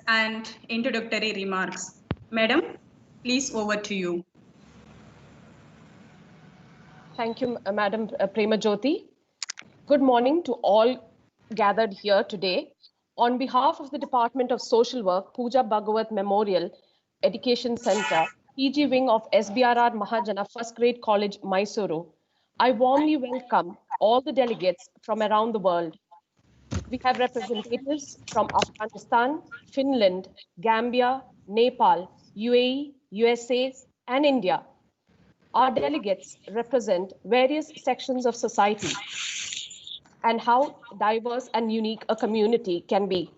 and introductory remarks. Madam, please over to you. Thank you, Madam Prema Jyoti. Good morning to all gathered here today. On behalf of the Department of Social Work, Pooja Bhagavat Memorial Education Center, PG Wing of SBRR Mahajana First Grade College, Mysuru, I warmly welcome all the delegates from around the world. We have representatives from Afghanistan, Finland, Gambia, Nepal, UAE, USA, and India. Our delegates represent various sections of society and how diverse and unique a community can be.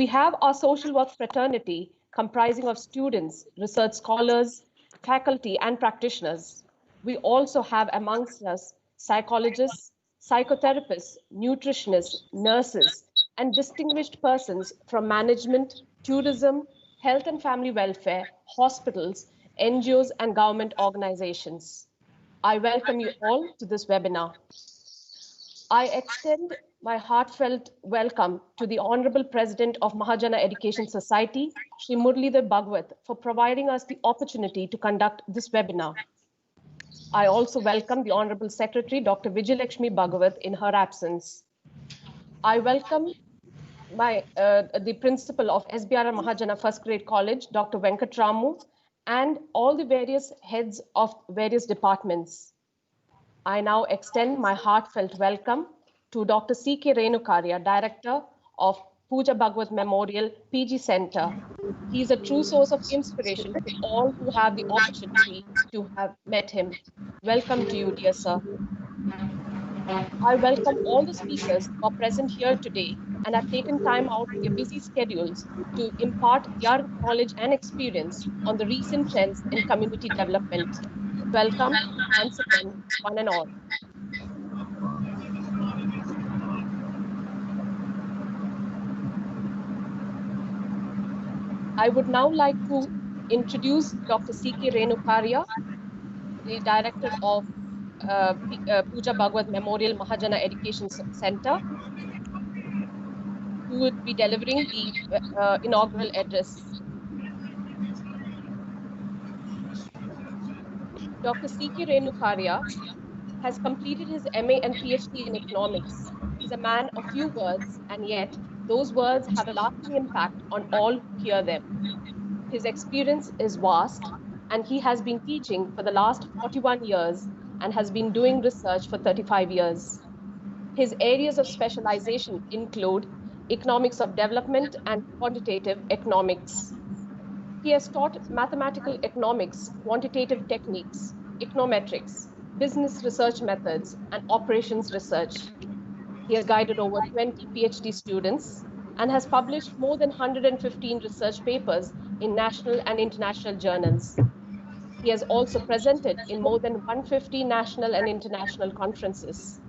We have our social work fraternity comprising of students, research scholars, faculty, and practitioners. We also have amongst us psychologists, psychotherapists, nutritionists, nurses, and distinguished persons from management, tourism, health and family welfare, hospitals, NGOs, and government organizations. I welcome you all to this webinar. I extend my heartfelt welcome to the Honorable President of Mahajana Education Society, Shri Muralidhar Bhagavat, for providing us the opportunity to conduct this webinar. I also welcome the Honorable Secretary, Dr. Vijayalakshmi Bhagavat, in her absence. I welcome the Principal of SBRR Mahajana First Grade College, Dr. Venkatramu, and all the various heads of various departments. I now extend my heartfelt welcome to Dr. C.K. Renukarya, Director of Pooja Bhagavat Memorial PG Center. He is a true source of inspiration to all who have the opportunity to have met him. Welcome to you, dear sir. I welcome all the speakers who are present here today and have taken time out of their busy schedules to impart their knowledge and experience on the recent trends in community development. Welcome once again, one and all. I would now like to introduce Dr. C.K. Renukarya, the Director of Pooja Bhagavat Memorial Mahajana Education Center, who would be delivering the inaugural address. Dr. C.K. Renukarya has completed his MA and PhD in economics. He's a man of few words, and yet those words have a lasting impact on all who hear them. His experience is vast, and he has been teaching for the last 41 years and has been doing research for 35 years. His areas of specialization include economics of development and quantitative economics. He has taught mathematical economics, quantitative techniques, econometrics, business research methods, and operations research. He has guided over 20 PhD students and has published more than 115 research papers in national and international journals. He has also presented in more than 150 national and international conferences.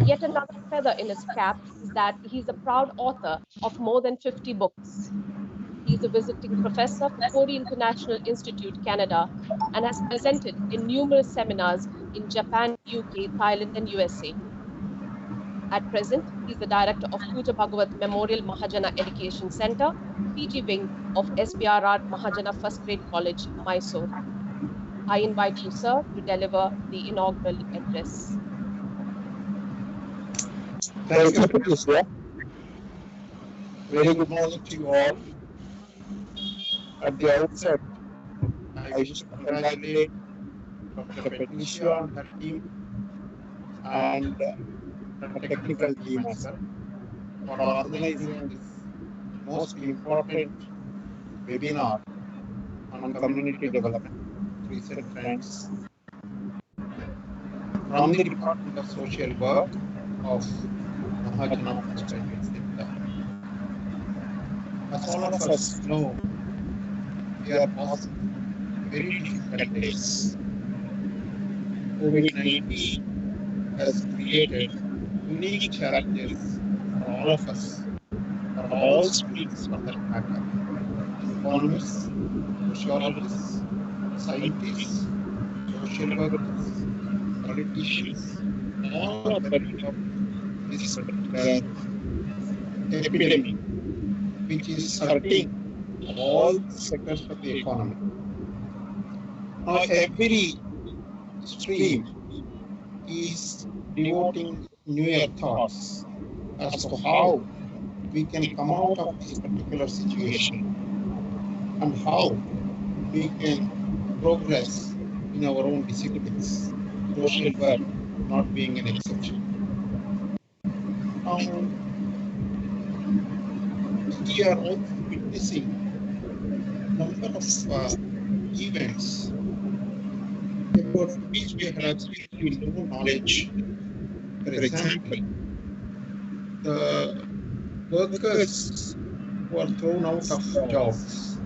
Yet another feather in his cap is that he's a proud author of more than 50 books. He is a visiting professor for Korea International Institute, Canada, and has presented in numerous seminars in Japan, UK, Thailand, and USA. At present, he is the director of Pooja Bhagavat Memorial Mahajana Education Center, PG Wing of SBRR Mahajana First Grade College, Mysore. I invite you, sir, to deliver the inaugural address. Thank you, Patricia. Very good morning to you all. At the outset, I wish to congratulate Dr. Patricia and her team and the technical team as well for organizing this most important webinar on community development, recent trends from the Department of Social Work of Mahajana First Grade Center. As all of us know, we are passing very difficult days. COVID-19 has created unique challenges for all of us, for all streams for that matter. Economists, sociologists, scientists, social workers, politicians, all are working on this particular epidemic, which is hurting all sectors of the economy. Now, every stream is devoting newer thoughts as to how we can come out of this particular situation and how we can progress in our own disciplines, social work not being an exception. Now, we are also witnessing a number of events about which we have absolutely no knowledge. For example, the workers who are thrown out of jobs,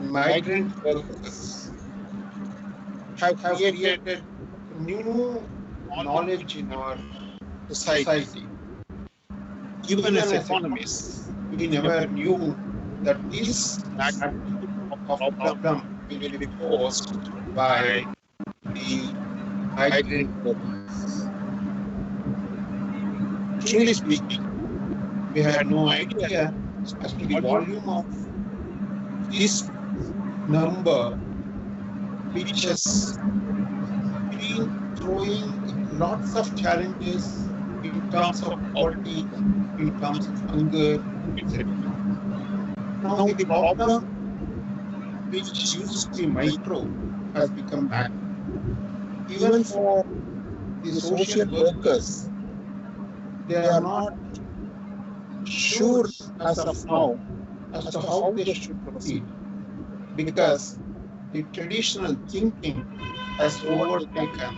migrant workers, have created new knowledge in our society. Even as economists, we never knew that this magnitude of problem will be posed by the migrant workers. Truly speaking, we had no idea as to the volume of this number, which has been throwing lots of challenges in terms of poverty, in terms of hunger, etc. Now the problem which used to be micro has become macro. Even for the social workers, they are not sure as of now as to how they should proceed, because the traditional thinking has overtaken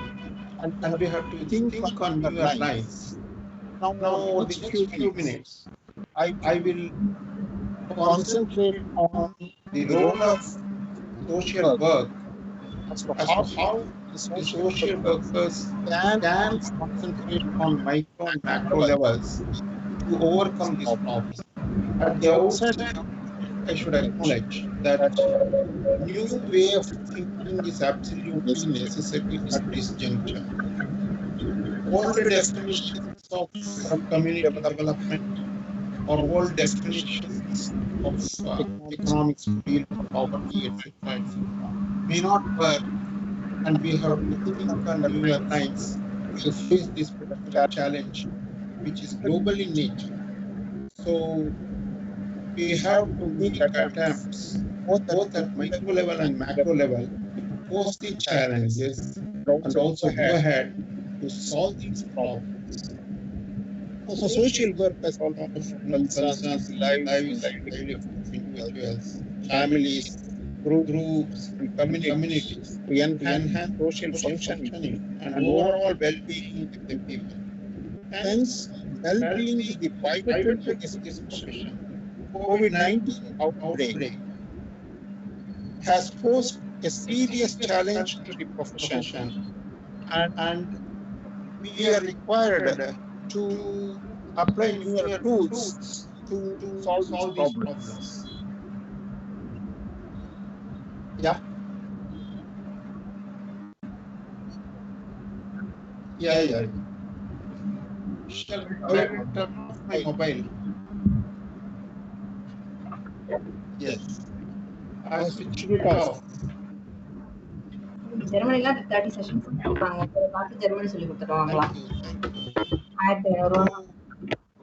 and we have to think on newer lines. Now, over the next few minutes, I will concentrate on the role of social work as to how the social workers can concentrate on micro and macro levels to overcome these problems. At the outset, I should acknowledge that new way of thinking is absolutely necessary at this juncture. Old definitions of community development or old definitions of economics to deal with poverty, etc., may not work, and we have to think on newer lines to face this particular challenge, which is global in nature. So we have to make attempts both at micro level and macro level to pose the challenges and also move ahead to solve these problems. So social work has also concerns the lives and livelihood of individuals, families, groups, and communities to enhance social functioning and overall well-being of the people. Hence, well-being is the pivotal to this discussion. COVID-19 outbreak has posed a serious challenge to the profession, and we are required to apply newer tools to solve these problems. Yeah. Shall I turn off my mobile? Yes. I switched it off. ஜெர்மனில 30 sessions கொடுப்பாங்க. அதை பார்த்து Germany சொல்லி கொடுத்துருவாங்களா?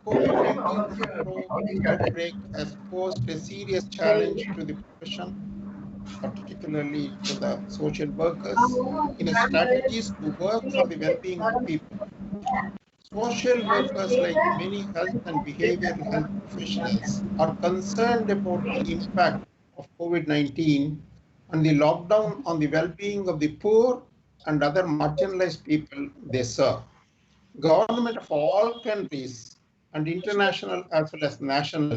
COVID-19 outbreak has posed a serious challenge to the profession, particularly to the social workers, in strategies to work for the well-being of people. Social workers, like many health and behavioral health professionals, are concerned about the impact of COVID-19 and the lockdown on the well-being of the poor and other marginalized people they serve. Government of all countries and international as well as national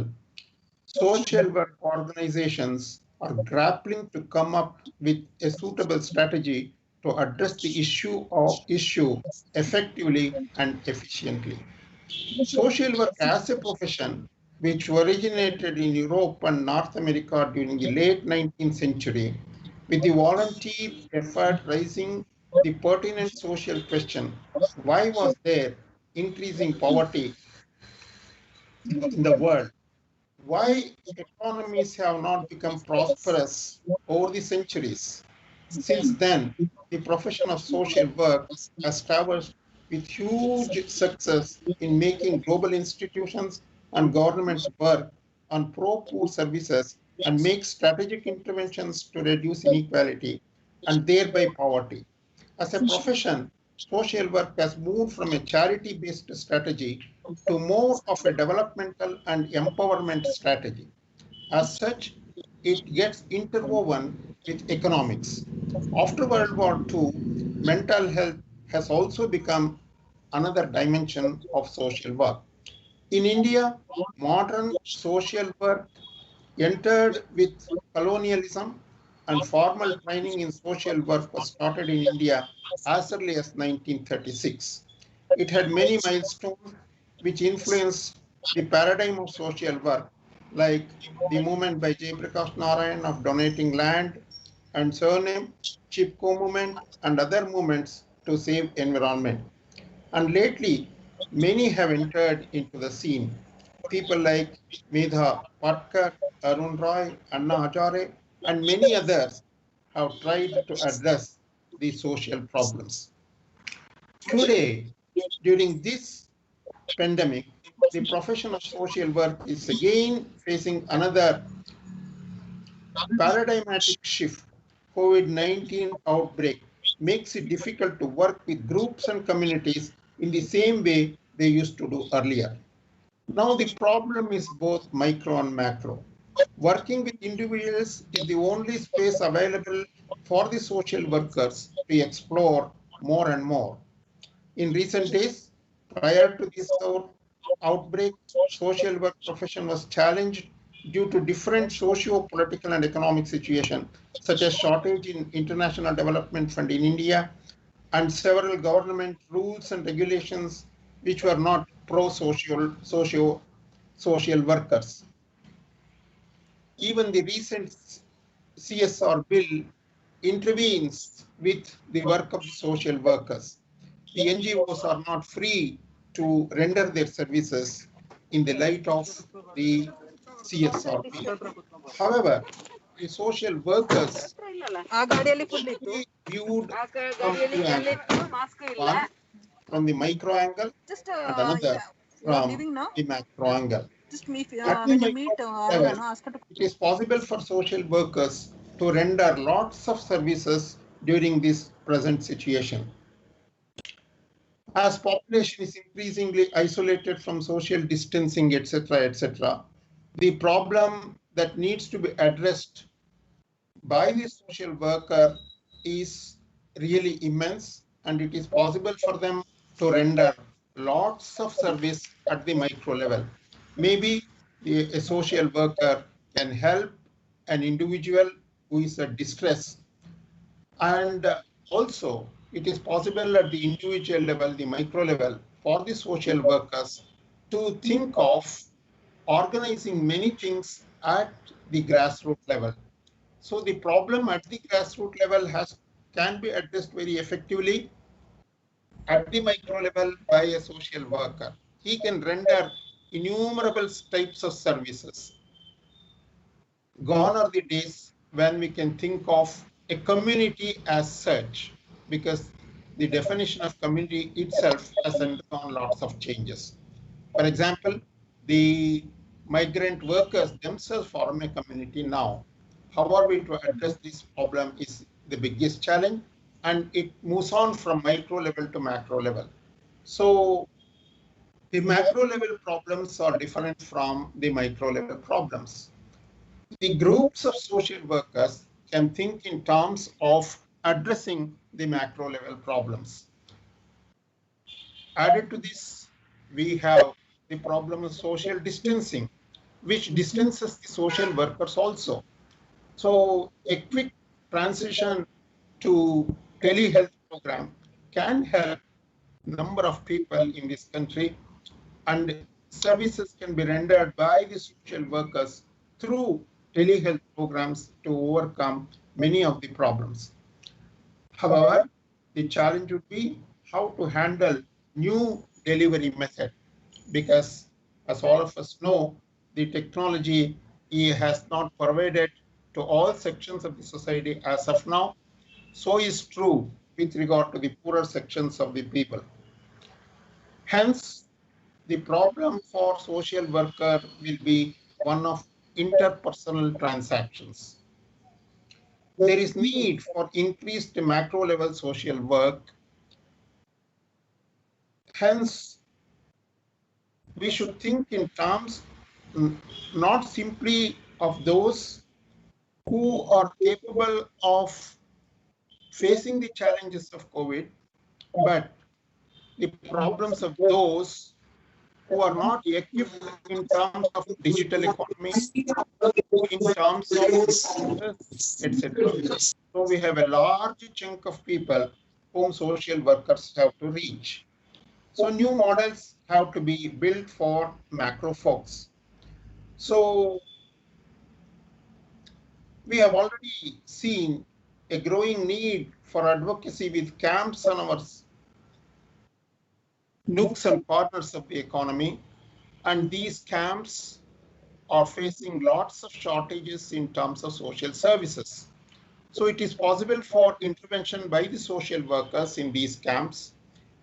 social work organizations are grappling to come up with a suitable strategy to address the issue effectively and efficiently. Social work as a profession, which originated in Europe and North America during the late 19th century, with the volunteer effort raising the pertinent social question, why was there increasing poverty in the world? why economies have not become prosperous over the centuries. Since then, the profession of social work has traversed with huge success in making global institutions and governments work on pro-poor services and make strategic interventions to reduce inequality and thereby poverty. As a profession, social work has moved from a charity-based strategy to more of a developmental and empowerment strategy. As such, it gets interwoven with economics. After World War II, mental health has also become another dimension of social work. In India, modern social work entered with colonialism, and formal training in social work was started in India as early as 1936. It had many milestones which influenced the paradigm of social work, like the movement by Jayaprakash Narayan of donating land and surname, Chipko movement, and other movements to save environment. And lately, many have entered into the scene. People like Medha Patkar, Arun Roy, Anna Hazare, and many others have tried to address these social problems. Today, during this pandemic, the profession of social work is again facing another paradigmatic shift. COVID-19 outbreak makes it difficult to work with groups and communities in the same way they used to do earlier. Now the problem is both micro and macro. Working with individuals is the only space available for the social workers to explore more and more. In recent days, prior to this outbreak, social work profession was challenged due to different socio-political and economic situation, such as shortage in international development fund in India and several government rules and regulations which were not social workers. Even the recent CSR bill intervenes with the work of the social workers. The NGOs are not free to render their services in the light of the CSR bill. However, the social workers should be viewed from two angles. One, from the micro angle, and another from the macro angle. At the micro level, it is possible for social workers to render lots of services during this present situation. As population is increasingly isolated from social distancing, etc., the problem that needs to be addressed by the social worker is really immense, and it is possible for them to render lots of service at the micro level. Maybe a social worker can help an individual who is at distress, and also it is possible at the individual level, the micro level, for the social workers to think of organizing many things at the grassroots level. So the problem at the grassroots level can be addressed very effectively at the micro level by a social worker. He can render innumerable types of services. Gone are the days when we can think of a community as such, because the definition of community itself has undergone lots of changes. For example, the migrant workers themselves form a community now. How are we to address this problem is the biggest challenge, and it moves on from micro level to macro level. So the macro level problems are different from the micro level problems. The groups of social workers can think in terms of addressing the macro level problems. Added to this, we have the problem of social distancing, which distances the social workers also. So a quick transition to telehealth program can help number of people in this country, and services can be rendered by the social workers through telehealth programs to overcome many of the problems. However, the challenge would be how to handle new delivery method, because as all of us know, the technology has not provided to all sections of the society as of now, so is true with regard to the poorer sections of the people. Hence, the problem for social worker will be one of interpersonal transactions. There is need for increased macro level social work. Hence, we should think in terms not simply of those who are capable of facing the challenges of COVID, but the problems of those who are not equipped in terms of digital economy, in terms of etc. So we have a large chunk of people whom social workers have to reach. So new models have to be built for macro folks. So we have already seen a growing need for advocacy with camps on our nooks and corners of the economy, and these camps are facing lots of shortages in terms of social services. So it is possible for intervention by the social workers in these camps.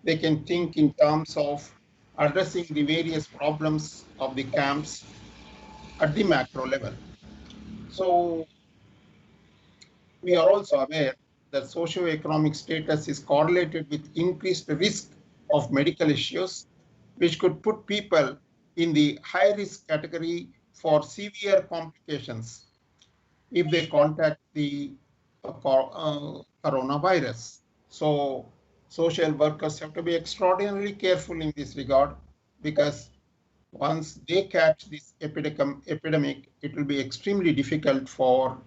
They can think in terms of addressing the various problems of the camps at the macro level. So we are also aware that socioeconomic status is correlated with increased risk of medical issues, which could put people in the high risk category for severe complications if they contact the coronavirus. So social workers have to be extraordinarily careful in this regard, because once they catch this epidemic, it will be extremely difficult for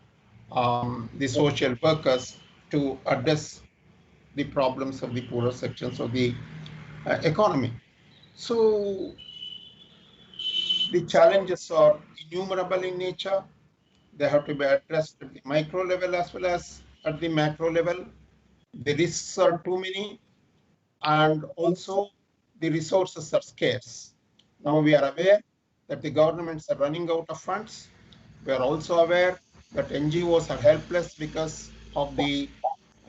the social workers to address the problems of the poorer sections of the economy. So the challenges are innumerable in nature. They have to be addressed at the micro level as well as at the macro level. The risks are too many, and also the resources are scarce. Now we are aware that the governments are running out of funds. We are also aware that NGOs are helpless because of the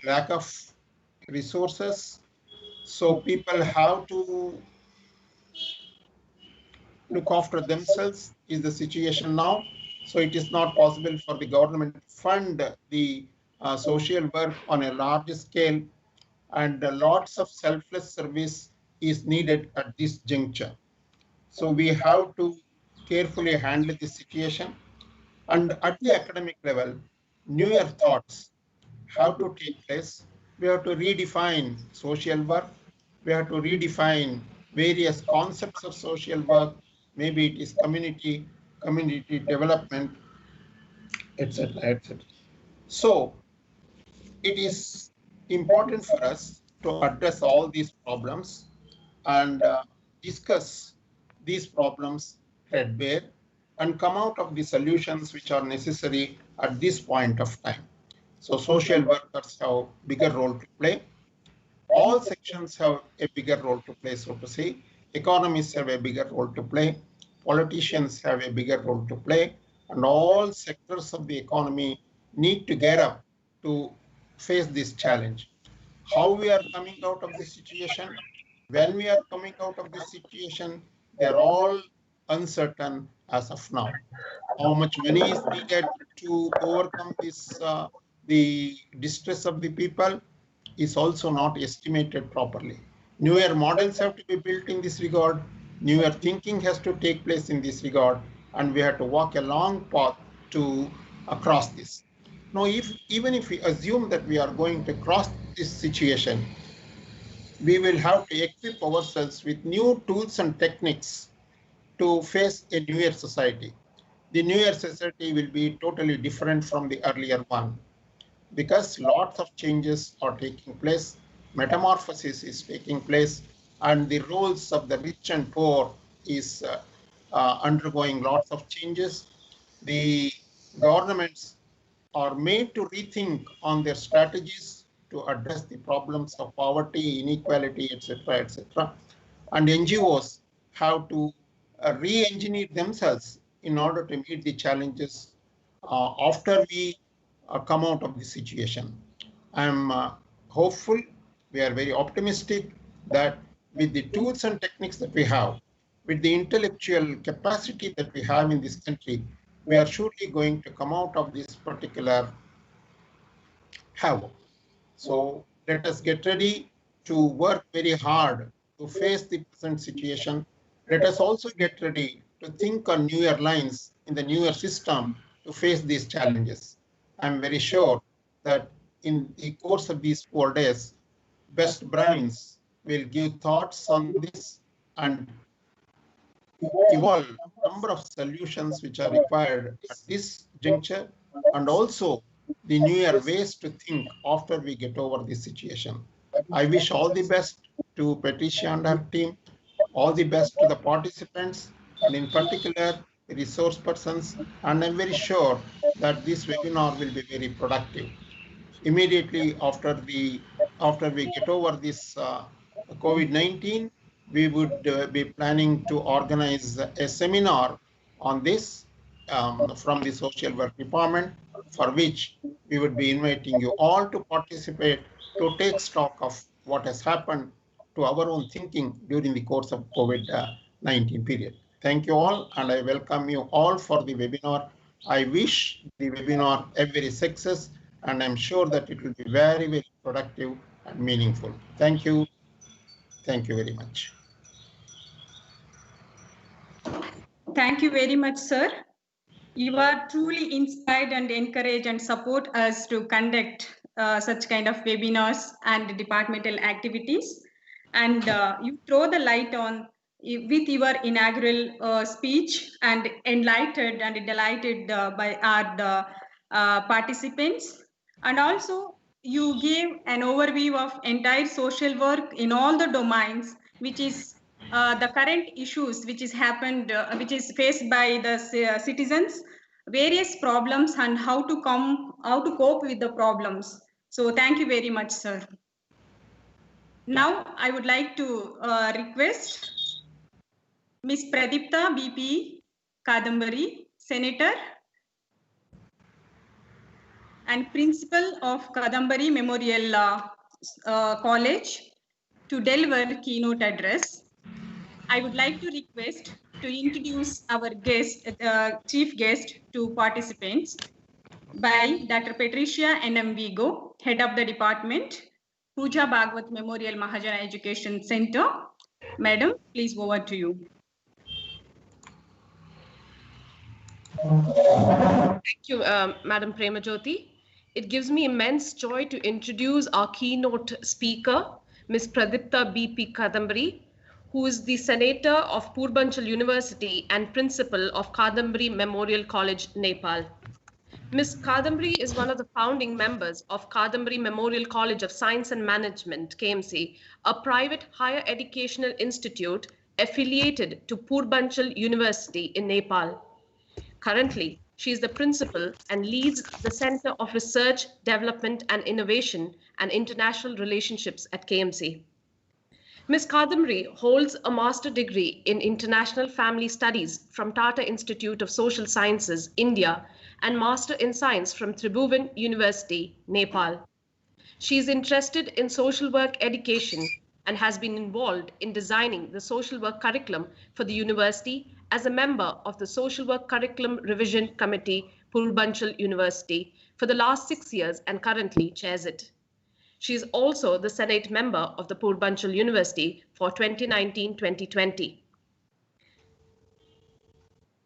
lack of resources. So people have to look after themselves is the situation now. So it is not possible for the government to fund the social work on a large scale, and lots of selfless service is needed at this juncture. So we have to carefully handle the situation, and at the academic level, newer thoughts have to take place. We have to redefine social work. We have to redefine various concepts of social work. Maybe it is community development, etc., etc. So it is important for us to address all these problems and discuss these problems threadbare and come out of the solutions which are necessary at this point of time. So social workers have bigger role to play. All sections have a bigger role to play, so to say. Economists have a bigger role to play. Politicians have a bigger role to play. And all sectors of the economy need to get up to face this challenge. How we are coming out of this situation, when we are coming out of this situation, they are all uncertain as of now. How much money is needed to overcome this, the distress of the people, is also not estimated properly. Newer models have to be built in this regard. Newer thinking has to take place in this regard, and we have to walk a long path to cross this. Now, even if we assume that we are going to cross this situation, we will have to equip ourselves with new tools and techniques to face a newer society. The newer society will be totally different from the earlier one, because lots of changes are taking place, metamorphosis is taking place, and the roles of the rich and poor is undergoing lots of changes. The governments are made to rethink on their strategies to address the problems of poverty, inequality, etc., etc. And NGOs have to re-engineer themselves in order to meet the challenges after we come out of the situation. I'm hopeful, we are very optimistic that with the tools and techniques that we have, with the intellectual capacity that we have in this country, we are surely going to come out of this particular havoc. So let us get ready to work very hard to face the present situation. Let us also get ready to think on newer lines in the newer system to face these challenges. I'm very sure that in the course of these 4 days, best brains will give thoughts on this and evolve a number of solutions which are required at this juncture, and also the newer ways to think after we get over this situation. I wish all the best to Patricia and her team, all the best to the participants, and in particular, the resource persons, and I'm very sure that this webinar will be very productive. Immediately after we get over this COVID-19, we would be planning to organize a seminar on this from the social work department, for which we would be inviting you all to participate, to take stock of what has happened to our own thinking during the course of COVID-19 period. Thank you all, and I welcome you all for the webinar. I wish the webinar every success, and I'm sure that it will be very, very productive and meaningful. Thank you. Thank you very much. Thank you very much, sir. You are truly inspired and encourage and support us to conduct such kind of webinars and departmental activities. And you throw the light on with your inaugural speech and enlightened and delighted by our participants. And also you gave an overview of entire social work in all the domains, which is the current issues which is happened, which is faced by the citizens, various problems, and how to cope with the problems. So thank you very much, sir. Now I would like to request Ms. Pradipta BP Kadambari, Senator and Principal of Kadambari Memorial College, to deliver keynote address. I would like to request to introduce our guest, chief guest to participants by Dr. Patricia N.M. Vigo, Head of the Department, Pooja Bhagwat Memorial Mahajana Education Center. Madam, please over to you. Thank you, Madam Prema Jyoti. It gives me immense joy to introduce our keynote speaker, Ms. Pradipta BP Kadambari, who is the Senator of Purbanchal University and Principal of Kadambari Memorial College, Nepal. Ms. Kadambari is one of the founding members of Kadambari Memorial College of Science and Management, KMC, a private higher educational institute affiliated to Purbanchal University in Nepal. Currently, she is the principal and leads the Center of Research, Development and Innovation and International Relationships at KMC. Ms. Kadambari holds a master's degree in International Family Studies from Tata Institute of Social Sciences, India, and Master in Science from Tribhuvan University, Nepal. She is interested in social work education and has been involved in designing the social work curriculum for the university as a member of the Social Work Curriculum Revision Committee, Purbanchal University, for the last 6 years and currently chairs it. She is also the Senate member of the Purbanchal University for 2019-2020.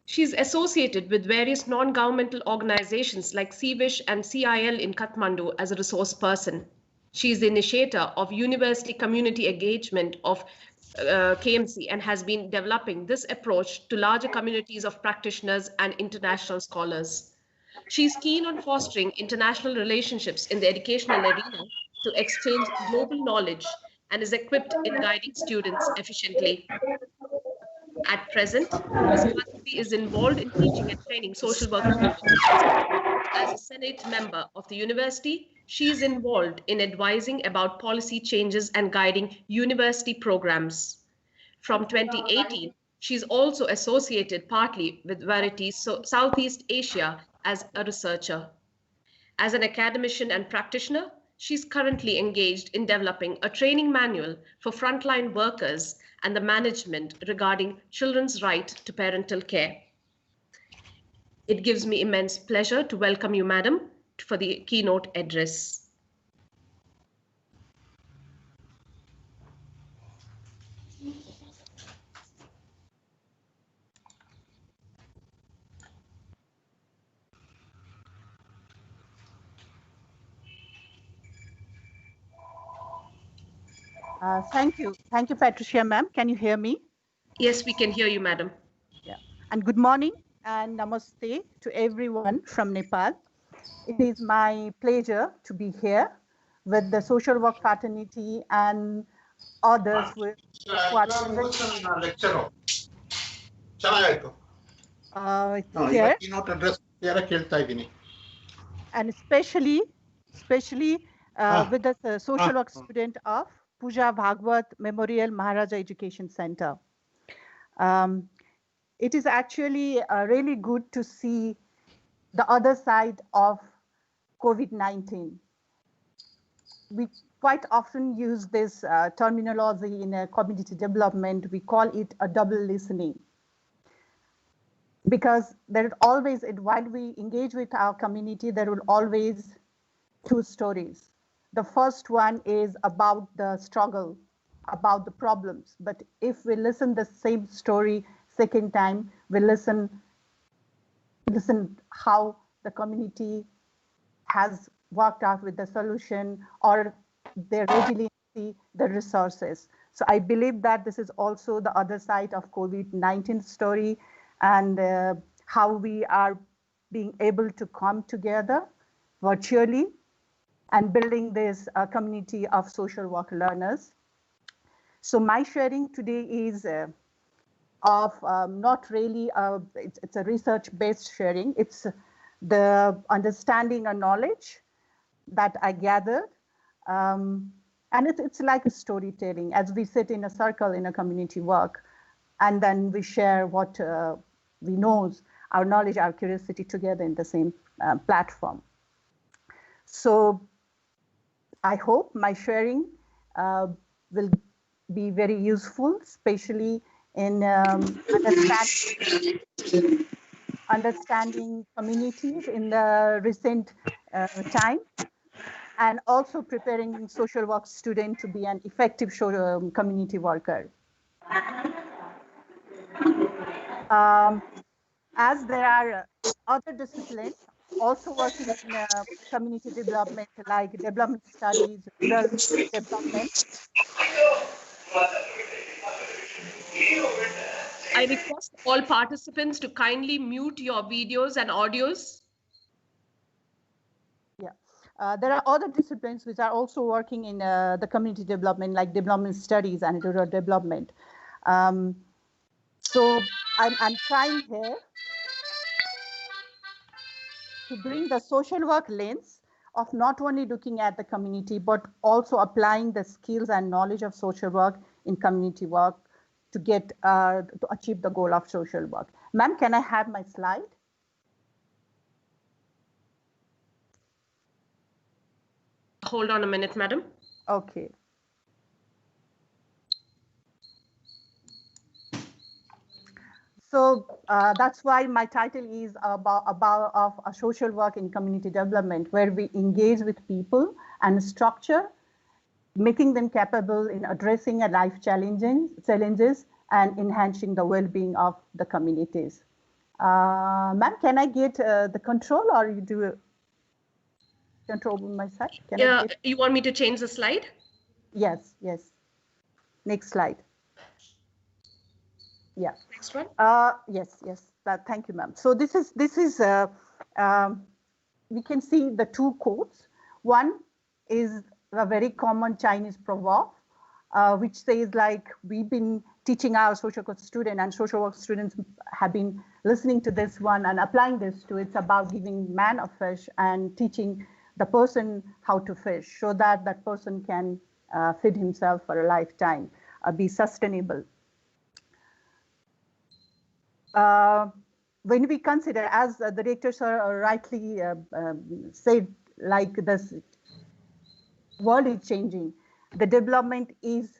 She is associated with various non-governmental organizations like CVISH and CIL in Kathmandu as a resource person. She is the initiator of University Community Engagement of KMC and has been developing this approach to larger communities of practitioners and international scholars. She is keen on fostering international relationships in the educational arena to exchange global knowledge and is equipped in guiding students efficiently. At present, Ms. Kadambari is involved in teaching and training social work students. As a Senate member of the university, she is involved in advising about policy changes and guiding university programs. From 2018, She's also associated partly with Verities Southeast Asia as a researcher. As an academician and practitioner, she's currently engaged in developing a training manual for frontline workers and the management regarding children's right to parental care. It gives me immense pleasure to welcome you, Madam, for the keynote address. Thank you. Thank you, Patricia, ma'am. Can you hear me? Yes, we can hear you, Madam. Yeah. And good morning and namaste to everyone from Nepal. It is my pleasure to be here with the social work fraternity and others who are here. And especially with the social work student of Pooja Bhagwat Memorial Maharaja Education Center. It is actually really good to see the other side of COVID-19. We quite often use this terminology in community development. We call it a double listening. Because there is always, while we engage with our community, there will always two stories. The first one is about the struggle, about the problems. But if we listen the same story second time, we listen how the community has worked out with the solution or their resiliency, the resources. So I believe that this is also the other side of COVID-19 story and how we are being able to come together virtually and building this community of social work learners. So my sharing today is of not really, it's a research-based sharing. It's the understanding and knowledge that I gathered. And it's like a storytelling as we sit in a circle in a community work, and then we share what we know, our knowledge, our curiosity together in the same platform. So I hope my sharing will be very useful, especially in understanding communities in the recent time, and also preparing social work student to be an effective community worker. As there are other disciplines also working in community development, like development studies, rural development. I request all participants to kindly mute your videos and audios. Yeah, there are other disciplines which are also working in the community development, like development studies and rural development. So I'm trying here to bring the social work lens of not only looking at the community, but also applying the skills and knowledge of social work in community work to get to achieve the goal of social work. Ma'am, can I have my slide? Hold on a minute, madam. Okay. So that's why my title is about a social work in community development, where we engage with people and structure, making them capable in addressing a life challenges and enhancing the well-being of the communities. Ma'am, can I get the control, or you do control my side? Yeah, you want me to change the slide? Yes, yes. Next slide. Yeah. Next one. Yes. Thank you, ma'am. So this is we can see the two quotes. One is a very common Chinese proverb, which says, like, we've been teaching our social work students, and social work students have been listening to this one and applying this to. It's about giving man a fish and teaching the person how to fish, so that that person can feed himself for a lifetime, be sustainable. when we consider, as the director sir rightly said, like this world is changing, the development is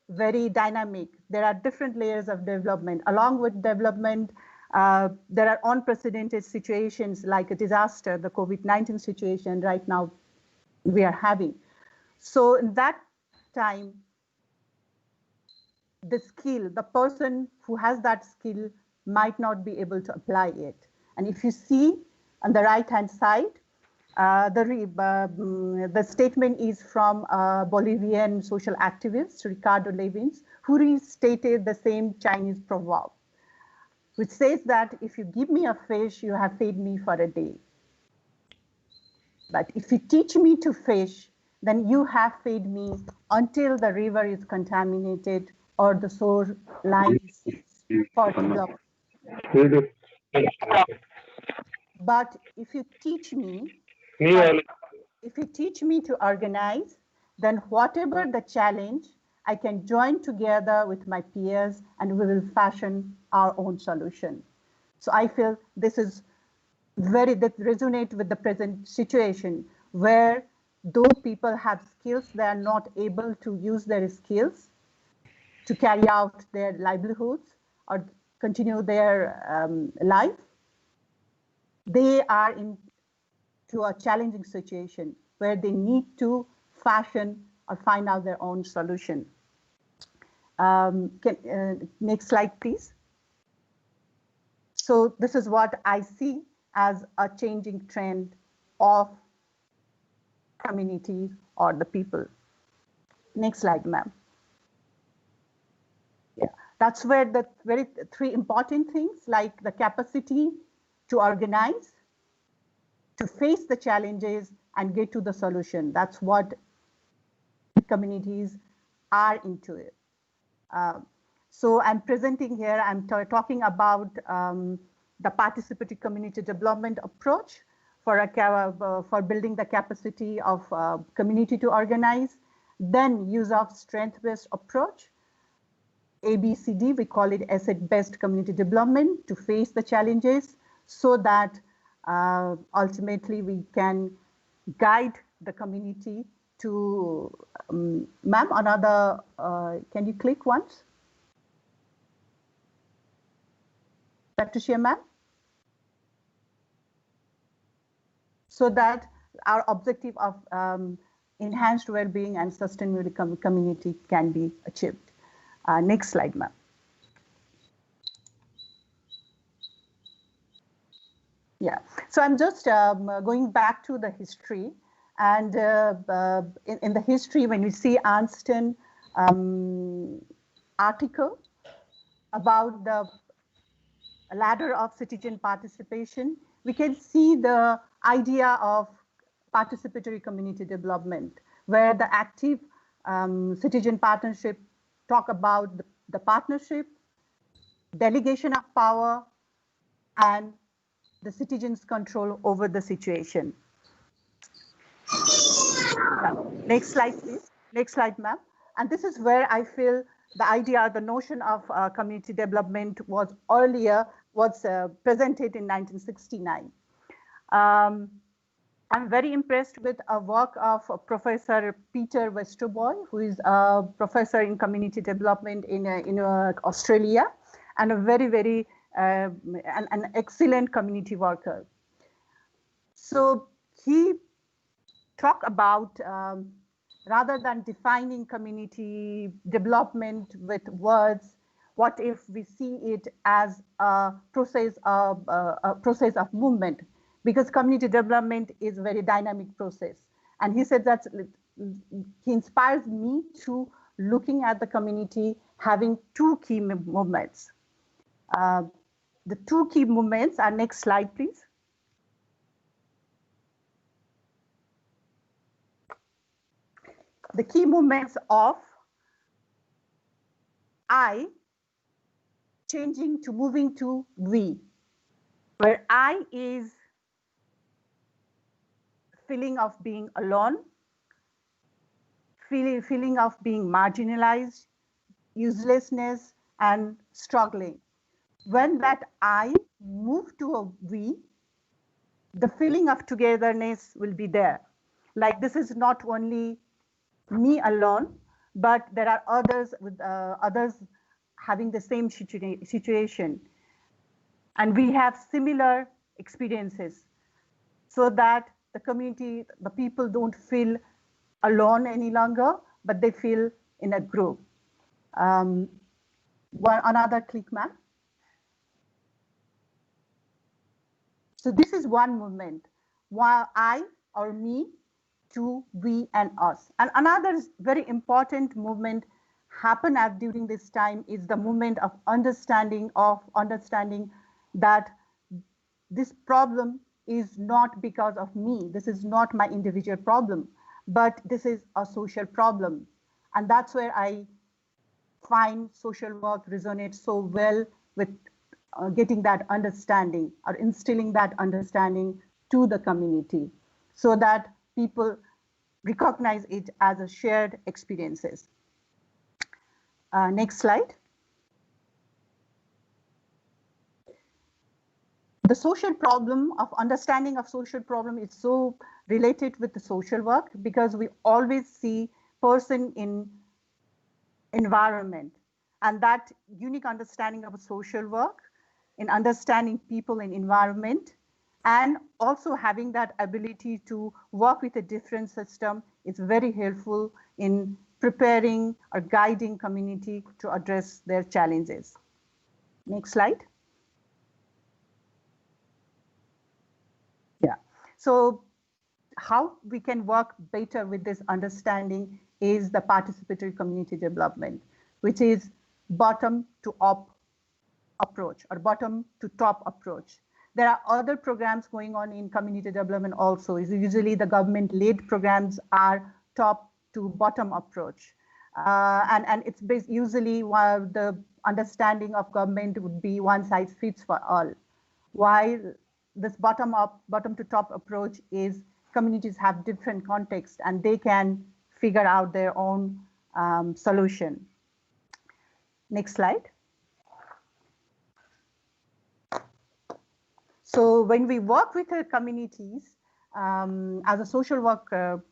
very dynamic. There are different layers of development. Along with development, there are unprecedented situations like a disaster, the COVID-19 situation right now we are having. So in that time, the skill, the person who has that skill might not be able to apply it. And if you see on the right-hand side, the statement is from a Bolivian social activist, Ricardo Levins, who restated the same Chinese proverb, which says that if you give me a fish, you have fed me for a day. But if you teach me to fish, then you have fed me until the river is contaminated or the shore line is for development. But if you teach me to organize, then whatever the challenge, I can join together with my peers and we will fashion our own solution. So I feel this is that resonate with the present situation where though people have skills, they are not able to use their skills to carry out their livelihoods or continue their life. They are into a challenging situation where they need to fashion or find out their own solution. Next slide, please. So this is what I see as a changing trend of communities or the people. Next slide, ma'am. Yeah, that's where the three important things like the capacity to organize, to face the challenges and get to the solution. That's what communities are into it. So I'm presenting here, I'm talking about the participatory community development approach for building the capacity of community to organize, then use of strength-based approach, ABCD, we call it asset-based community development to face the challenges so that ultimately we can guide the community to, ma'am, another, can you click once? Back to share, ma'am. So that our objective of enhanced well-being and sustainable community can be achieved. Next slide, ma'am. Yeah, so I'm just going back to the history. And in the history, when we see Anston article about the ladder of citizen participation, we can see the idea of participatory community development, where the active citizen partnership talk about the partnership, delegation of power, and the citizens' control over the situation. Next slide, please. Next slide, ma'am. And this is where I feel the idea, the notion of community development was presented in 1969. I'm very impressed with a work of Professor Peter Westerboy, who is a professor in community development in Australia, and a very, an excellent community worker. So he talked about, rather than defining community development with words, what if we see it as a process of movement? Because community development is a very dynamic process. And he said that he inspires me to looking at the community having two key movements. The two key movements are, next slide, please. The key movements of I changing to moving to we, where I is feeling of being alone, feeling of being marginalized, uselessness, and struggling. when that I move to a we, the feeling of togetherness will be there. Like this is not only me alone, but there are others with others having the same situation, and we have similar experiences, so that the community, the people don't feel alone any longer, but they feel in a group. Another click, ma'am. So this is one movement, while I or me to we and us. And another very important movement happen during this time is the movement of understanding that this problem is not because of me. This is not my individual problem, but this is a social problem. And that's where I find social work resonates so well with getting that understanding or instilling that understanding to the community, so that people recognize it as a shared experiences. Next slide. The social problem of understanding of social problem is so related with the social work, because we always see person in environment, and that unique understanding of a social work in understanding people and environment, and also having that ability to work with a different system is very helpful in preparing or guiding community to address their challenges. Next slide. Yeah, so how we can work better with this understanding is the participatory community development, which is bottom to up approach or bottom to top approach. There are other programs going on in community development also. Usually the government-led programs are top to bottom approach. And it's based usually while the understanding of government would be one size fits for all. While this bottom to top approach is communities have different contexts and they can figure out their own solution. Next slide. So when we work with our communities, as a social worker,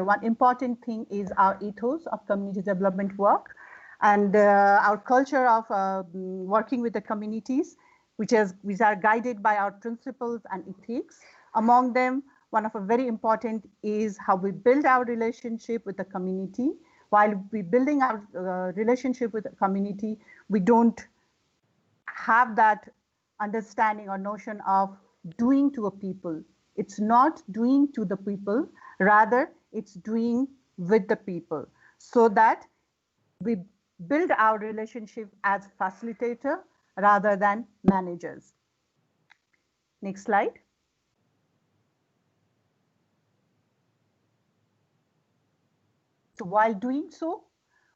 one important thing is our ethos of community development work, and our culture of working with the communities, which are guided by our principles and ethics. Among them, one of a very important is how we build our relationship with the community. While we building our relationship with the community, we don't have that understanding or notion of doing to a people. It's not doing to the people, rather it's doing with the people, so that we build our relationship as facilitator rather than managers. Next slide. So while doing so,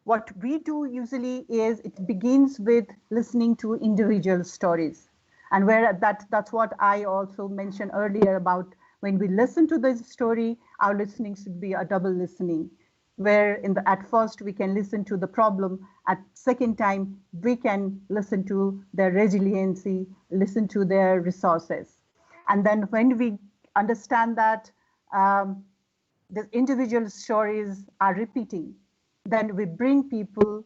what we do usually is it begins with listening to individual stories. And where that's what I also mentioned earlier about when we listen to the story, our listening should be a double listening, where at first we can listen to the problem, at second time we can listen to their resiliency, listen to their resources. And then when we understand that the individual stories are repeating, then we bring people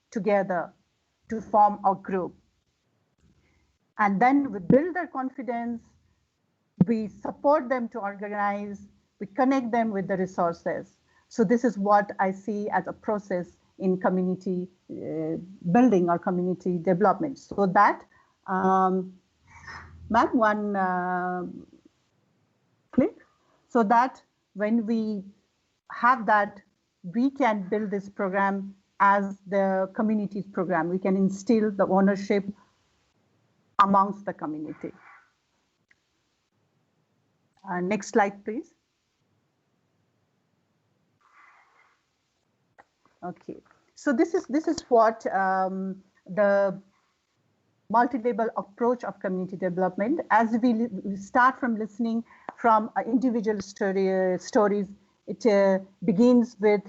together to form a group. And then we build their confidence, we support them to organize, we connect them with the resources. So this is what I see as a process in community building or community development. So that, ma'am, one click, so that when we have that, we can build this program as the community's program. We can instill the ownership amongst the community. Next slide, please. Okay, so this is what the multi-level approach of community development. As we start from listening from individual stories, it begins with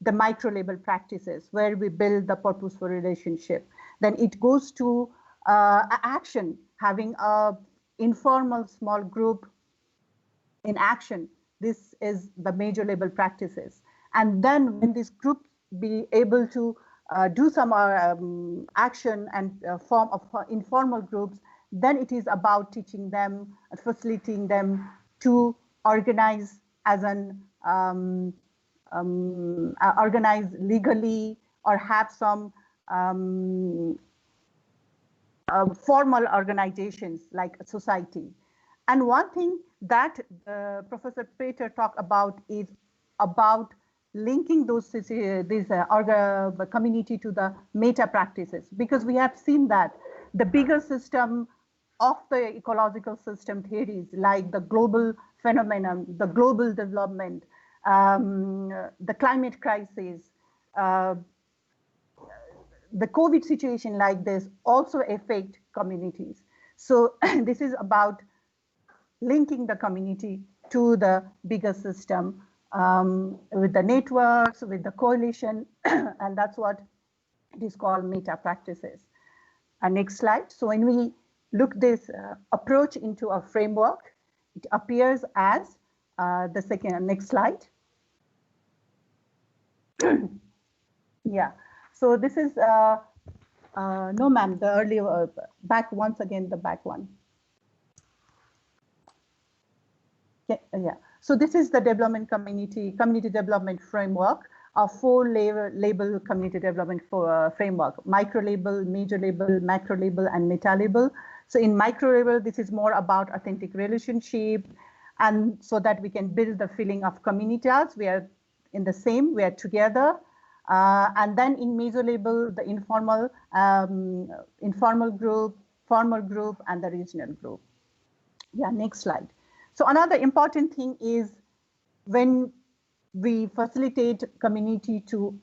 the micro-level practices where we build the purposeful relationship. Then it goes to action, having a informal small group in action. This is the major label practices. And then when this group be able to do some action and form of informal groups, then it is about teaching them, facilitating them to organize as an organize legally or have some formal organizations like a society. And one thing that Professor Prater talked about is about linking those community to the meta practices, because we have seen that the bigger system of the ecological system theories like the global phenomenon, the global development, the climate crisis, the COVID situation like this also affect communities. So this is about linking the community to the bigger system with the networks, with the coalition, and that's what it is called meta practices. Next slide. So when we look this approach into a framework, it appears as the second, next slide. Yeah, so this is, no ma'am, the earlier, back once again, the back one. Yeah, so this is the development community development framework, a 4-label community development framework: micro label, major label, macro label, and meta label. So in micro label, this is more about authentic relationship, and so that we can build the feeling of communitas. We are in the same, we are together. And then in major label, the informal group, formal group, and the regional group. Yeah, next slide. So another important thing is when we facilitate community to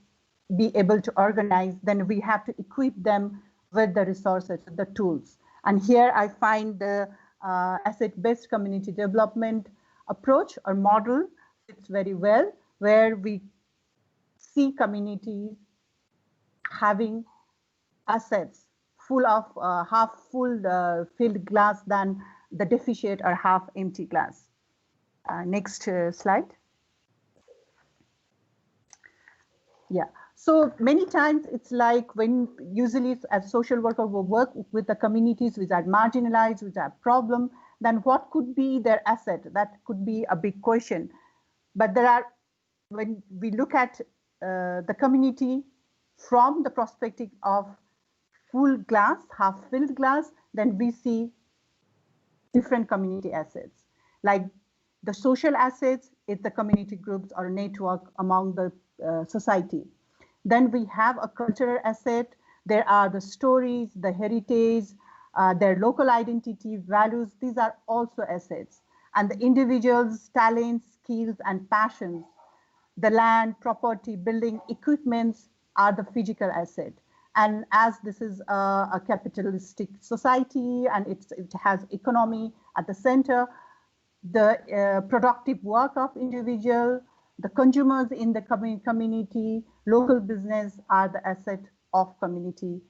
be able to organize, then we have to equip them with the resources, the tools. And here I find the asset-based community development approach or model fits very well, where we see communities having assets full of half full filled glass than the deficient or half empty glass. Next slide. Yeah, so many times it's like when usually as social worker we work with the communities which are marginalized, which are problem, then what could be their asset? That could be a big question. But there are, when we look at the community from the perspective of full glass, half filled glass, then we see different community assets. Like the social assets is the community groups or network among the society. Then we have a cultural asset. There are the stories, the heritage, their local identity, values. These are also assets. And the individuals' talents, skills, and passions, the land, property, building, equipments are the physical asset. And as this is a capitalistic society and it has economy at the center, the productive work of individual, the consumers in the community, local business are the asset of community,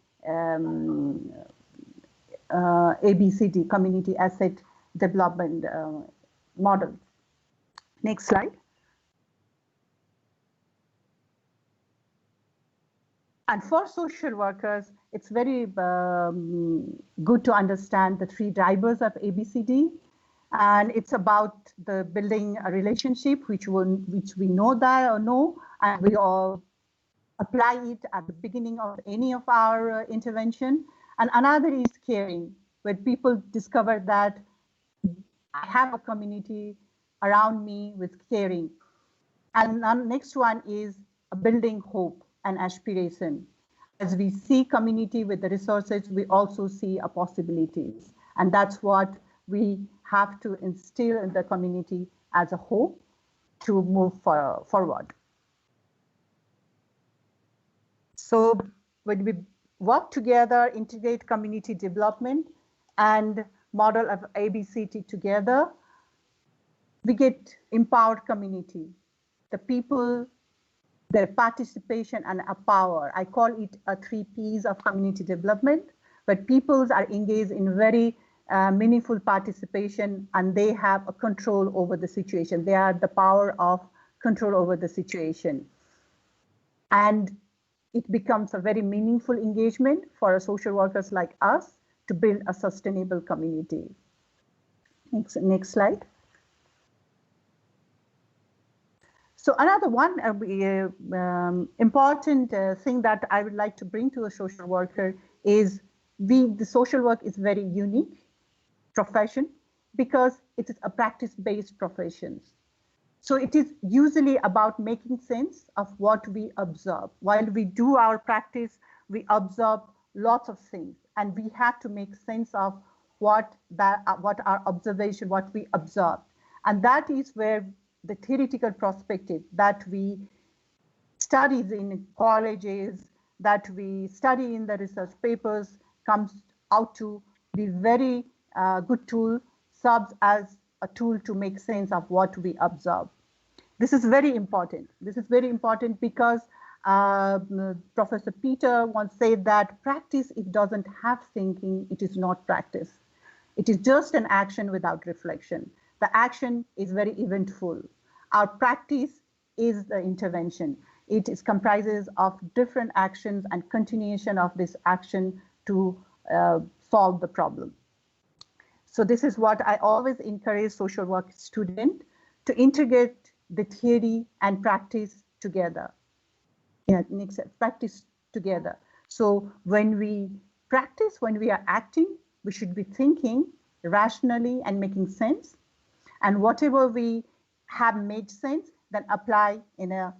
ABCD, community asset development model. Next slide. And for social workers, it's very good to understand the 3 drivers of ABCD. And it's about the building a relationship, which we know that or know, and we all apply it at the beginning of any of our intervention. And another is caring, where people discover that I have a community around me with caring. And the next one is building hope and aspiration. As we see community with the resources, we also see possibilities. And that's what we have to instill in the community as a whole to move forward. So when we work together, integrate community development and model of ABCD together, we get empowered community. The people, their participation and a power. I call it a 3 Ps of community development, but peoples are engaged in very meaningful participation, and they have a control over the situation. They are the power of control over the situation. And it becomes a very meaningful engagement for social workers like us to build a sustainable community. Next slide. So another one important thing that I would like to bring to a social worker is the social work is very unique profession because it is a practice-based profession. So it is usually about making sense of what we observe. While we do our practice, we observe lots of things, and we have to make sense of what our observation, what we observed. And that is where the theoretical perspective that we study in colleges, that we study in the research papers, comes out to be very good tool, serves as a tool to make sense of what we observe. This is very important. This is very important because Professor Peter once said that practice, it doesn't have thinking, it is not practice. It is just an action without reflection. The action is very eventful. Our practice is the intervention. It is comprises of different actions and continuation of this action to solve the problem. So this is what I always encourage social work students to integrate the theory and practice together. Yeah, practice together. So when we practice, when we are acting, we should be thinking rationally and making sense. And whatever we have made sense, then apply in a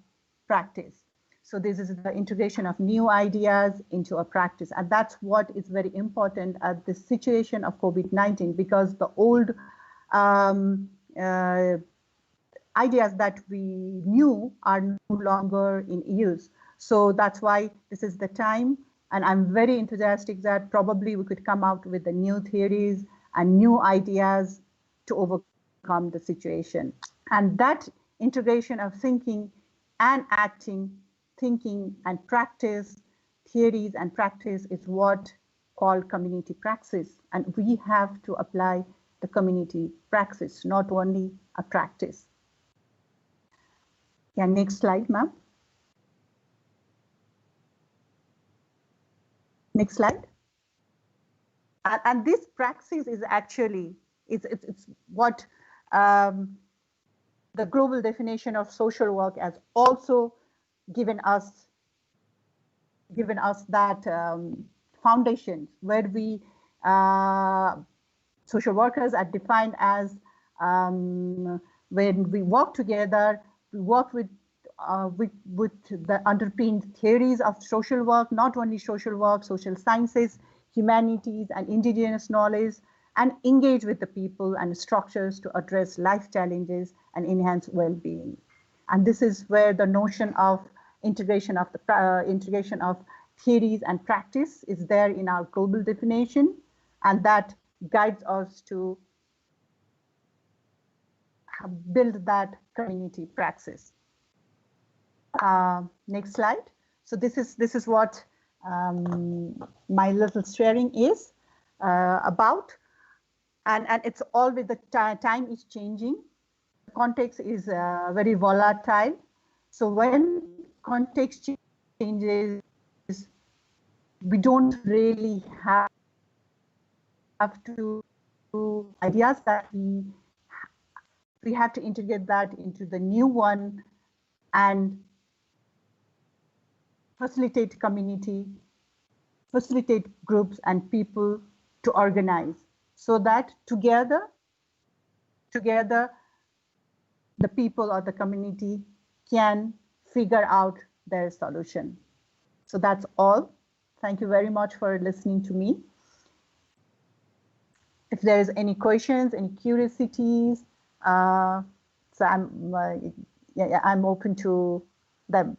practice. So this is the integration of new ideas into a practice. And that's what is very important at the situation of COVID-19, because the old ideas that we knew are no longer in use. So that's why this is the time. And I'm very enthusiastic that probably we could come out with the new theories and new ideas to overcome the situation. And that integration of thinking and acting, thinking and practice, theories and practice is what called community praxis. And we have to apply the community praxis, not only a practice. Yeah, next slide, ma'am. Next slide. And this praxis is actually, it's what the global definition of social work has also given us that foundation, where we social workers are defined as when we work together, we work with the underpinned theories of social work, not only social work, social sciences, humanities, and indigenous knowledge, and engage with the people and structures to address life challenges and enhance well-being. And this is where the notion of integration of theories and practice is there in our global definition, and that guides us to build that community praxis. Next slide. So this is what my little sharing is about, and it's always the time is changing. The context is very volatile. So when context changes, we don't really have to ideas that we have to integrate that into the new one and facilitate community, facilitate groups and people to organize, so that together the people or the community can figure out their solution. So that's all. Thank you very much for listening to me. If there is any questions, any curiosities, so I'm open to them.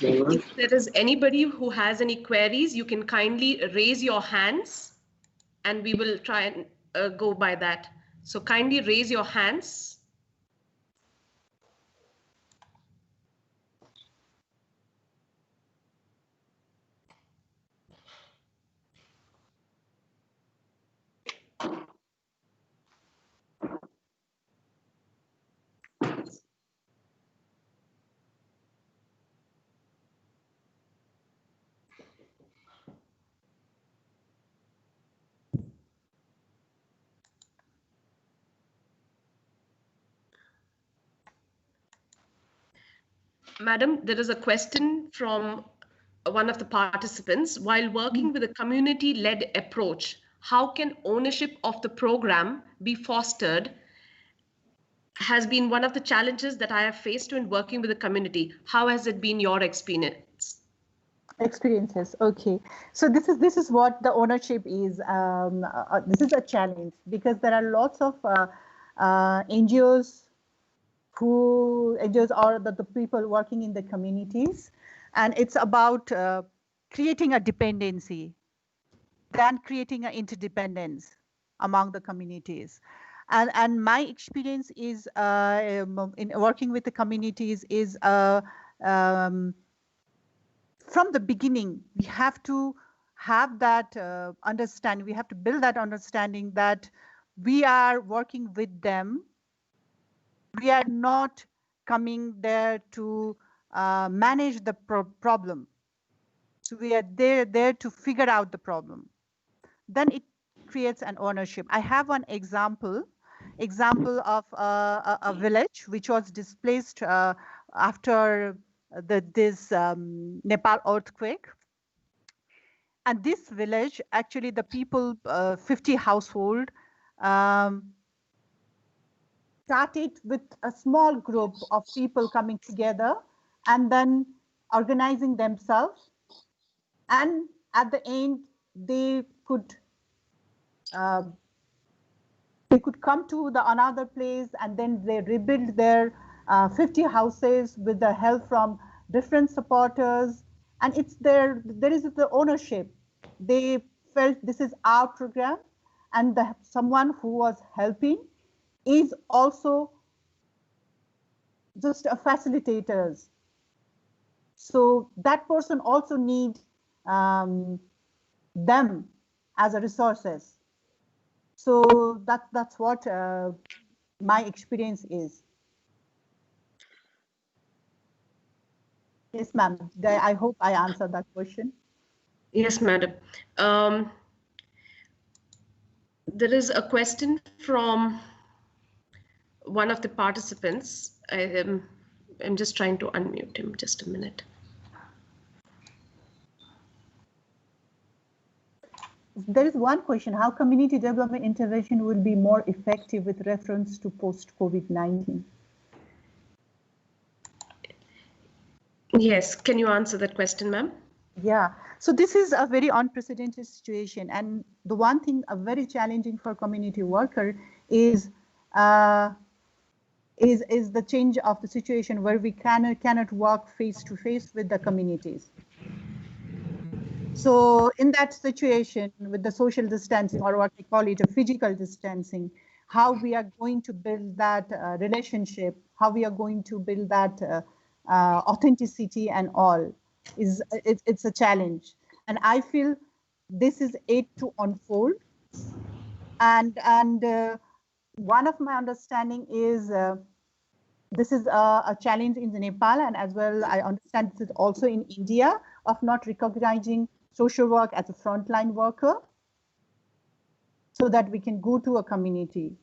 If there is anybody who has any queries, you can kindly raise your hands. and we will try and go by that. So kindly raise your hands. Madam, there is a question from one of the participants. While working with a community-led approach, how can ownership of the program be fostered? Has been one of the challenges that I have faced when working with the community. How has it been your experience? Experiences. Okay, so this is what the ownership is. This is a challenge because there are lots of NGOs are the people working in the communities, and it's about creating a dependency than creating an interdependence among the communities. And my experience is in working with the communities is from the beginning, we have to have that understanding. We have to build that understanding that we are working with them. We are not coming there to manage the problem. So we are there to figure out the problem. Then it creates an ownership. I have one example of a village which was displaced after this Nepal earthquake. And this village, actually the people, 50 household, started with a small group of people coming together and then organizing themselves. And at the end, they could come to another place, and then they rebuild their 50 houses with the help from different supporters. And it's there is the ownership. They felt this is our program, and someone who was helping is also just a facilitator. So that person also need them as a resources. So that's what my experience is. Yes, ma'am. I hope I answered that question. Yes, madam. There is a question from one of the participants. I'm just trying to unmute him. Just a minute. There is one question: how community development intervention will be more effective with reference to post-COVID-19? Yes, can you answer that question, ma'am? Yeah, so this is a very unprecedented situation, and the one thing very challenging for community worker is the change of the situation where we cannot work face to face with the communities. So in that situation, with the social distancing, or what we call it a physical distancing, how we are going to build that relationship, how we are going to build that authenticity and all, it's a challenge. And I feel this is yet to unfold. And one of my understanding is this is a challenge in the Nepal, and as well I understand this is also in India, of not recognizing social work as a frontline worker so that we can go to a community.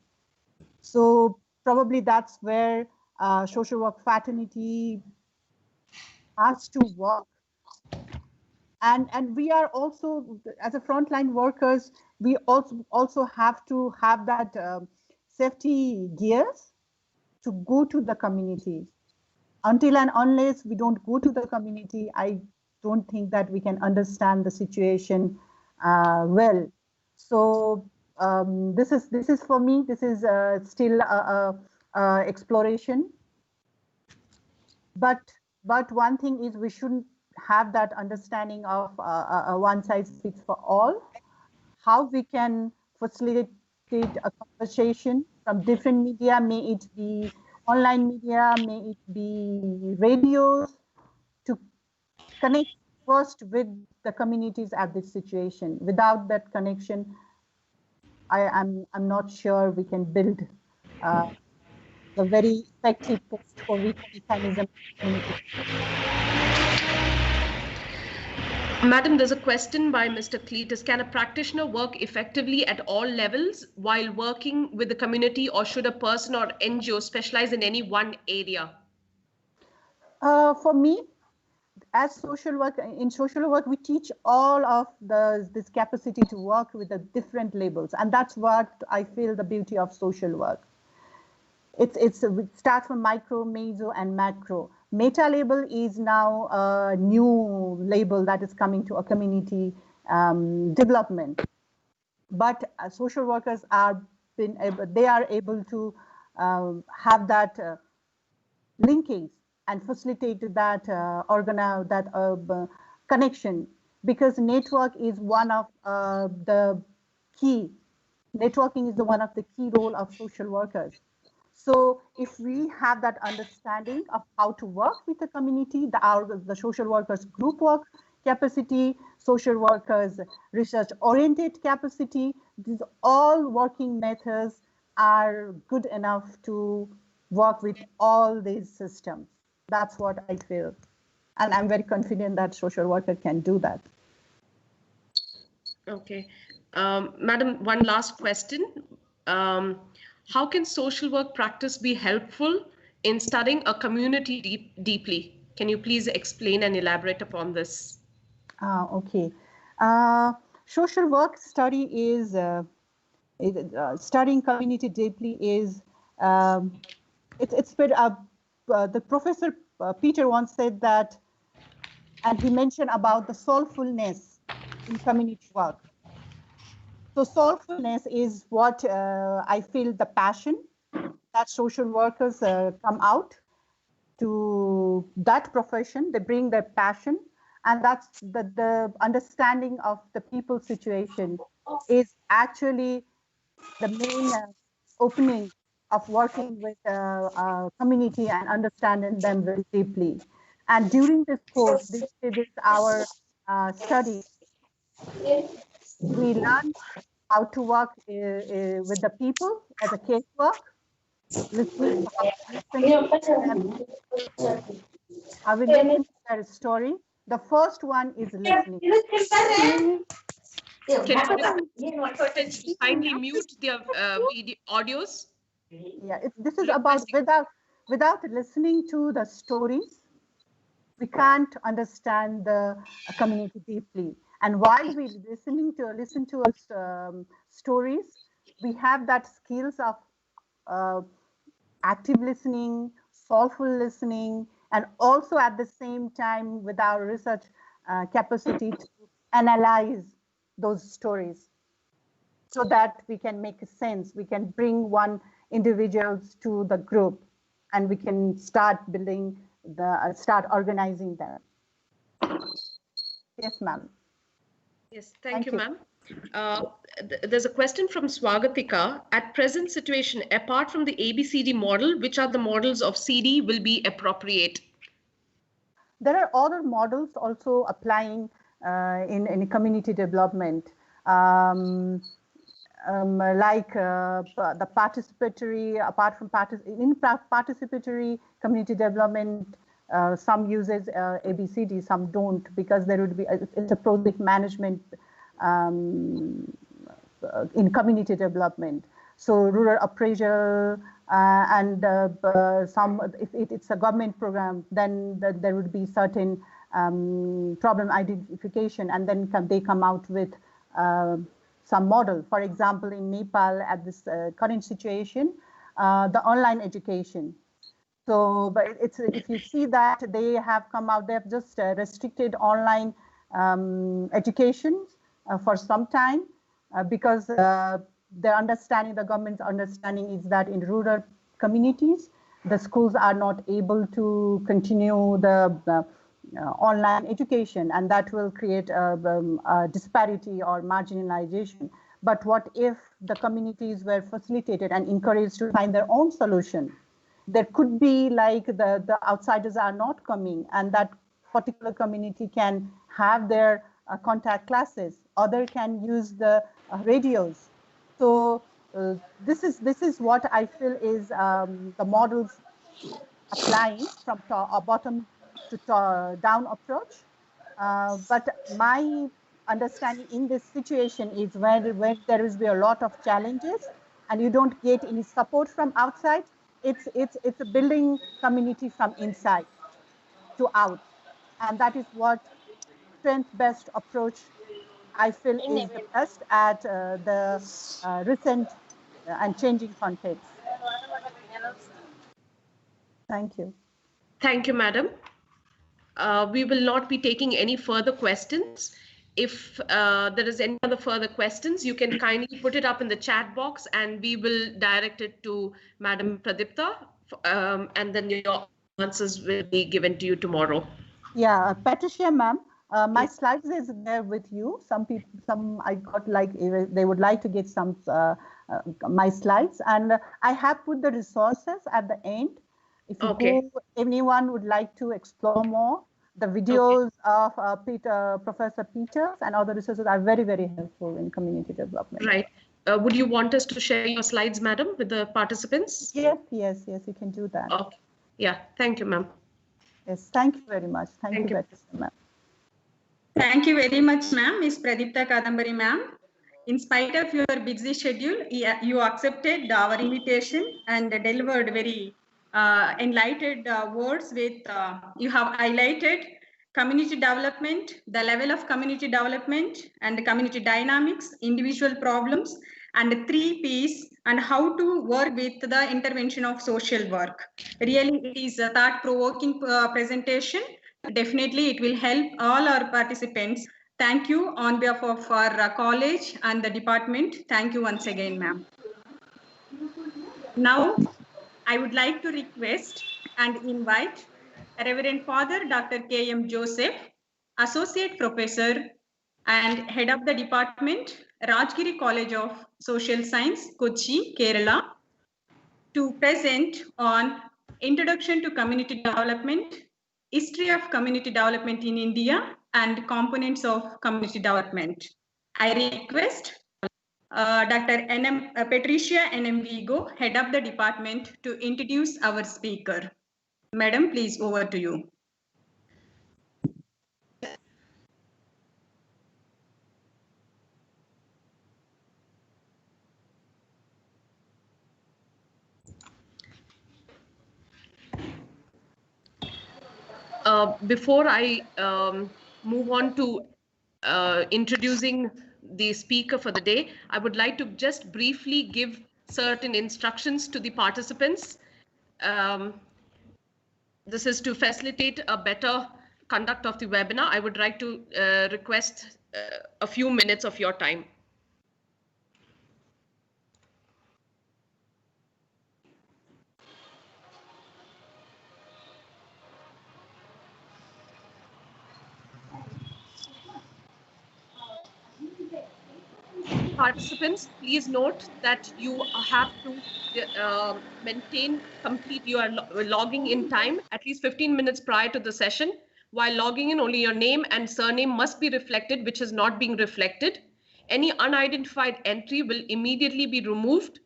So probably that's where social work fraternity has to work. And we are also, as a frontline workers, we also have to have that safety gears to go to the community. Until and unless we don't go to the community, I don't think that we can understand the situation well. So this is for me. This is still a exploration. But one thing is, we shouldn't have that understanding of one size fits for all. how we can facilitate a conversation from different media, may it be online media, may it be radios, to connect first with the communities at this situation. Without that connection, I'm not sure we can build the very effective post-COVID mechanism. Madam, there's a question by Mr. Cletus. Can a practitioner work effectively at all levels while working with the community, or should a person or NGO specialize in any one area? For me, as social work, in social work, we teach all of this capacity to work with the different labels. And that's what I feel the beauty of social work. It starts from micro, meso, and macro. Meta label is now a new label that is coming to a community development. But social workers are able to have that linkage and facilitate that connection, because network is one of the key. Networking is one of the key role of social workers. So if we have that understanding of how to work with the community, the social workers group work capacity, social workers research-oriented capacity, these all working methods are good enough to work with all these systems. That's what I feel. And I'm very confident that social worker can do that. Okay. Madam, one last question. How can social work practice be helpful in studying a community deeply? Can you please explain and elaborate upon this? Okay. Social work study is, studying community deeply is, the Professor Peter once said that, and he mentioned about the soulfulness in community work. So soulfulness is what I feel the passion that social workers come out to that profession. They bring their passion, and that's the understanding of the people's situation is actually the main opening of working with a community and understanding them very deeply. And during this course, this is our study, we learn how to work with the people as a casework, listening to them. I will listen to their story. The first one is listening. Can you kindly mute their audios? Yeah, this is about without listening to the stories, we can't understand the community deeply. And while we listen to stories, we have that skills of active listening, soulful listening, and also at the same time with our research capacity to analyze those stories so that we can make sense. We can bring one individuals to the group, and we can start building start organizing them. Yes, ma'am. Yes, thank you, ma'am. There's a question from Swagatika. At present situation, apart from the ABCD model, which are the models of CD will be appropriate? There are other models also applying in community development, like the participatory, apart from participatory community development, some uses ABCD, some don't, because there would be it's a project management in community development. So rural appraisal and some, if it's a government program, then there would be certain problem identification, and then they come out with some model. For example, in Nepal at this current situation, the online education. So, but it's, if you see that they have come out, they have just restricted online education for some time because their understanding, the government's understanding is that in rural communities, the schools are not able to continue online education, and that will create a disparity or marginalization. But what if the communities were facilitated and encouraged to find their own solution? There could be like the outsiders are not coming, and that particular community can have their contact classes. Other can use the radios. So this is what I feel is the models applying from a bottom to down approach. But my understanding in this situation is where there will be a lot of challenges and you don't get any support from outside, it's a building community from inside to out. And that is what strength-based approach I feel is the best at the recent and changing context. Thank you. Thank you, madam. We will not be taking any further questions. If there is any other further questions, you can kindly put it up in the chat box and we will direct it to Madam Pradipta, and then your answers will be given to you tomorrow. Yeah, Patricia, ma'am, my slides is there with you. Some I got like they would like to get some my slides, and I have put the resources at the end. If anyone would like to explore more, the videos of Professor Peters and other resources are very, very helpful in community development. Right. Would you want us to share your slides, madam, with the participants? Yes, you can do that. Okay. Yeah, thank you, ma'am. Yes, thank you very much. Thank you, ma'am. Thank you very much, ma'am, Ms. Pradipta Kadambari, ma'am. In spite of your busy schedule, you accepted our invitation and delivered very enlightened words with, you have highlighted community development, the level of community development and community dynamics, individual problems, and 3 Ps, and how to work with the intervention of social work. Really, it is a thought-provoking presentation. Definitely, it will help all our participants. Thank you on behalf of our college and the department. Thank you once again, ma'am. Now, I would like to request and invite Reverend Father Dr. K.M. Joseph, Associate Professor and Head of the Department, Rajgiri College of Social Science, Kochi, Kerala, to present on Introduction to Community Development, History of Community Development in India, and Components of Community Development. I request Dr. Patricia N.M. Vigo, Head of the Department, to introduce our speaker. Madam, please, over to you. Before I move on to introducing the speaker for the day, I would like to just briefly give certain instructions to the participants. This is to facilitate a better conduct of the webinar. I would like to request a few minutes of your time. Participants, please note that you have to complete your logging in time at least 15 minutes prior to the session. While logging in, only your name and surname must be reflected, which is not being reflected. Any unidentified entry will immediately be removed.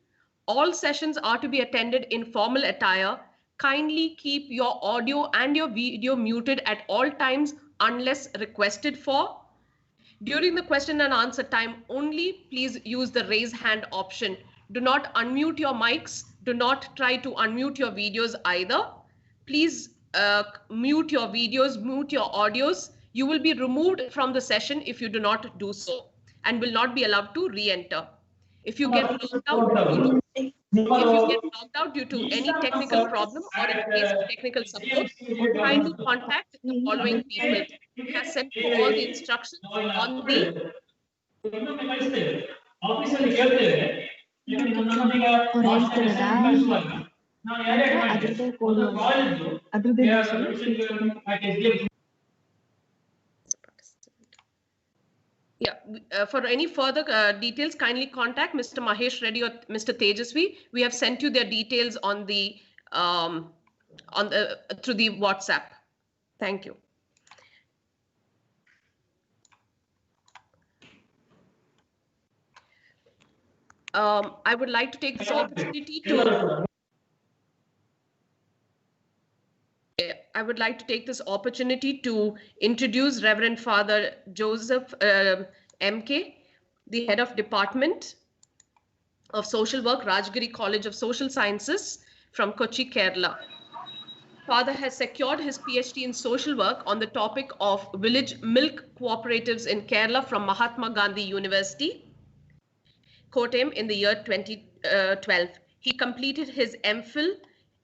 All sessions are to be attended in formal attire. Kindly keep your audio and your video muted at all times unless requested for. During the question and answer time only, please use the raise hand option. Do not unmute your mics. Do not try to unmute your videos either. Please mute your videos, mute your audios. You will be removed from the session if you do not do so and will not be allowed to re-enter. If you get logged out due to any technical problem or in case of technical support, kindly contact the following people. We have sent all the instructions on the for any further details, kindly contact Mr. Mahesh Reddy or Mr. Tejasvi. We have sent you their details on the through the WhatsApp. Thank you. I would like to take this opportunity to introduce Reverend Father Joseph MK, the head of Department of Social Work, Rajgiri College of Social Sciences from Kochi, Kerala. Father has secured his PhD in social work on the topic of village milk cooperatives in Kerala from Mahatma Gandhi University, Kottayam, in the year 2012. He completed his MPhil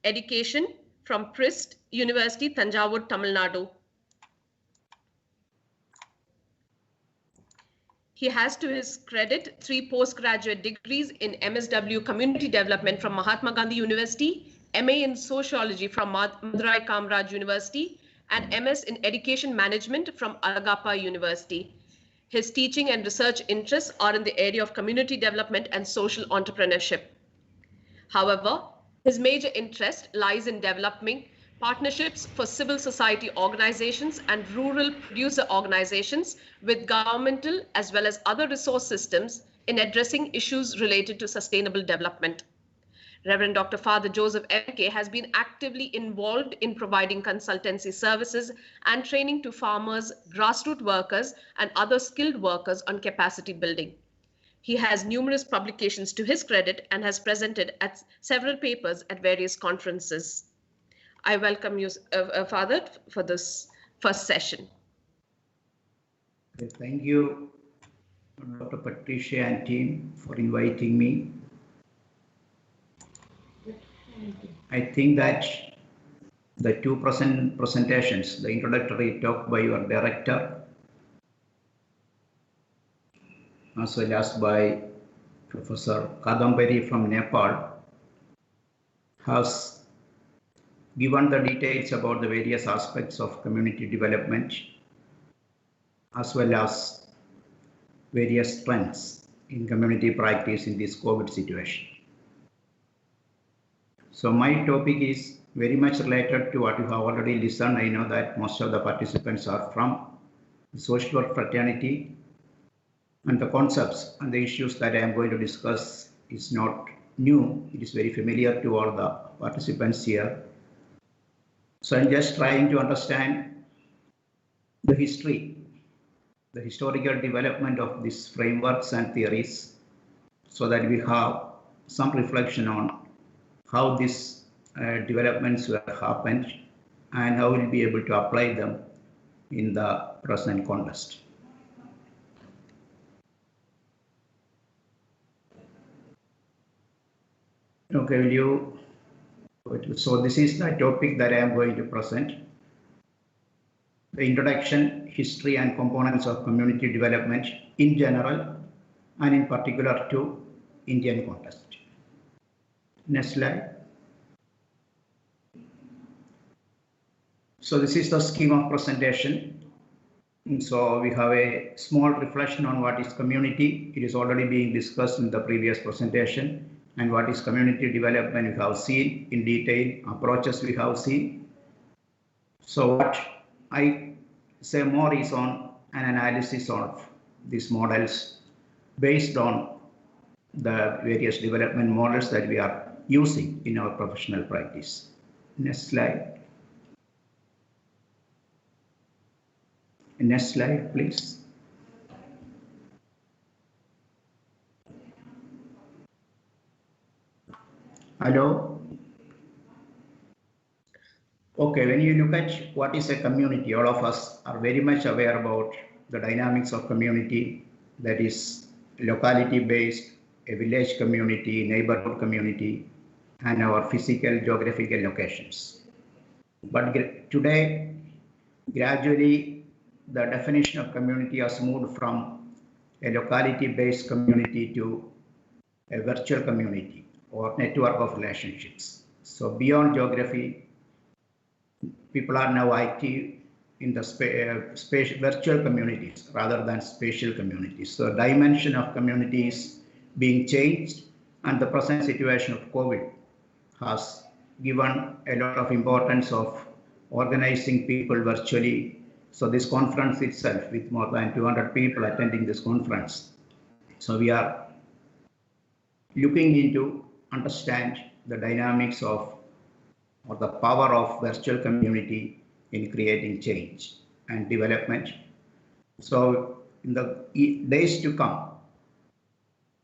education from Prist University, Tanjavur, Tamil Nadu. He has to his credit 3 postgraduate degrees in MSW Community Development from Mahatma Gandhi University, MA in Sociology from Madurai Kamraj University, and MS in Education Management from Alagappa University. His teaching and research interests are in the area of community development and social entrepreneurship. However, his major interest lies in developing partnerships for civil society organizations and rural producer organizations with governmental as well as other resource systems in addressing issues related to sustainable development. Reverend Dr. Father Joseph MK has been actively involved in providing consultancy services and training to farmers, grassroots workers, and other skilled workers on capacity building. He has numerous publications to his credit and has presented at several papers at various conferences. I welcome you, Father, for this first session. Okay, thank you, Dr. Patricia and team, for inviting me. I think that the two presentations, the introductory talk by your director, as well as by Professor Kadambari from Nepal, has given the details about the various aspects of community development, as well as various trends in community practice in this COVID situation. So my topic is very much related to what you have already listened. I know that most of the participants are from the social work fraternity, and the concepts and the issues that I am going to discuss is not new. It is very familiar to all the participants here. So I'm just trying to understand the history, the historical development of these frameworks and theories, so that we have some reflection on how these developments were happened and how we'll be able to apply them in the present context. Okay, so this is the topic that I am going to present. The introduction, history and components of community development in general and in particular to Indian context. Next slide. So this is the scheme of presentation. And so we have a small reflection on what is community. It is already being discussed in the previous presentation. And what is community development we have seen in detail, approaches we have seen. So what I say more is on an analysis of these models based on the various development models that we are using in our professional practice. Next slide. Next slide, please. Hello. Okay, when you look at what is a community, all of us are very much aware about the dynamics of community, that is locality based, a village community, neighborhood community, and our physical geographical locations. But today, gradually, the definition of community has moved from a locality based community to a virtual community or network of relationships. So beyond geography, people are now active in the virtual communities rather than spatial communities. So dimension of communities being changed, and the present situation of COVID has given a lot of importance of organizing people virtually. So this conference itself, with more than 200 people attending this conference. So we are looking into understand the dynamics of or the power of virtual community in creating change and development. So in the days to come,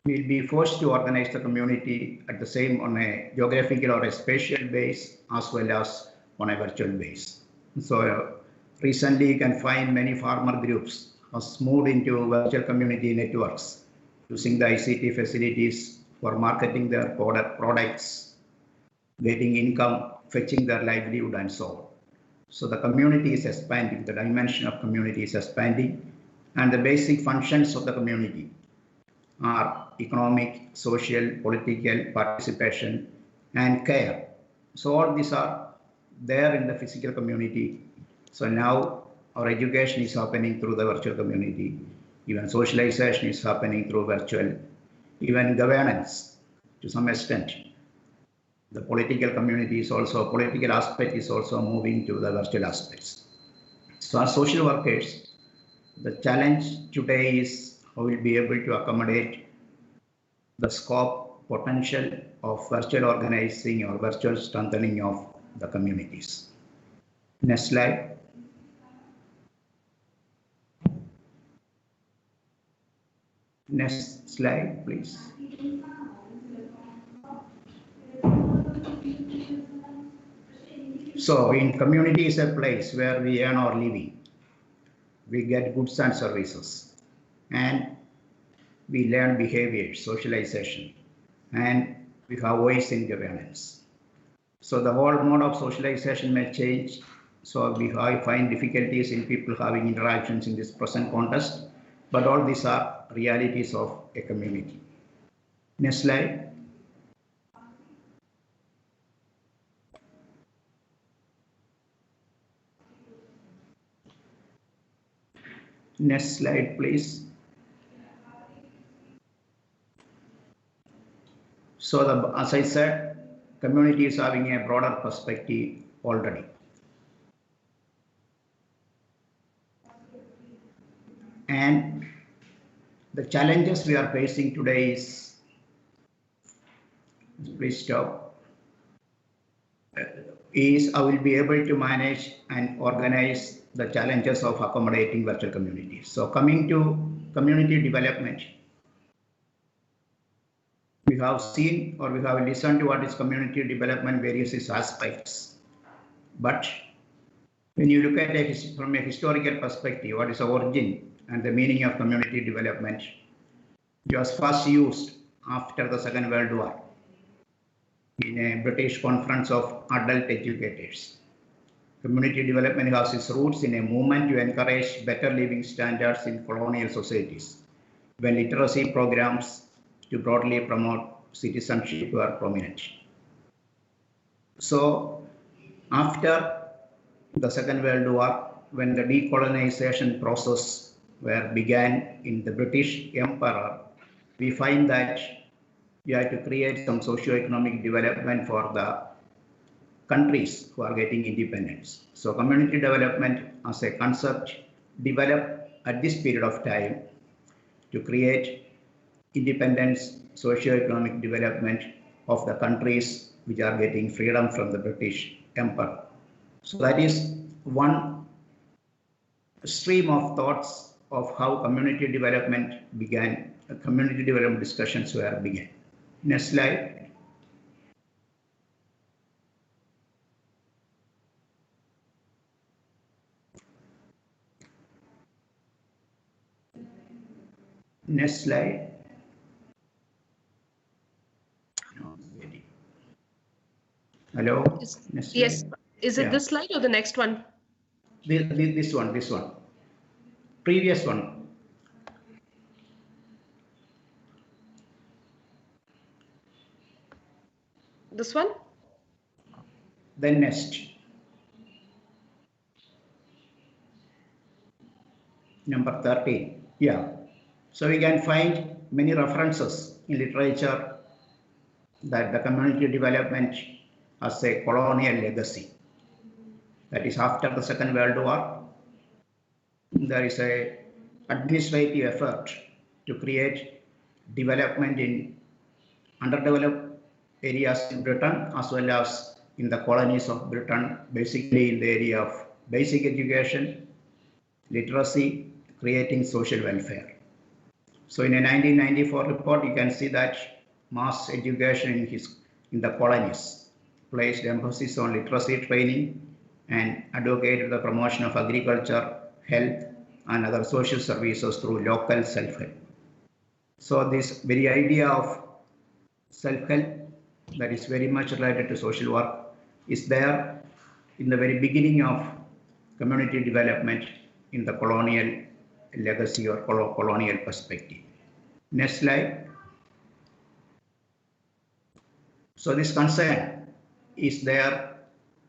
we'll be forced to organize the community at the same on a geographical or a spatial base as well as on a virtual base. So recently you can find many farmer groups has moved into virtual community networks using the ICT facilities for marketing their products, getting income, fetching their livelihood and so on. So the community is expanding, the dimension of community is expanding, and the basic functions of the community are economic, social, political, participation, and care. So all these are there in the physical community. So now our education is happening through the virtual community. Even socialization is happening through virtual. Even governance, to some extent, the political community is also, political aspect is also moving to the virtual aspects. So as social workers, the challenge today is how we'll be able to accommodate the scope, potential of virtual organizing or virtual strengthening of the communities. Next slide. Next slide, please. So in community is a place where we earn our living. We get goods and services, and we learn behavior, socialization, and we have voice in governance. So the whole mode of socialization may change. So we find difficulties in people having interactions in this present context, but all these are realities of a community. Next slide. Next slide, please. So as I said, community is having a broader perspective already. And the challenges we are facing today is, please stop, is I will be able to manage and organize the challenges of accommodating virtual communities. So coming to community development, we have seen or we have listened to what is community development, various its aspects. But when you look at it from a historical perspective, what is the origin and the meaning of community development? It was first used after the Second World War in a British conference of adult educators. Community development has its roots in a movement to encourage better living standards in colonial societies, when literacy programs to broadly promote citizenship were prominent. So after the Second World War, when the decolonization process began in the British Empire, we find that we have to create some socio-economic development for the countries who are getting independence. So community development as a concept developed at this period of time to create independence, socio-economic development of the countries which are getting freedom from the British Empire. So that is one stream of thoughts of how community development began, community development discussions began. Next slide. Next slide. Hello? Next Yes. slide. Is it this slide or the next one? This one. Previous one. This one? Then next. number 13. Yeah. So we can find many references in literature that the community development has a colonial legacy. That is, after the Second World War, there is a administrative effort to create development in underdeveloped areas in Britain as well as in the colonies of Britain, basically in the area of basic education, literacy, creating social welfare. So in a 1994 report, you can see that mass education in the colonies placed emphasis on literacy training and advocated the promotion of agriculture, health, and other social services through local self-help. So this very idea of self-help that is very much related to social work is there in the very beginning of community development in the colonial legacy or colonial perspective. Next slide. So this concern is there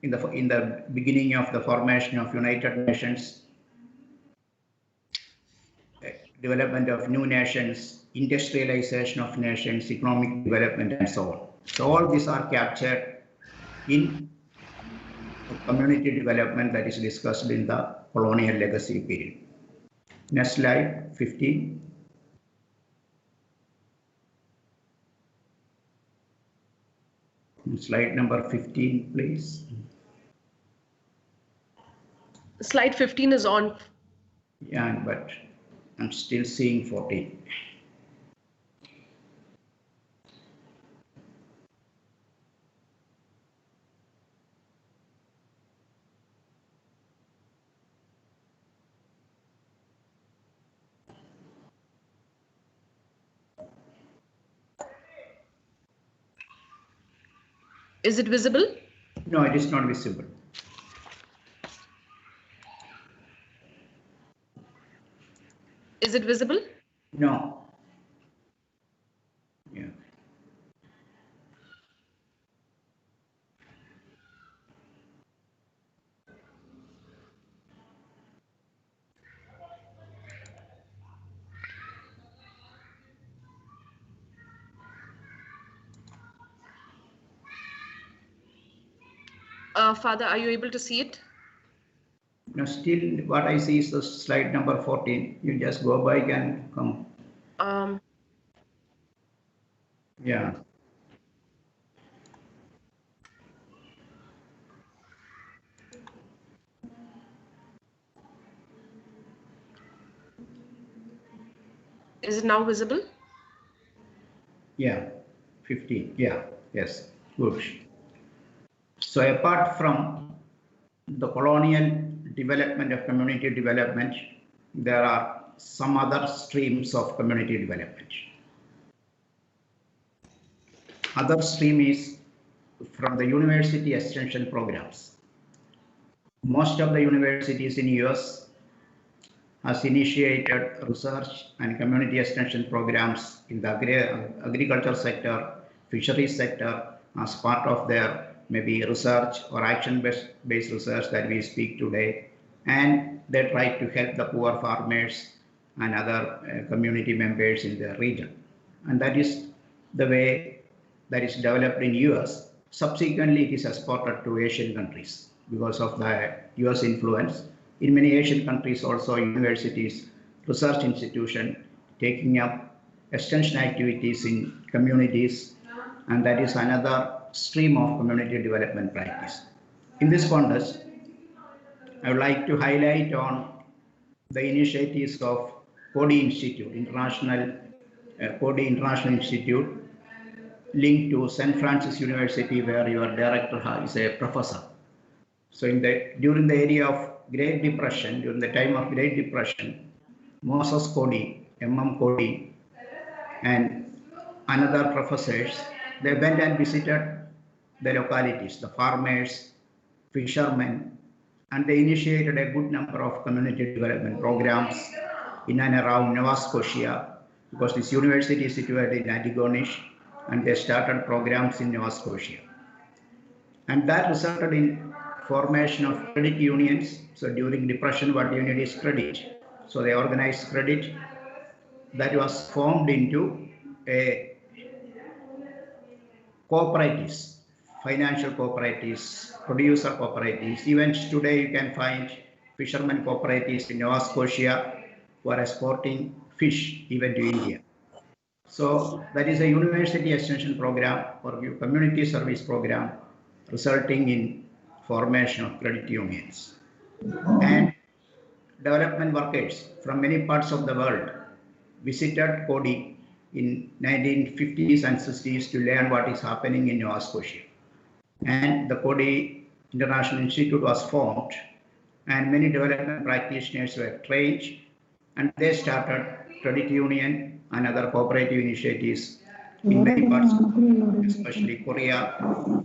in the beginning of the formation of United Nations, development of new nations, industrialization of nations, economic development, and so on. So all these are captured in community development that is discussed in the colonial legacy period. Next slide, 15. Slide number 15, please. Slide 15 is on. Yeah, but I'm still seeing 14. Is it visible? No, it is not visible. Is it visible? No. Yeah. Father, are you able to see it? No, still what I see is the slide number 14. You just go by and come. Yeah. Is it now visible? Yeah. 15. Yeah. Yes. Good. So apart from the colonial development of community development, there are some other streams of community development. Other stream is from the university extension programs. Most of the universities in US has initiated research and community extension programs in the agriculture sector, fisheries sector as part of their maybe research or action-based research that we speak today. And they try to help the poor farmers and other community members in the region. And that is the way that is developed in US. Subsequently, it is exported to Asian countries because of the US influence. In many Asian countries also, universities, research institutions taking up extension activities in communities, and that is another stream of community development practice. In this context, I would like to highlight on the initiatives of Coady Institute, International Institute, linked to St. Francis University, where your director is a professor. So during the area of Great Depression, during the time of Great Depression, Moses Coady, Coady, and another professors, they went and visited the localities, the farmers, fishermen, and they initiated a good number of community development programs in and around Nova Scotia, because this university is situated in Antigonish, and they started programs in Nova Scotia. And that resulted in formation of credit unions. So during depression, what you need is credit. So the organized credit that was formed into a cooperatives, financial cooperatives, producer cooperatives. Even today you can find fishermen cooperatives in Nova Scotia who are exporting fish even to India. So that is a university extension program or community service program resulting in formation of credit unions. And development workers from many parts of the world visited Cody in 1950s and 60s to learn what is happening in Nova Scotia. And the Cody International Institute was formed and many development practitioners were trained and they started credit union and other cooperative initiatives in many parts of the world, especially Korea,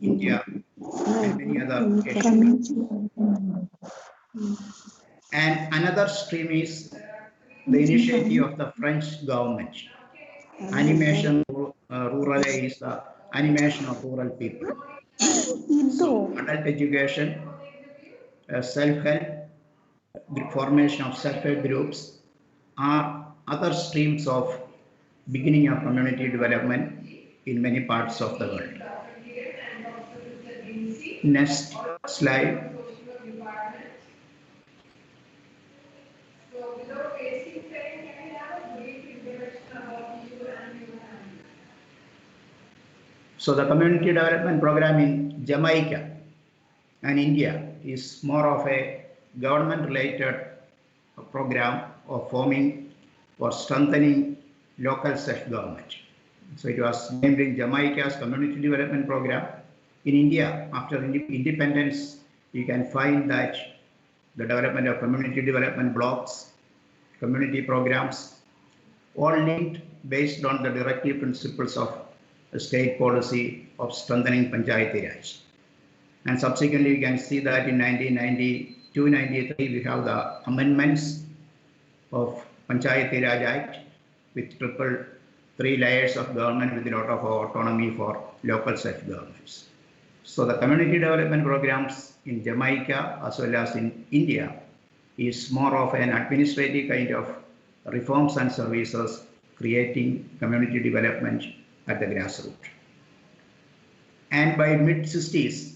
India, and many other Asian countries. And another stream is the initiative of the French government. Animation rural is the animation of rural people. So adult education, self-help, the formation of self-help groups are other streams of beginning of community development in many parts of the world. Next slide. So the community development program in Jamaica and India is more of a government-related program of forming or strengthening local self-government. So it was named in Jamaica's community development program. In India, after independence, you can find that the development of community development blocks, community programs, all linked based on the directive principles of the state policy of strengthening Panchayati Raj. And subsequently, you can see that in 1992-93, we have the amendments of Panchayati Raj Act with three layers of government with a lot of autonomy for local self-governments. So the community development programs in Jamaica as well as in India is more of an administrative kind of reforms and services creating community development at the grassroots. And by mid-60s,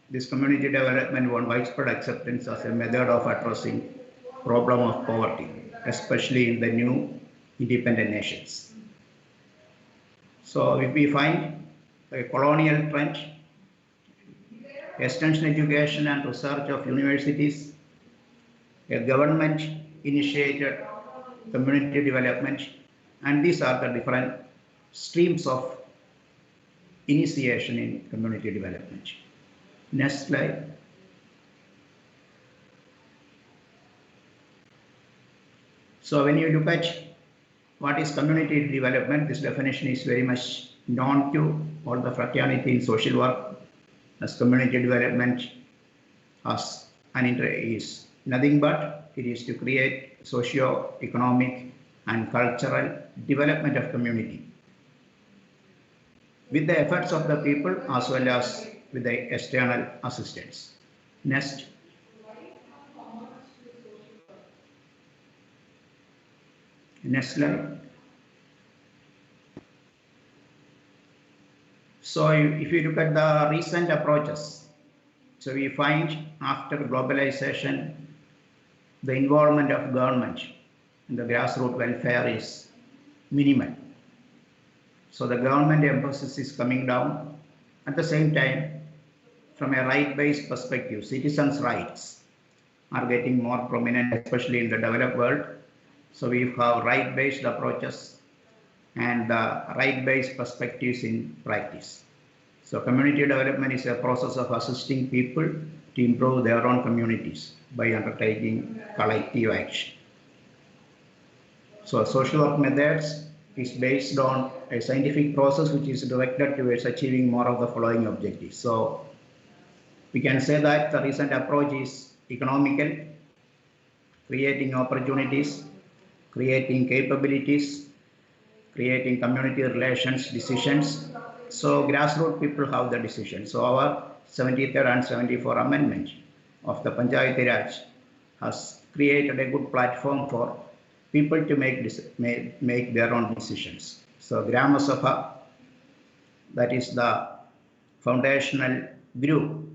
this community development won widespread acceptance as a method of addressing problem of poverty, especially in the new independent nations. So if we find a colonial trend, extension education and research of universities, a government initiated community development, and these are the different streams of initiation in community development. Next slide. So when you look at what is community development, this definition is very much known to all the fraternity in social work, as community development as an is nothing but it is to create socio-economic and cultural development of community with the efforts of the people as well as with the external assistance. Next. Next slide. So if you look at the recent approaches, so we find after globalization, the involvement of government in the grassroots welfare is minimal. So the government emphasis is coming down. At the same time, from a right-based perspective, citizens' rights are getting more prominent, especially in the developed world. So we have right-based approaches and right-based perspectives in practice. So community development is a process of assisting people to improve their own communities by undertaking collective action. So social work methods is based on a scientific process which is directed towards achieving more of the following objectives. So we can say that the recent approach is economical, creating opportunities, creating capabilities, creating community relations, decisions. So grassroots people have the decision. So our 73rd and 74th amendment of the Panchayati Raj has created a good platform for people to make their own decisions. So Grama Sabha, that is the foundational group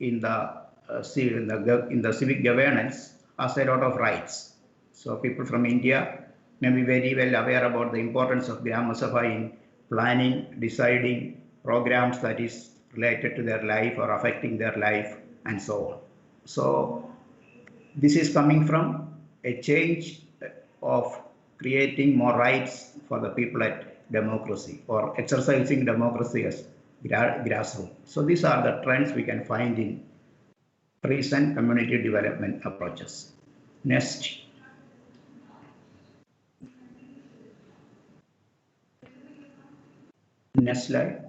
in the civic governance, has a lot of rights. So people from India may be very well aware about the importance of Grama Sabha in planning, deciding programs that is related to their life or affecting their life and so on. So this is coming from a change of creating more rights for the people at democracy or exercising democracy as grassroots. So these are the trends we can find in recent community development approaches. Next. Next slide.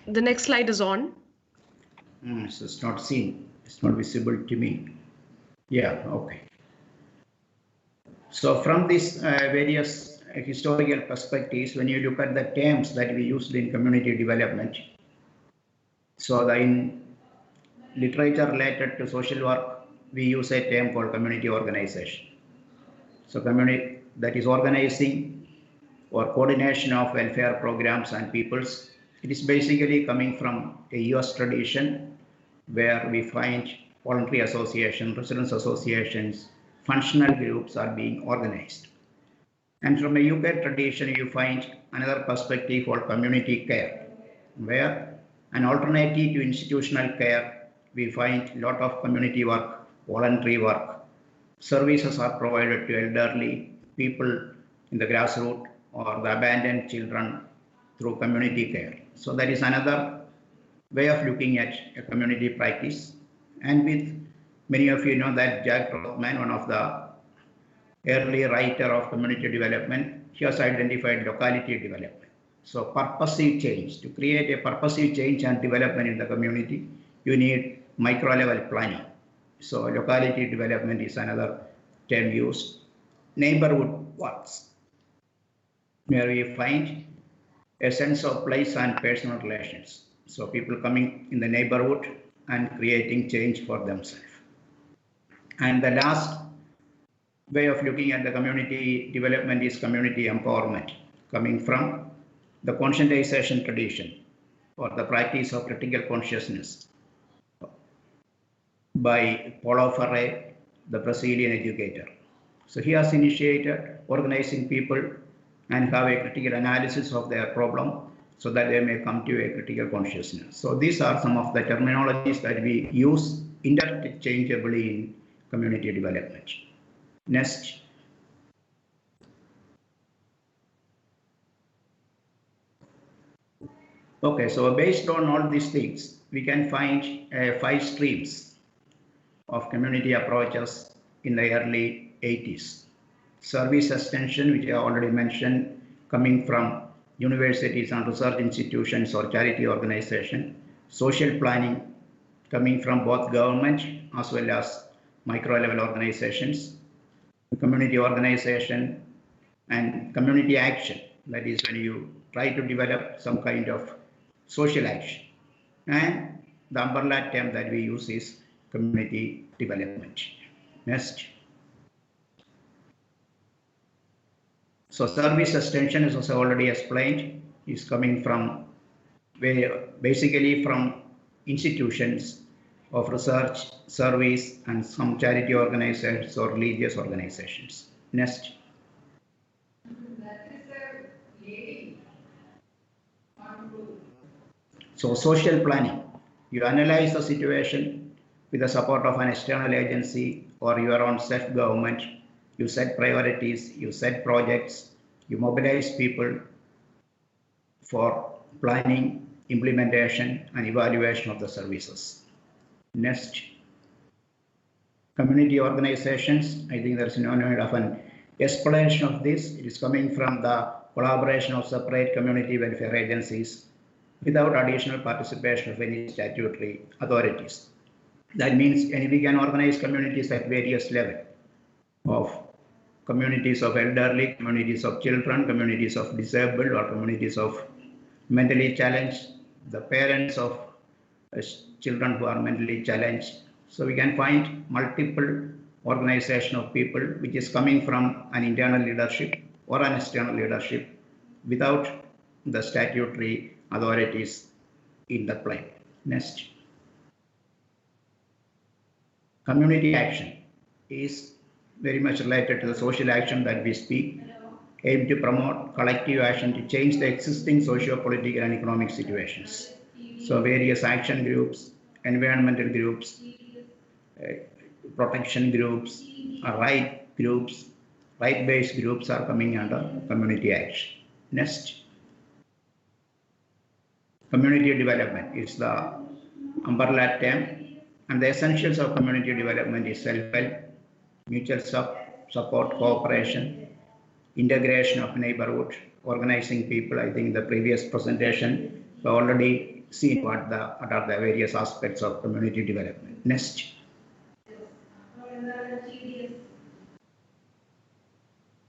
The next slide is on. So it's not seen. It's not visible to me. Yeah, okay. So from these various historical perspectives, when you look at the terms that we used in community development, so in literature related to social work, we use a term called community organization. So community, that is organizing or coordination of welfare programs and peoples. It is basically coming from a US tradition where we find voluntary associations, residents associations, functional groups are being organized. And from a UK tradition, you find another perspective called community care, where an alternative to institutional care, we find a lot of community work, voluntary work. Services are provided to elderly people in the grassroots or the abandoned children through community care. So that is another way of looking at a community practice. And with many of you know that Jack Rothman, one of the early writer of community development, he has identified locality development. So purposive change, to create a purposive change and development in the community, you need micro level planning. So locality development is another term used. Neighborhood works, where we find a sense of place and personal relations. So people coming in the neighborhood and creating change for themselves. And the last way of looking at the community development is community empowerment, coming from the conscientization tradition or the practice of critical consciousness by Paulo Freire, the Brazilian educator. So he has initiated organizing people and have a critical analysis of their problem so that they may come to a critical consciousness. So these are some of the terminologies that we use interchangeably in community development. Next. Okay, so based on all these things, we can find 5 streams of community approaches in the early 80s. Service extension, which I already mentioned, coming from universities and research institutions or charity organization. Social planning, coming from both government as well as micro level organizations. Community organization and community action, that is when you try to develop some kind of social action. And the umbrella term that we use is community development. Next. So service extension, as I already explained, is coming from basically from institutions of research, service, and some charity organizations or religious organizations. Next. So social planning, you analyze the situation with the support of an external agency or your own self-government. You set priorities, you set projects, you mobilize people for planning, implementation, and evaluation of the services. Next. Community organizations, I think there's no need of an explanation of this. It is coming from the collaboration of separate community welfare agencies without additional participation of any statutory authorities. That means we can organize communities at various levels. of communities of elderly, communities of children, communities of disabled, or communities of mentally challenged, the parents of children who are mentally challenged. So we can find multiple organization of people which is coming from an internal leadership or an external leadership without the statutory authorities in the play. Next. Community action is very much related to the social action that we speak, aim to promote collective action to change the existing socio-political and economic situations. So various action groups, environmental groups, protection groups, right-based groups are coming under community action. Next. Community development is the umbrella term, and the essentials of community development is self-help, mutual support, cooperation, integration of neighborhood, organizing people. I think in the previous presentation, we already seen what are the various aspects of community development. Next.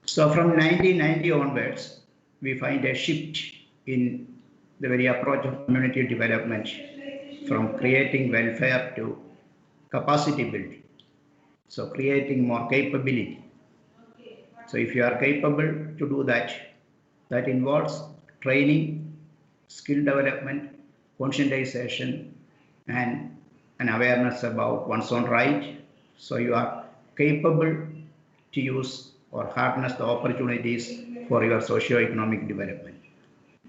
So from 1990 onwards, we find a shift in the very approach of community development from creating welfare to capacity building. So creating more capability. So if you are capable to do that, that involves training, skill development, conscientization, and an awareness about one's own right. So you are capable to use or harness the opportunities for your socio-economic development.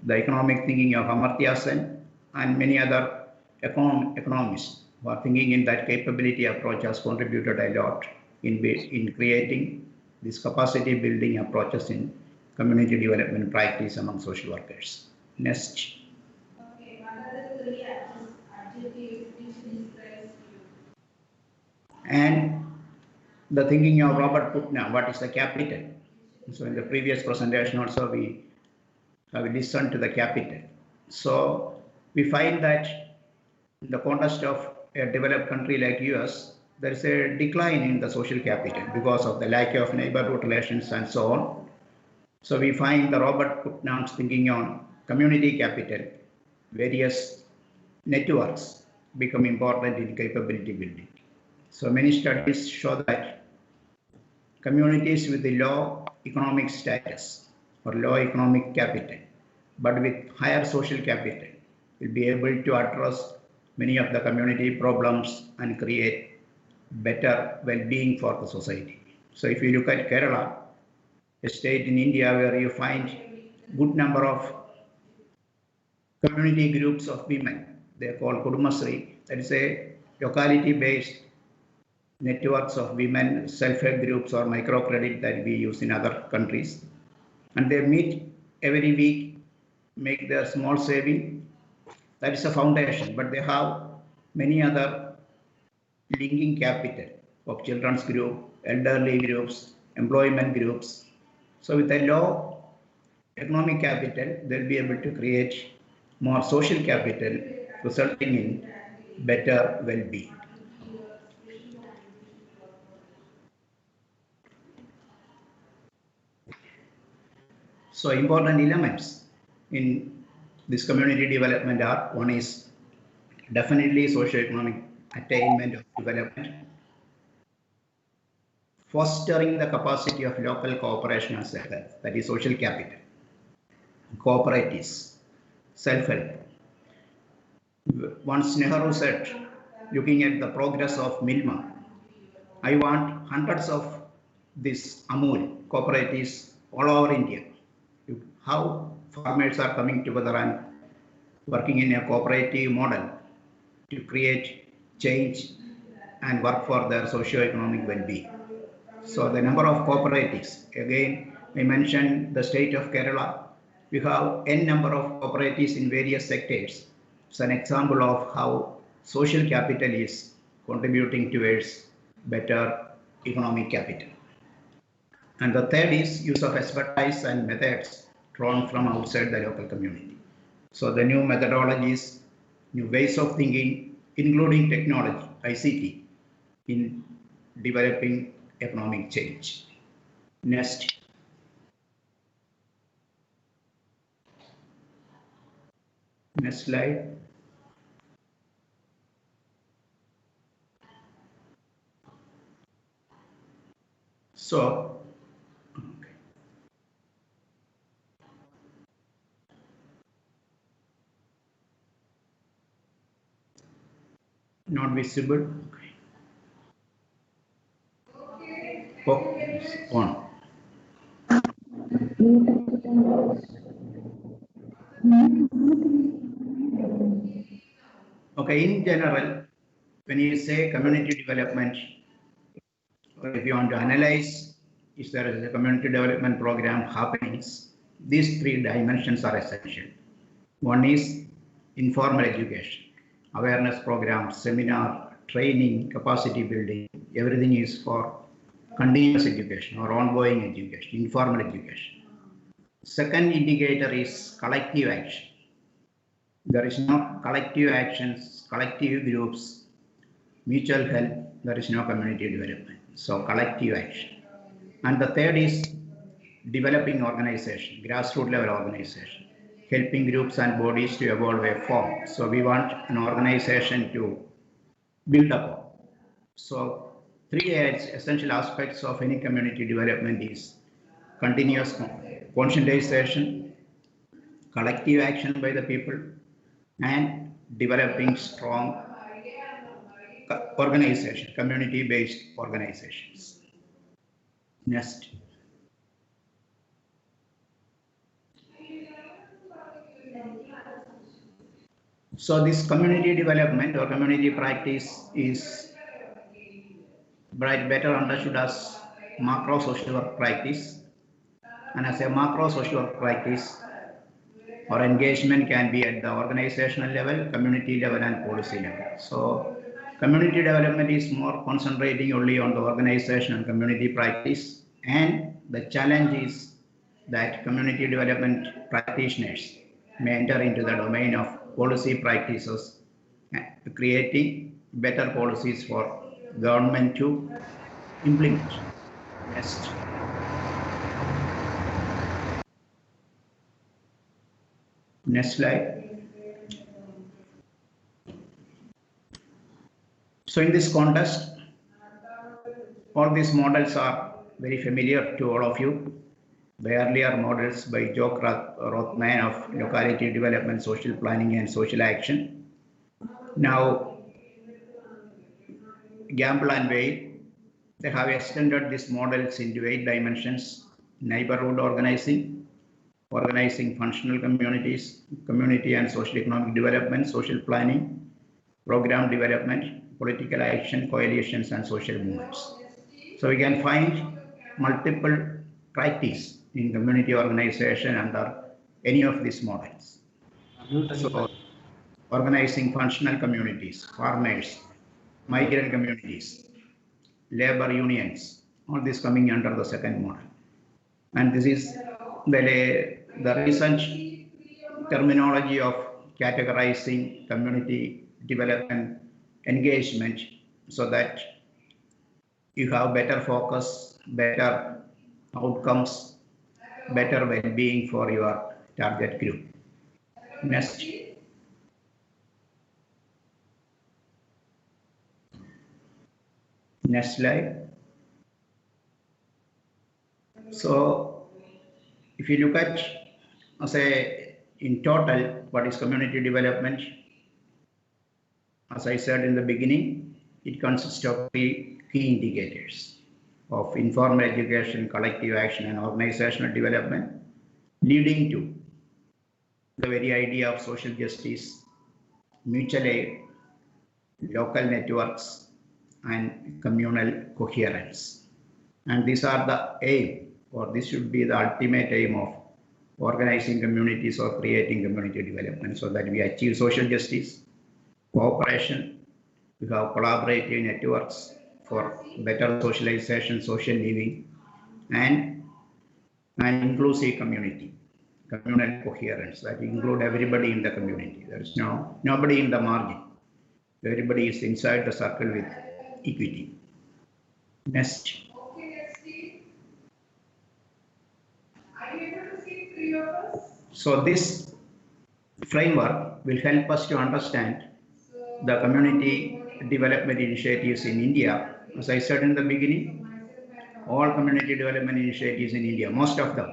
The economic thinking of Amartya Sen and many other economists who are thinking in that capability approach has contributed a lot in creating these capacity building approaches in community development practice among social workers. Next. And the thinking of Robert Putnam, what is the capital? So in the previous presentation also we have listened to the capital. So we find that in the context of a developed country like US, there is a decline in the social capital because of the lack of neighborhood relations and so on. So we find the Robert Putnam's thinking on community capital, various networks become important in capability building. So many studies show that communities with the low economic status or low economic capital, but with higher social capital, will be able to address many of the community problems and create better well-being for the society. So if you look at Kerala, a state in India where you find good number of community groups of women, they are called Kudumasri. That is a locality-based networks of women, self-help groups or microcredit that we use in other countries. And they meet every week, make their small saving. That is a foundation, but they have many other linking capital of children's group, elderly groups, employment groups. So with a low economic capital, they'll be able to create more social capital, resulting in better well-being. So important elements in this community development are, one is definitely socio-economic attainment of development, fostering the capacity of local cooperation and self-help, that is social capital, cooperatives, self-help. Once Nehru said, looking at the progress of Milma, I want hundreds of these Amul cooperatives all over India. How farmers are coming together and working in a cooperative model to create change and work for their socio-economic well-being. So the number of cooperatives, again, I mentioned the state of Kerala. We have n number of cooperatives in various sectors. It's an example of how social capital is contributing towards better economic capital. And the third is use of expertise and methods drawn from outside the local community. So the new methodologies, new ways of thinking, including technology, ICT, in developing economic change. Next. Next slide. So, not visible. Oh, it's on. Okay, in general, when you say community development, or if you want to analyze if there is a community development program happening, these three dimensions are essential. One is informal education, awareness programs, seminar, training, capacity building, everything is for continuous education or ongoing education, informal education. Second indicator is collective action. There is no collective actions, collective groups, mutual help, there is no community development. So collective action. And the third is developing organization, grassroots level organization, helping groups and bodies to evolve a form. So we want an organization to build upon. So three essential aspects of any community development is continuous conscientization, collective action by the people, and developing strong organization, community-based organizations. Next. So this community development or community practice is better understood as macro social work practice. And as a macro social work practice, our engagement can be at the organizational level, community level, and policy level. So community development is more concentrating only on the organization and community practice. And the challenge is that community development practitioners may enter into the domain of policy practices, creating better policies for government to implement. Next. Next slide. So in this context, all these models are very familiar to all of you. The earlier models by Joe Rothman of locality development, social planning, and social action. Now, Gamble and Wade, they have extended these models into 8 dimensions: neighborhood organizing, organizing functional communities, community and social economic development, social planning, program development, political action, coalitions, and social movements. So we can find multiple practice in community organization under any of these models. So organizing functional communities, farmers, migrant communities, labor unions, all this coming under the second model. And this is the recent terminology of categorizing community development engagement so that you have better focus, better outcomes, better well-being for your target group. Next. Next slide. So if you look at, say, in total, what is community development? As I said in the beginning, it consists of 3 key indicators of informal education, collective action, and organizational development, leading to the very idea of social justice, mutual aid, local networks, and communal coherence. And these are the aim, or this should be the ultimate aim of organizing communities or creating community development, so that we achieve social justice, cooperation, we have collaborative networks for better socialization, social living, and an inclusive community, communal coherence that include everybody in the community. There is nobody in the margin. Everybody is inside the circle with equity. Next. So this framework will help us to understand the community development initiatives in India. As I said in the beginning, all community development initiatives in India, most of them,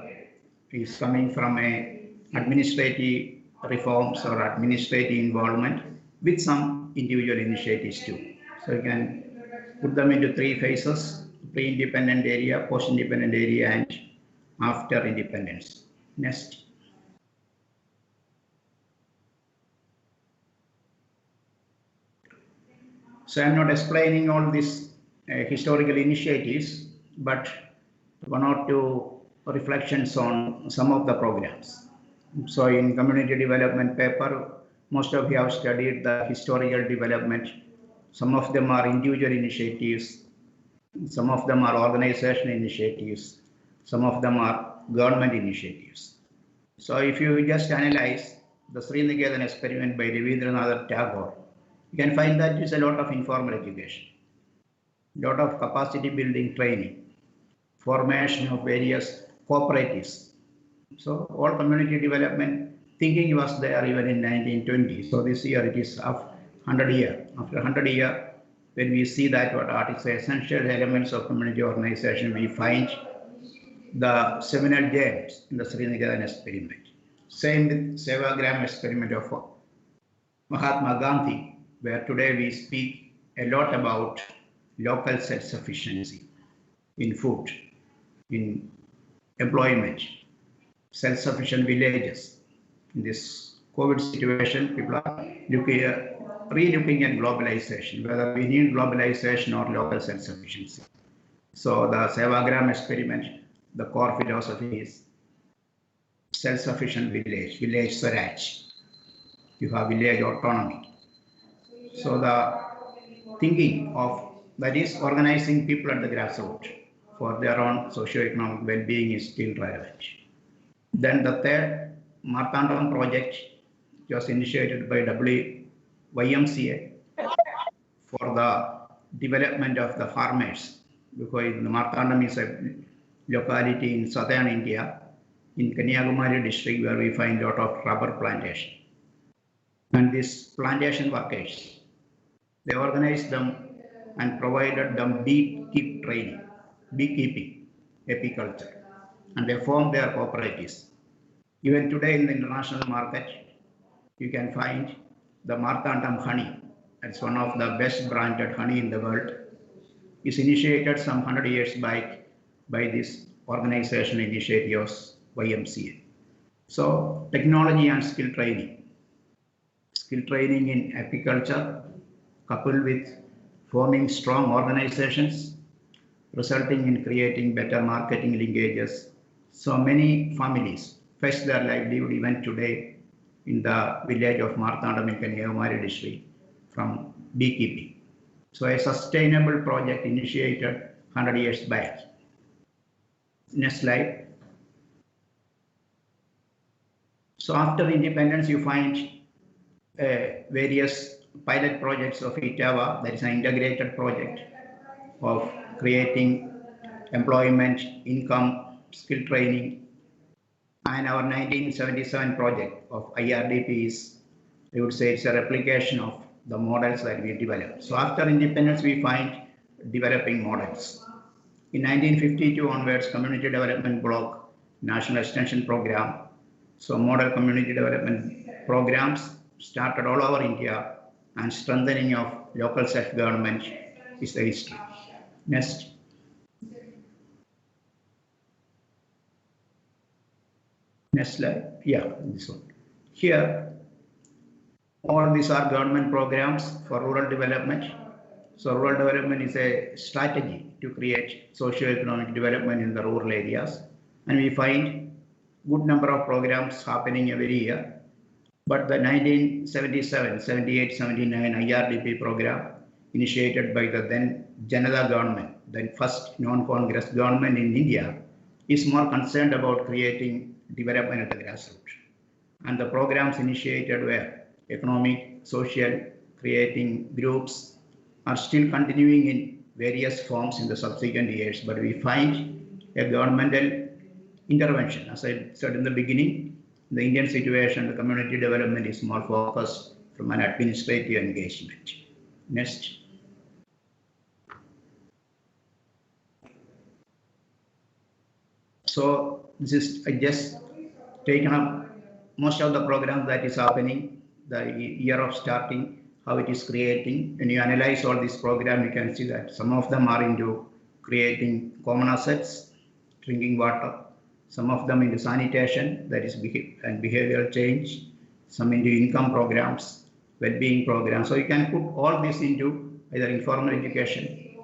is coming from a administrative reforms or administrative involvement with some individual initiatives too. So you can put them into three phases: pre-independent area, post-independent area, and after independence. Next. So I'm not explaining all these historical initiatives, but one or two reflections on some of the programs. So in community development paper, most of you have studied the historical development. Some of them are individual initiatives. Some of them are organizational initiatives. Some of them are government initiatives. So if you just analyze the Srinagar experiment by Rabindranath Tagore, you can find that it's a lot of informal education, lot of capacity building training, formation of various cooperatives. So all community development thinking was there even in 1920. So this year it is of 100 year. After 100 year, when we see that what are its essential elements of community organization, we find the seminal gems in the Srinagar experiment. Same with Sevagram experiment of Mahatma Gandhi, where today we speak a lot about local self-sufficiency in food, in employment, self-sufficient villages. In this COVID situation, people are re-looking at globalization, whether we need globalization or local self-sufficiency. So the Sevagram experiment, the core philosophy is self-sufficient village, village Swaraj. You have village autonomy. So the thinking of that is organizing people at the grassroots for their own socio-economic well-being is still relevant. Then the third Martandam project was initiated by YMCA for the development of the farmers, because Martandam is a locality in southern India, in Kanyakumari district, where we find a lot of rubber plantation. And these plantation workers, they organized them and provided them beekeeping training, beekeeping, apiculture, and they formed their cooperatives. Even today in the international market, you can find the Martandam honey. It's one of the best branded honey in the world. It's initiated some 100 years back by this organization initiatives YMCA. So technology and skill training in apiculture, coupled with forming strong organizations, resulting in creating better marketing linkages. So many families fetch their livelihood even today in the village of Marthandam in Kanyakumari district from beekeeping. So a sustainable project initiated 100 years back. Next slide. So after independence, you find various pilot projects of ITAVA, that is an integrated project of creating employment, income, skill training. And our 1977 project of IRDP is, I would say, it's a replication of the models that we developed. So after independence, we find developing models. In 1952 onwards, Community Development Block, National Extension Program. So model community development programs started all over India, and strengthening of local self-government is the history. Next. Next slide. Yeah, this one. Here, all these are government programs for rural development. So rural development is a strategy to create socio-economic development in the rural areas. And we find good number of programs happening every year. But the 1977, 78, 79 IRDP program initiated by the then Janata government, the first non-Congress government in India, is more concerned about creating development at the grassroots. And the programs initiated were economic, social, creating groups are still continuing in various forms in the subsequent years. But we find a governmental intervention. As I said in the beginning, the Indian situation, the community development is more focused from an administrative engagement. Next. So this is I just taken up most of the programs that is happening, the year of starting, how it is creating. When you analyze all this program, you can see that some of them are into creating common assets, drinking water, some of them into sanitation, that is and behavioral change, some into income programs, well-being programs. So you can put all this into either informal education,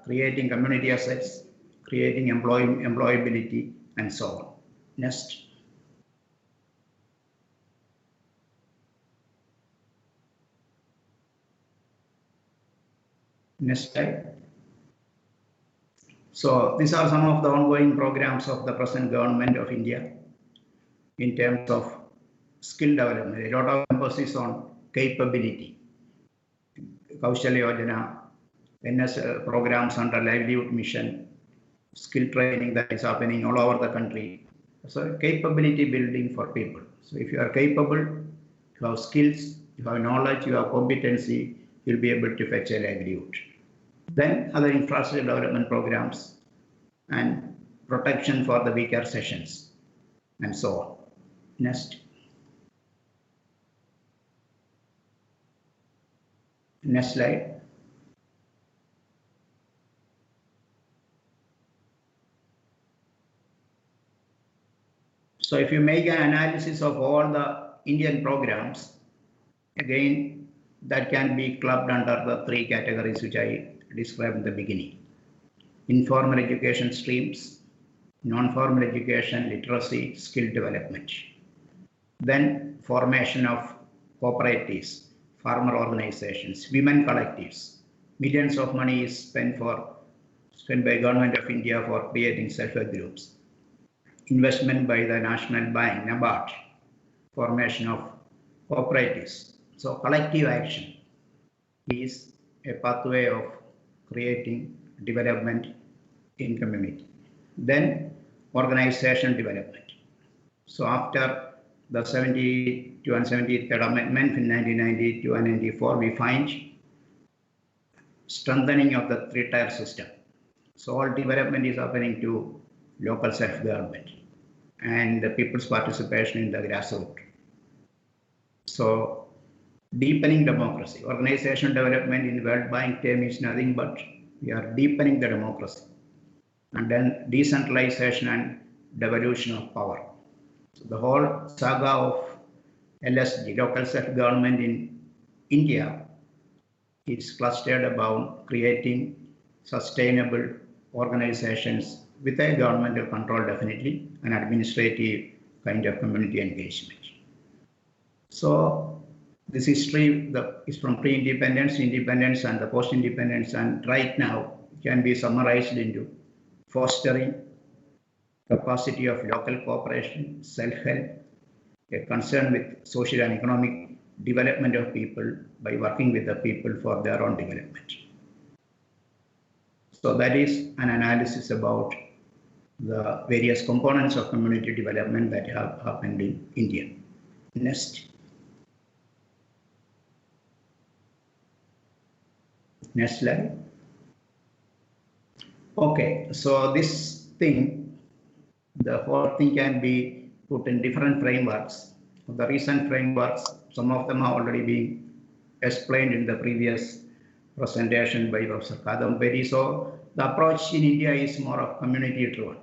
creating community assets, creating employability, and so on. Next. Next slide. So these are some of the ongoing programs of the present government of India in terms of skill development. A lot of emphasis on capability. Kaushalya Yojana, NS programs under livelihood mission, skill training that is happening all over the country. So capability building for people. So if you are capable, you have skills, you have knowledge, you have competency, you'll be able to fetch a livelihood. Then other infrastructure development programs and protection for the weaker sessions and so on. Next. Next slide. So if you make an analysis of all the Indian programs, again, that can be clubbed under the three categories which I described in the beginning. Informal education streams, non-formal education, literacy, skill development. Then formation of cooperatives, farmer organizations, women collectives. Millions of money is spent by Government of India for creating self-help groups. Investment by the National Bank, NABARD, formation of cooperatives. So collective action is a pathway of creating development in community. Then organization development. So after the 72 and 73rd Amendment in 1992 and 94, we find strengthening of the three-tier system. So all development is happening to local self-government and the people's participation in the grassroots. So deepening democracy, organization development in World Bank term is nothing but we are deepening the democracy. And then decentralization and devolution of power. So the whole saga of LSG, local self-government in India, is clustered about creating sustainable organizations with a governmental control, definitely, and administrative kind of community engagement. So this history is from pre-independence, independence, and the post-independence, and right now can be summarized into fostering capacity of local cooperation, self-help, a concern with social and economic development of people by working with the people for their own development. So that is an analysis about the various components of community development that have happened in India. Next. Next slide. Okay, so this thing, the whole thing can be put in different frameworks. The recent frameworks, some of them are already being explained in the previous presentation by Professor Kadambari. So the approach in India is more of community driven.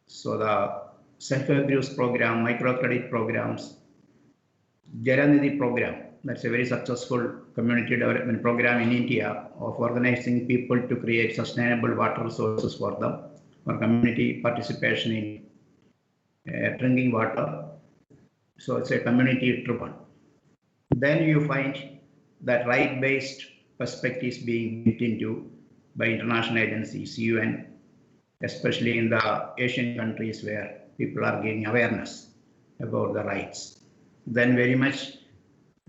So the self-help groups program, microcredit programs, Jalanidhi program, that's a very successful community development program in India of organizing people to create sustainable water resources for them, for community participation in drinking water. So it's a community driven. Then you find that right-based perspectives being built into by international agencies, UN, especially in the Asian countries where people are gaining awareness about the rights. Then very much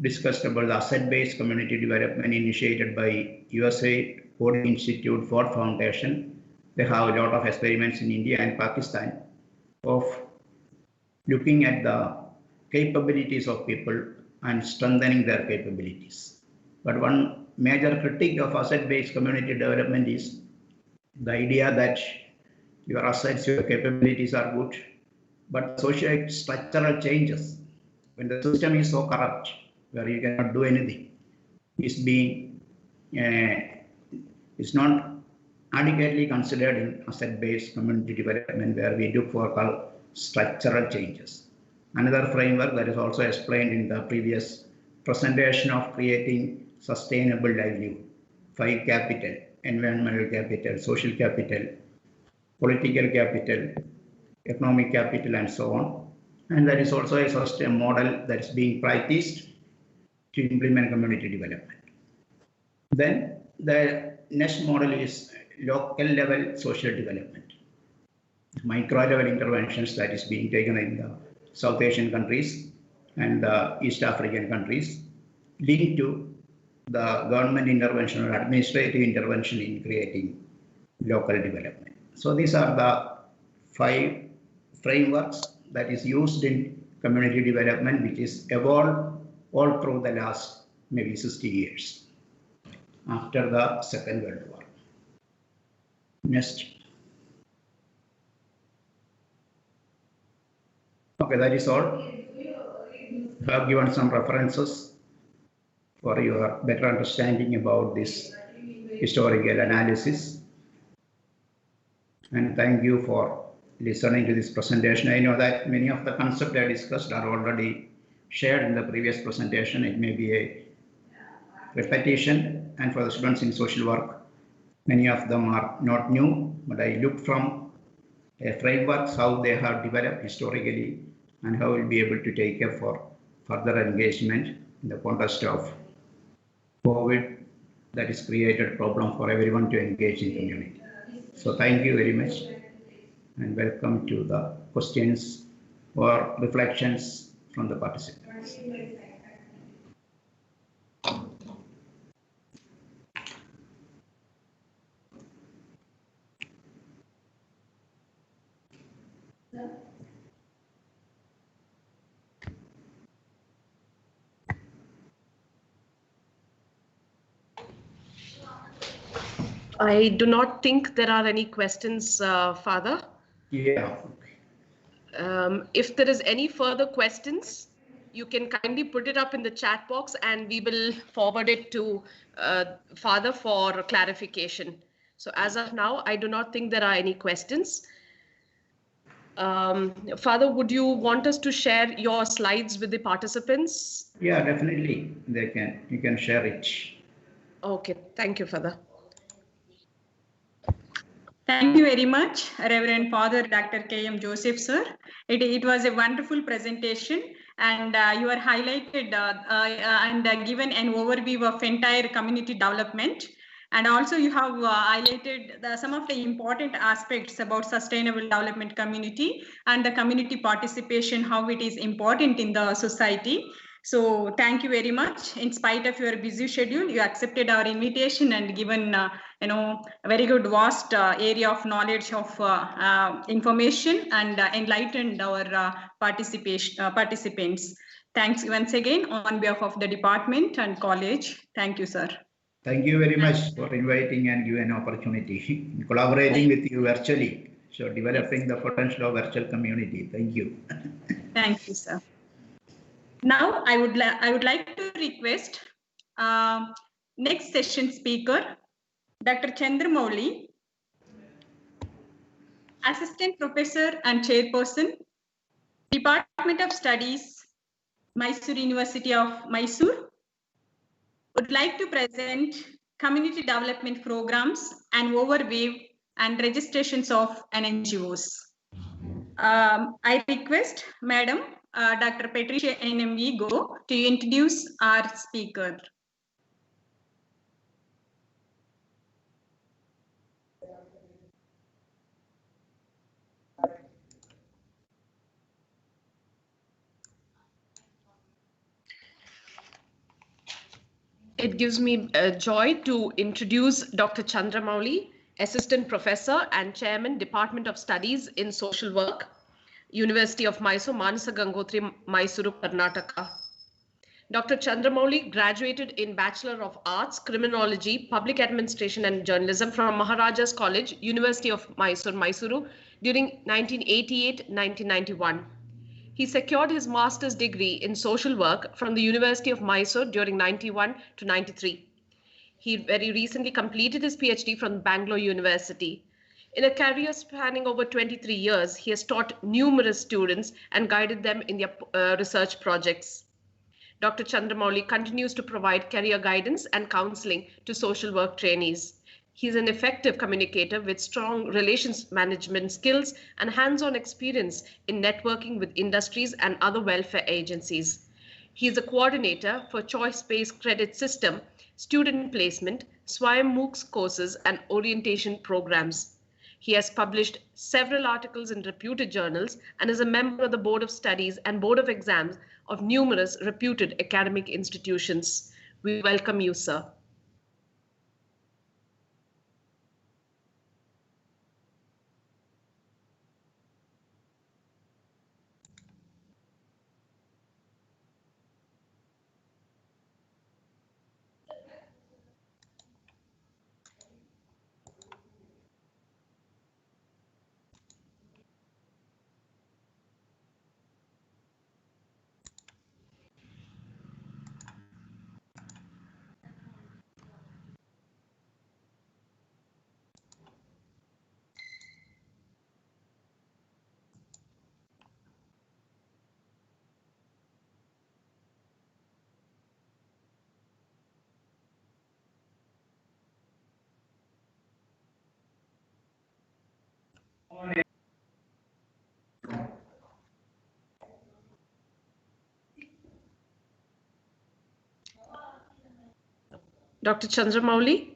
discussed about the asset-based community development initiated by USA Code Institute, Ford Foundation, They have a lot of experiments in India and Pakistan of looking at the capabilities of people and strengthening their capabilities. But one major critique of asset-based community development is the idea that your assets, your capabilities are good, but social structural changes, when the system is so corrupt, where you cannot do anything, is not adequately considered in asset-based community development, where we look for structural changes. Another framework that is also explained in the previous presentation of creating sustainable livelihood, 5 capital, environmental capital, social capital, political capital, economic capital, and so on. And that is also a system model that is being practiced to implement community development. Then the next model is local level social development. Micro level interventions that is being taken in the South Asian countries and the East African countries, linked to the government intervention or administrative intervention in creating local development. So these are the 5 frameworks that is used in community development, which is evolved all through the last maybe 60 years after the Second World War. Next. Okay, that is all. I have given some references for your better understanding about this historical analysis. And thank you for listening to this presentation. I know that many of the concepts I discussed are already shared in the previous presentation. It may be a repetition, and for the students in social work, many of them are not new, but I look from a frameworks, how they have developed historically, and how we'll be able to take care for further engagement in the context of COVID that is created problem for everyone to engage in community. So thank you very much, and welcome to the questions or reflections from the participants. I do not think there are any questions, Father. Yeah. If there is any further questions, you can kindly put it up in the chat box and we will forward it to Father for clarification. So as of now, I do not think there are any questions. Father, would you want us to share your slides with the participants? Yeah, definitely. You can share it. Okay, thank you, Father. Thank you very much, Reverend Father Dr. K.M. Joseph, sir. It was a wonderful presentation, and you are highlighted and given an overview of entire community development. And also you have highlighted some of the important aspects about sustainable development community and the community participation, how it is important in the society. So thank you very much. In spite of your busy schedule, you accepted our invitation and given a very good vast area of knowledge of information and enlightened our participants. Thanks once again on behalf of the department and college. Thank you, sir. Thank you very much for inviting and giving an opportunity, collaborating with you virtually, so developing the potential of virtual community. Thank you. Thank you, sir. Now, I would like to request next session speaker, Dr. Chandramouli, Assistant Professor and Chairperson, Department of Studies, Mysore University of Mysore, would like to present community development programs and overview and registrations of NGOs. I request Madam Dr. Patricia N.M. Go to introduce our speaker. It gives me joy to introduce Dr. Chandramouli. Assistant Professor and Chairman, Department of Studies in Social Work, University of Mysore, Manasa Gangotri, Mysuru, Karnataka. Dr. Chandramouli graduated in Bachelor of Arts, Criminology, Public Administration and Journalism from Maharaja's College, University of Mysore, Mysuru during 1988-1991. He secured his master's degree in social work from the University of Mysore during 91 to 93. He very recently completed his PhD from Bangalore University. In a career spanning over 23 years, he has taught numerous students and guided them in their research projects. Dr. Chandramouli continues to provide career guidance and counseling to social work trainees. He is an effective communicator with strong relations management skills and hands-on experience in networking with industries and other welfare agencies. He is a coordinator for choice-based credit system, student placement, Swayam MOOCs courses, and orientation programs. He has published several articles in reputed journals and is a member of the Board of Studies and Board of Exams of numerous reputed academic institutions. We welcome you, sir. Dr. Chandramouli?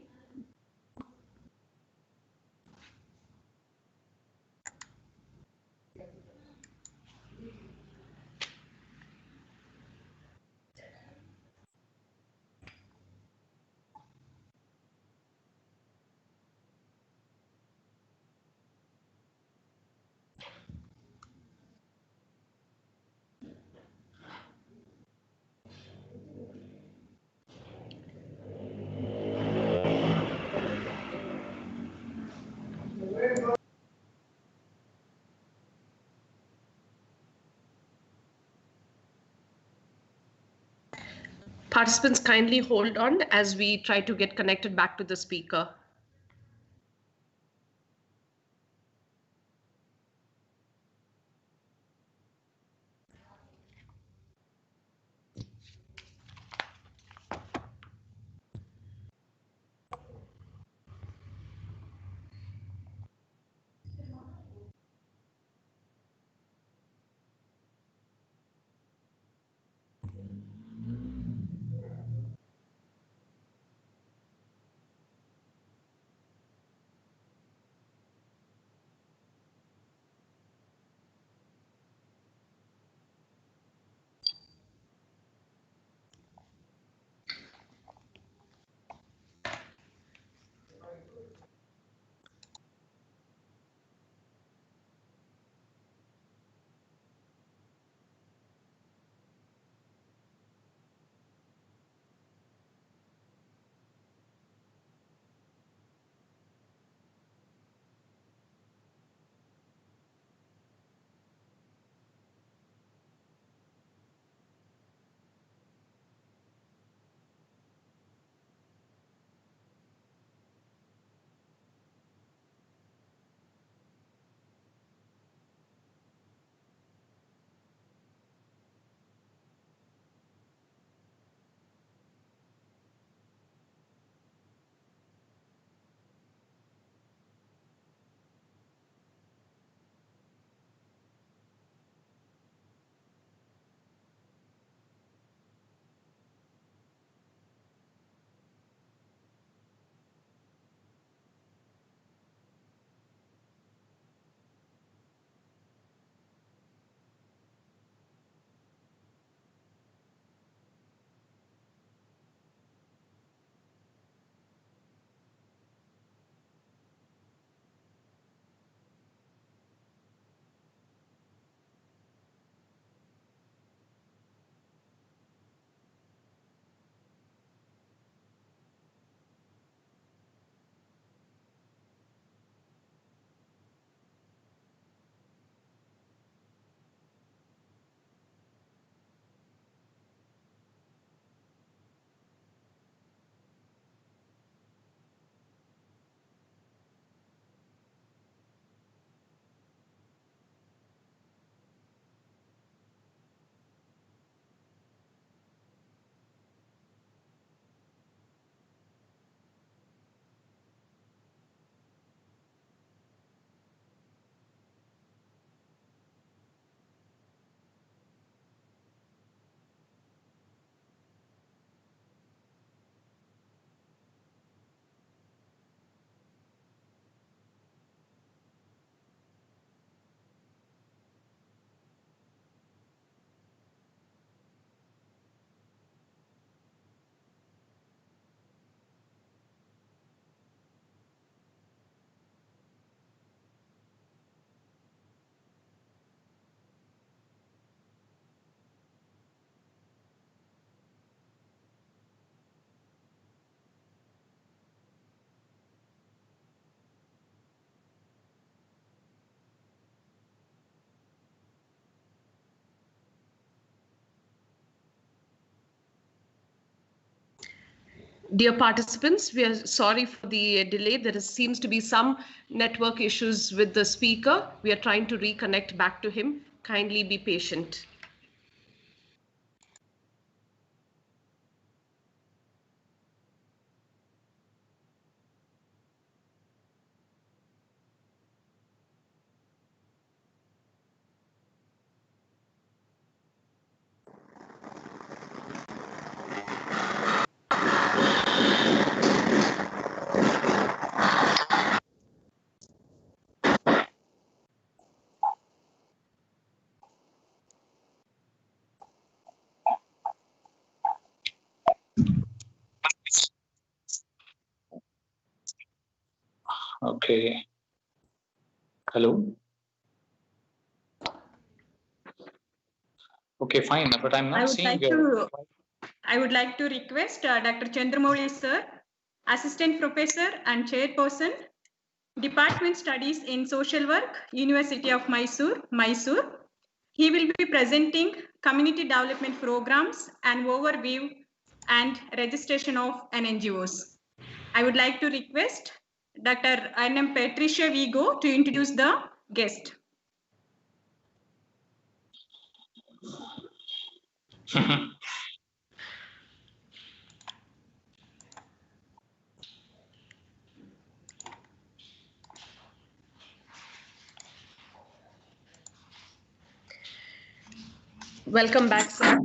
Participants, kindly hold on as we try to get connected back to the speaker. Dear participants, we are sorry for the delay. There seems to be some network issues with the speaker. We are trying to reconnect back to him. Kindly be patient. Okay. Hello. Okay, fine, but I'm not seeing your. I would like to request Dr. Chandramouli sir, Assistant Professor and Chairperson, Department Studies in Social Work, University of Mysore, Mysore. He will be presenting community development programs and overview and registration of NGOs. I would like to request Dr. N.M. Patricia Vigo to introduce the guest. Welcome back, sir.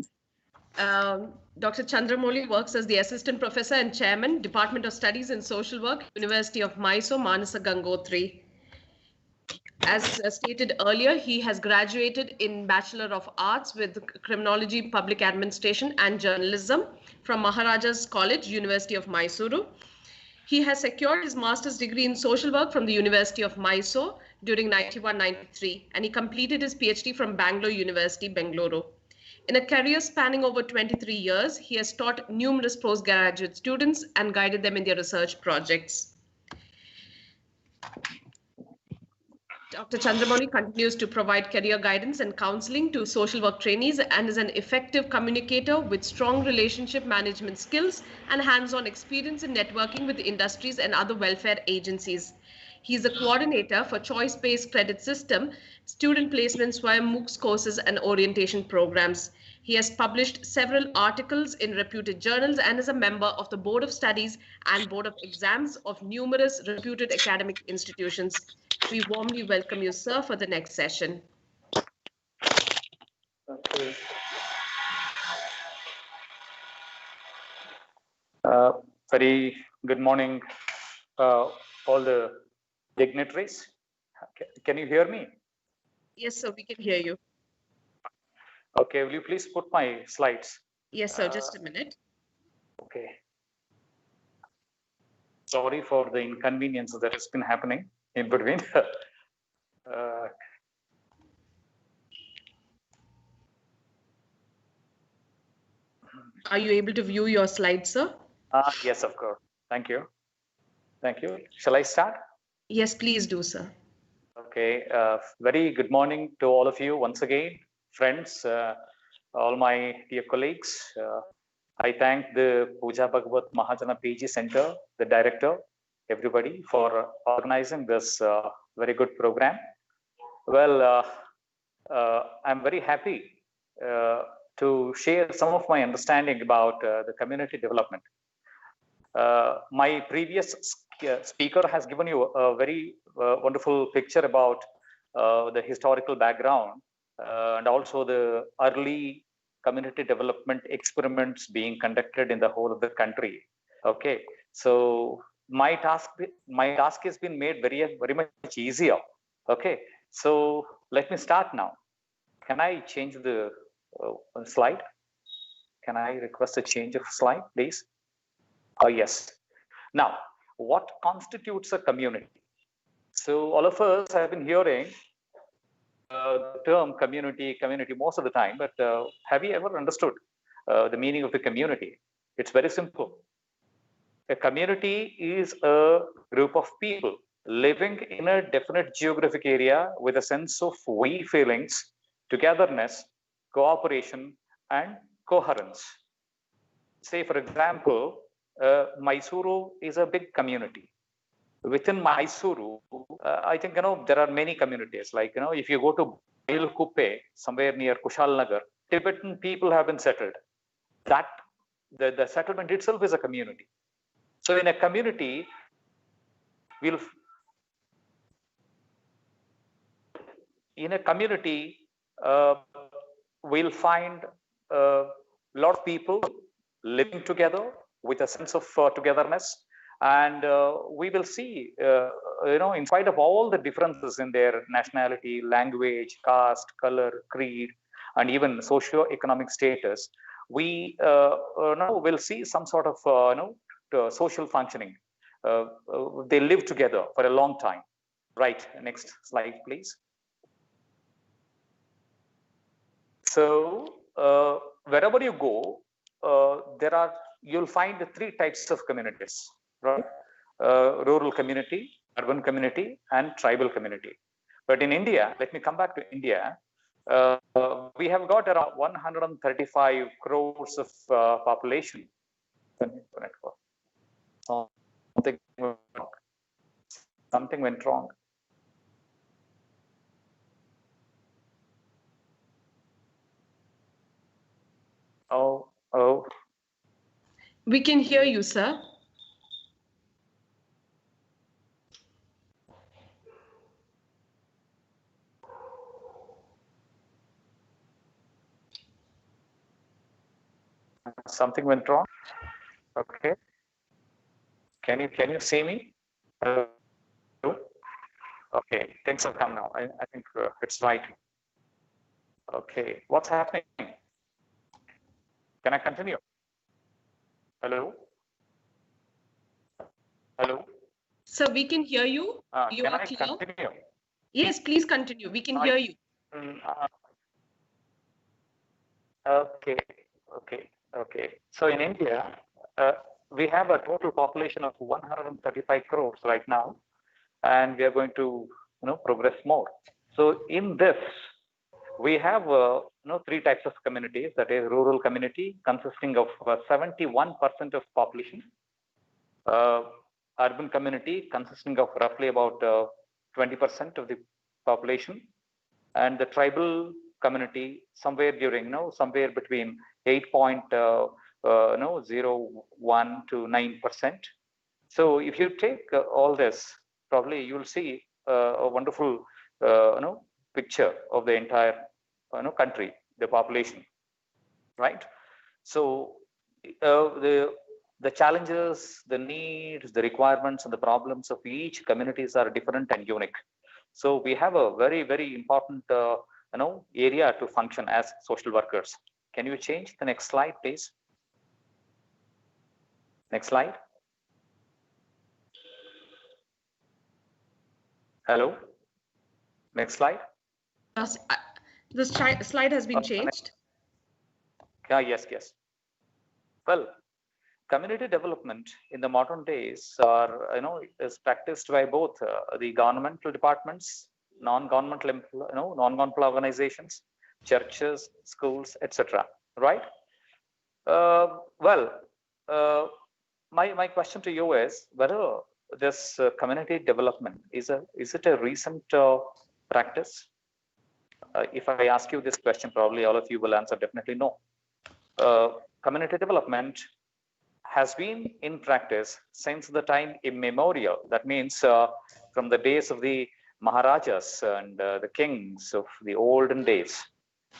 Dr. Chandramouli works as the Assistant Professor and Chairman, Department of Studies in Social Work, University of Mysore, Manasa Gangotri. As stated earlier, he has graduated in Bachelor of Arts with Criminology, Public Administration and Journalism from Maharaja's College, University of Mysuru. He has secured his master's degree in social work from the University of Mysore during 91-93, and he completed his PhD from Bangalore University, Bengaluru. In a career spanning over 23 years, he has taught numerous postgraduate students and guided them in their research projects. Dr. Chandramouli continues to provide career guidance and counseling to social work trainees and is an effective communicator with strong relationship management skills and hands-on experience in networking with industries and other welfare agencies. He is a coordinator for choice-based credit system, student placements via MOOCs courses and orientation programs. He has published several articles in reputed journals and is a member of the Board of Studies and Board of Exams of numerous reputed academic institutions. We warmly welcome you, sir, for the next session. Okay. Very good morning, all the dignitaries. Can you hear me? Yes, sir, we can hear you. Okay, will you please put my slides? Yes, sir, just a minute. Okay. Sorry for the inconvenience that has been happening in between. Are you able to view your slides, sir? Yes, of course. Thank you. Thank you. Shall I start? Yes, please do, sir. Okay. Very good morning to all of you once again, friends, all my dear colleagues. I thank the Puja Bhagavat Mahajana PG Center, the director, everybody for organizing this very good program. Well, I'm very happy to share some of my understanding about the community development. My previous speaker has given you a very wonderful picture about the historical background and also the early community development experiments being conducted in the whole of the country. Okay, so my task has been made very much easier. Okay, so let me start now. Can I change the slide? Can I request a change of slide, please? Oh, yes. Now, what constitutes a community? So all of us have been hearing the term community most of the time, but have you ever understood the meaning of the community? It's very simple. A community is a group of people living in a definite geographic area with a sense of we feelings, togetherness, cooperation, and coherence. Say, for example, Mysuru is a big community. Within Mysuru, I think, there are many communities. Like, if you go to Bailkuppe, somewhere near Kushal Nagar, Tibetan people have been settled. That the settlement itself is a community. So in a community, we'll find a lot of people living together with a sense of togetherness, and we will see, in spite of all the differences in their nationality, language, caste, color, creed, and even socio-economic status, we will see some sort of social functioning. They live together for a long time. Right, next slide, please. So wherever you go, you'll find the three types of communities, right? Rural community, urban community, and tribal community. But in India, let me come back to India. We have got around 135 crores of population. Something went wrong. Oh. We can hear you, sir. Something went wrong. Okay. Can you see me? Okay, things have come now. I think it's right. Okay, what's happening? Can I continue? Hello? Hello? Sir, we can hear you. You are clear. Continue? Yes, please continue. We can hear you. Okay. So in India, we have a total population of 135 crores right now, and we are going to progress more. So in this, we have three types of communities. That is rural community consisting of 71% of population, urban community consisting of roughly about 20% of the population, and the tribal community somewhere between 8.01 to 9%. So if you take all this, probably you'll see a wonderful picture of the entire country, the population, right? So the challenges, the needs, the requirements, and the problems of each communities are different and unique. So we have a very, very important area to function as social workers. Can you change the next slide, please? Next slide. Hello. Next slide. The slide has been changed. Yes. Well, community development in the modern days is practiced by both the governmental departments, non-governmental organizations, churches, schools, etc. Right? My question to you is whether this community development is it a recent practice? If I ask you this question, probably all of you will answer definitely no. Community development has been in practice since the time immemorial. That means from the days of the Maharajas and the kings of the olden days.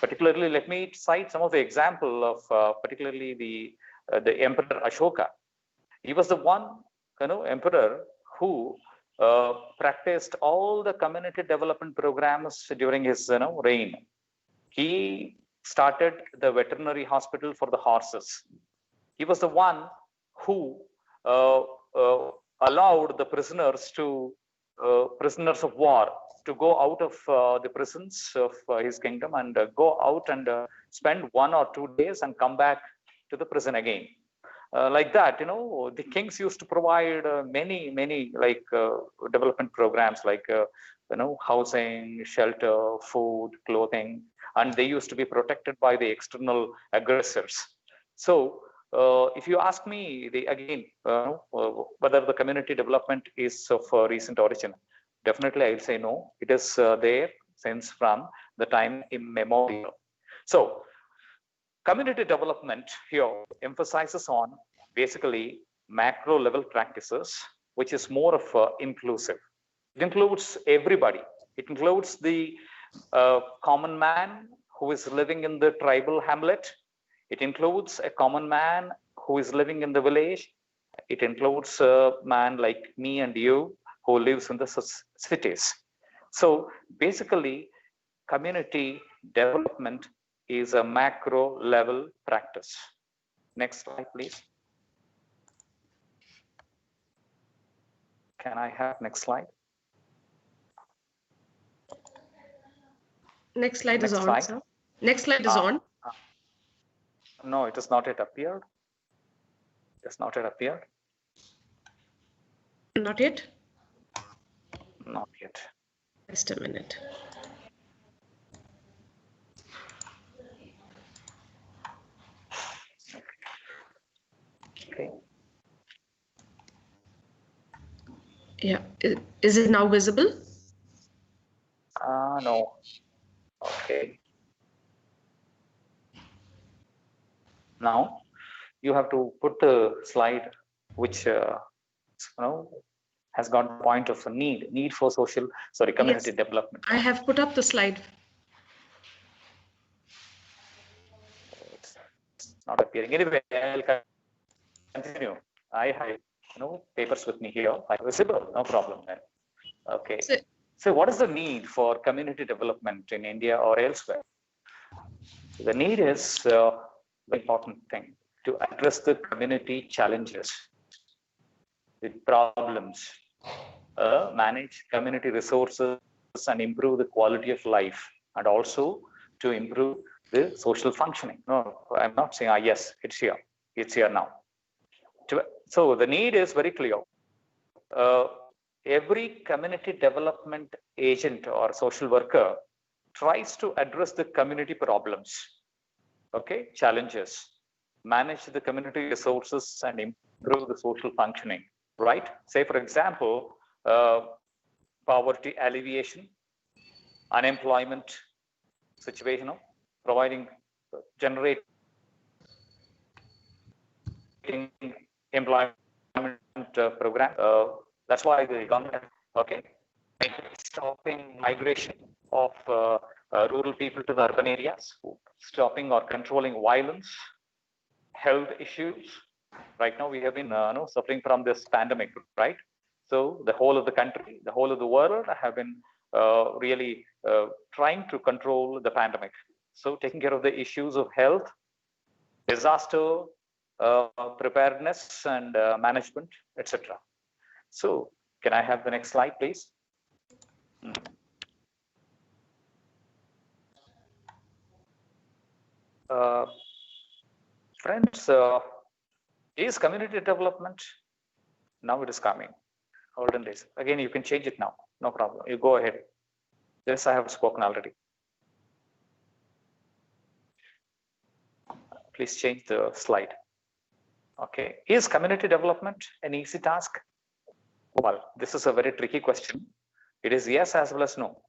Particularly, let me cite some of the example of particularly the Emperor Ashoka. He was the one emperor who practiced all the community development programs during his reign. He started the veterinary hospital for the horses. He was the one who allowed the prisoners of war to go out of the prisons of his kingdom and go out and spend 1 or 2 days and come back to the prison again. Like that, the kings used to provide many development programs like housing, shelter, food, clothing, and they used to be protected by the external aggressors. So if you ask me, whether the community development is of recent origin, definitely I'll say no. It is there since from the time immemorial. So community development here emphasizes on basically macro level practices, which is more of inclusive. It includes everybody. It includes the common man who is living in the tribal hamlet. It includes a common man who is living in the village. It includes a man like me and you who lives in the cities. So basically, community development is a macro level practice. Next slide, please. Can I have next slide? Next slide is on, sir. Next slide is on. No, it has not yet appeared. It has not yet appeared. Not yet? Not yet. Just a minute. Okay. Yeah. Is it now visible? No. Okay. Now you have to put the slide which has got the point of a need for community development. I have put up the slide. It's not appearing. Anyway, I'll continue. I have papers with me here. Visible, no problem then. Okay. So what is the need for community development in India or elsewhere? The need is a very important thing to address the community challenges, the problems, manage community resources and improve the quality of life, and also to improve the social functioning. No, I'm not saying, yes, it's here. It's here now. So the need is very clear. Every community development agent or social worker tries to address the community problems, okay, challenges, manage the community resources and improve the social functioning, right? Say, for example, poverty alleviation, unemployment situation, generating employment program. That's why the government, okay, stopping migration of rural people to the urban areas, stopping or controlling violence, health issues. Right now we have been suffering from this pandemic, right? So the whole of the country, the whole of the world have been really trying to control the pandemic. So taking care of the issues of health, disaster preparedness and management, etc. So can I have the next slide, please? Friends, is community development? Now it is coming. Olden days. Again, you can change it now. No problem. You go ahead. This I have spoken already. Please change the slide. Okay. Is community development an easy task? Well, this is a very tricky question. It is yes as well as no.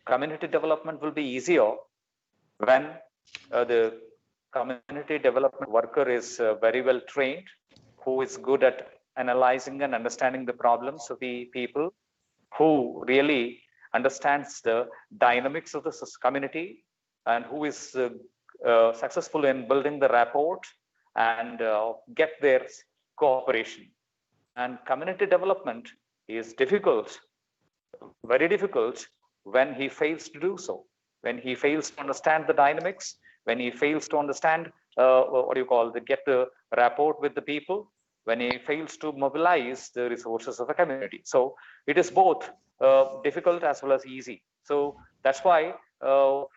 Community development will be easier when the community development worker is very well trained, who is good at analyzing and understanding the problems of the people, who really understands the dynamics of the community, and who is successful in building the rapport and get their cooperation. And community development is difficult, very difficult, when he fails to do so, when he fails to understand the dynamics, when he fails to understand get the rapport with the people, when he fails to mobilize the resources of a community. So it is both difficult as well as easy. So that's why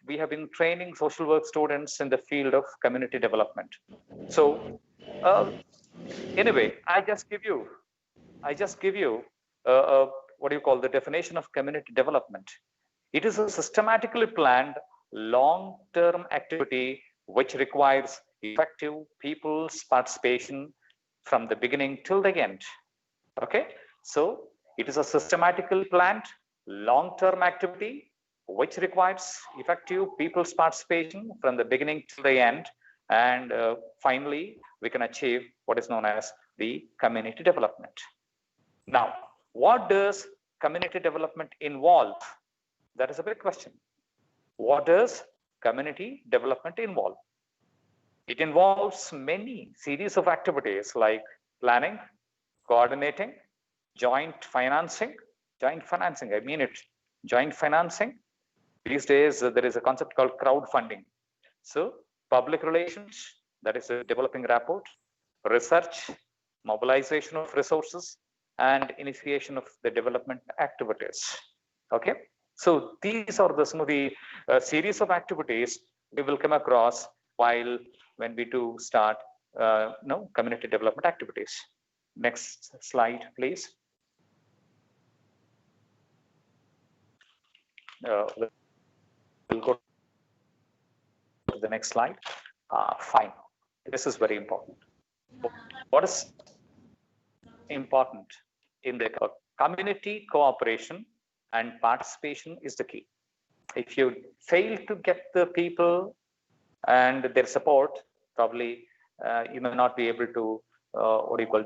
we have been training social work students in the field of community development. So anyway, I just give you the definition of community development. It is a systematically planned long-term activity which requires effective people's participation from the beginning till the end. Okay, so it is a systematically planned long-term activity which requires effective people's participation from the beginning till the end. And finally, we can achieve what is known as the community development. Now, what does community development involve? That is a big question. What does community development involve? It involves many series of activities like planning, coordinating, joint financing, I mean it, joint financing. These days, there is a concept called crowdfunding. So public relations, that is developing rapport, research, mobilization of resources, and initiation of the development activities. Okay, so these are some of the series of activities we will come across when we do start community development activities. Next slide, please. We'll go to the next slide. Fine. This is very important. What is important in the community cooperation and participation is the key. If you fail to get the people and their support, probably you may not be able to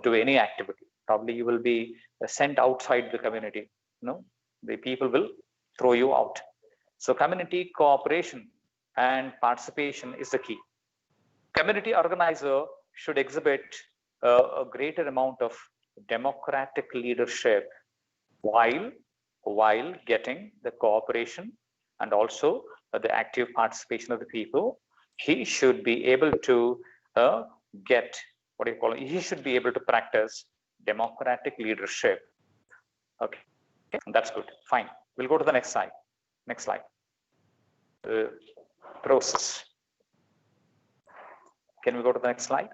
do any activity. Probably you will be sent outside the community. The people will throw you out. So community cooperation and participation is the key. Community organizer should exhibit a greater amount of democratic leadership while getting the cooperation and also the active participation of the people. He should be able to he should be able to practice democratic leadership. Okay, that's good. Fine. We'll go to the next slide. Next slide. Process. Can we go to the next slide?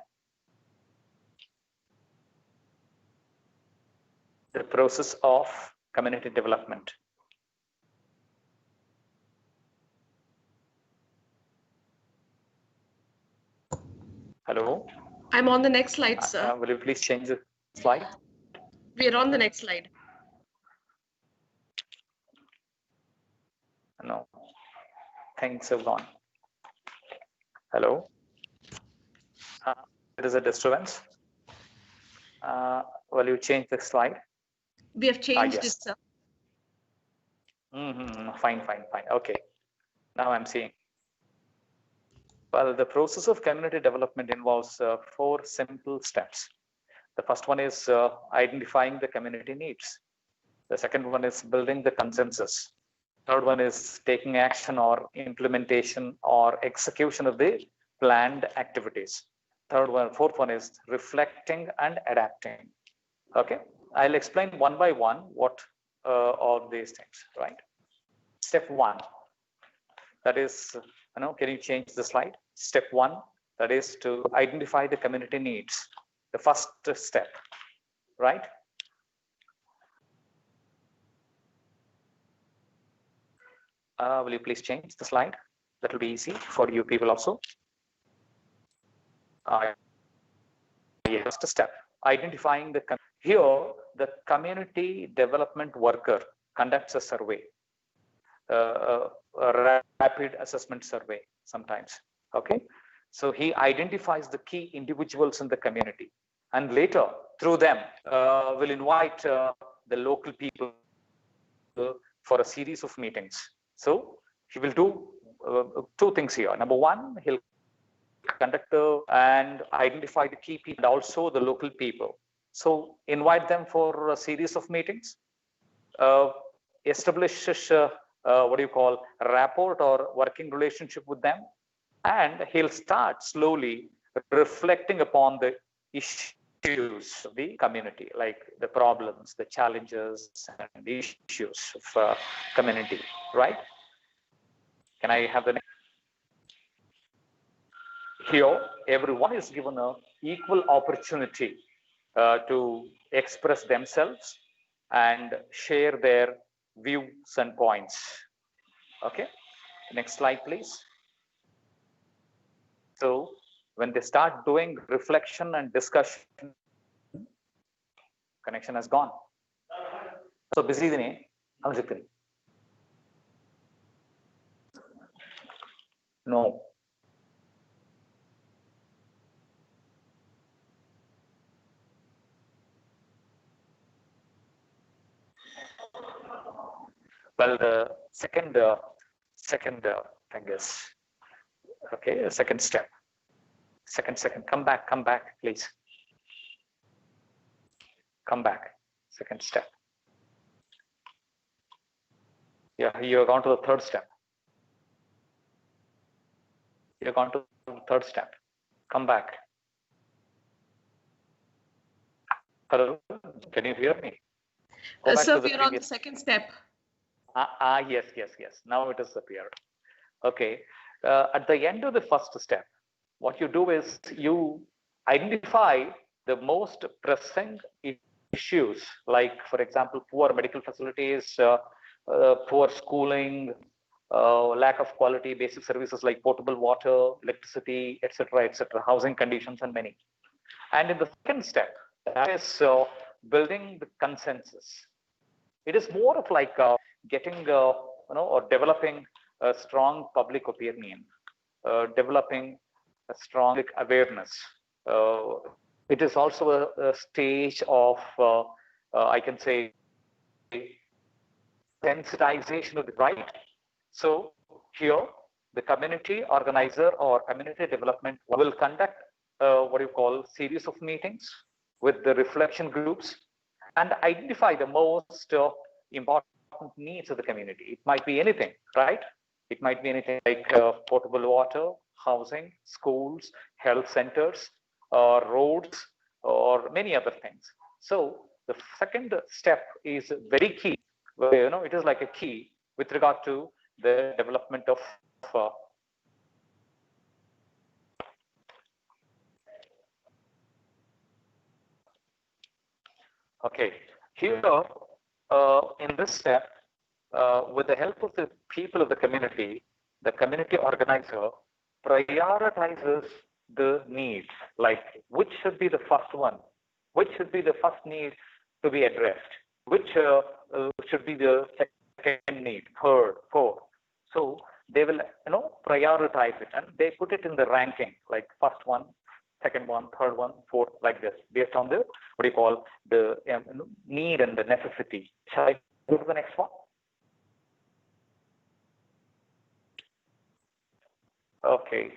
The process of community development. Hello? I'm on the next slide, sir. Will you please change the slide? We're on the next slide. No. Things have gone. Hello? There is a disturbance. Will you change the slide? We have changed yes. it, sir. Fine. Okay. Now I'm seeing. Well, the process of community development involves 4 simple steps. The first one is identifying the community needs. The second one is building the consensus. Third one is taking action or implementation or execution of the planned activities. Fourth one is reflecting and adapting. Okay, I'll explain one by one what all these things, right? Step 1, that is, can you change the slide? Step 1, that is to identify the community needs. The first step, right? Will you please change the slide? That will be easy for you people also. First step, identifying here the community development worker conducts a survey, a rapid assessment survey sometimes. Okay, so he identifies the key individuals in the community, and later through them will invite the local people for a series of meetings. So he will do 2 things here. Number 1, he'll conduct and identify the key people and also the local people. So invite them for a series of meetings, establish rapport or working relationship with them, and he'll start slowly reflecting upon the issues of the community, like the problems, the challenges, and the issues of community, right? Can I have the next? Here, everyone is given an equal opportunity to express themselves and share their views and points. Okay, next slide, please. So when they start doing reflection and discussion, connection has gone. So busy dine, no. Well, the second thing is, okay, second step. Second, come back, please. Come back, second step. Yeah, you're gone to the third step. You're gone to the third step. Come back. Hello, can you hear me? Sir, we are on the second step. Yes. Now it has appeared. Okay. At the end of the first step, what you do is you identify the most pressing issues, like, for example, poor medical facilities, poor schooling, lack of quality basic services like potable water, electricity, etc., housing conditions, and many. And in the second step, that is building the consensus. It is more of like getting, or developing a strong public opinion, developing a strong awareness. It is also a stage of, I can say, sensitization of the right. So here, the community organizer or community development will conduct what you call series of meetings with the reflection groups and identify the most important needs of the community. It might be anything, right? It might be anything like potable water, housing, schools, health centers, roads, or many other things. So the second step is very key. It is like a key with regard to the development of okay, here in this step, with the help of the people of the community organizer prioritizes the needs, like which should be the first one, which should be the first need to be addressed, which should be the second need, third, fourth. So they will, prioritize it and they put it in the ranking, like first one, second one, third one, fourth, like this, based on the, what do you call, the need and the necessity. Shall I go to the next one? Okay.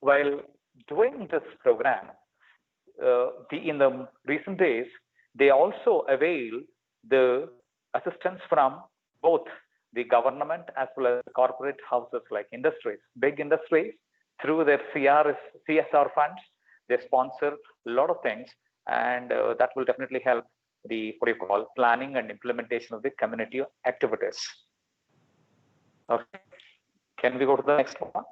While doing this program, in the recent days, they also avail the assistance from both the government as well as corporate houses like industries, big industries, through their CSR funds. They sponsor a lot of things, and that will definitely help the, what do you call, planning and implementation of the community activities. Okay. Can we go to the next one?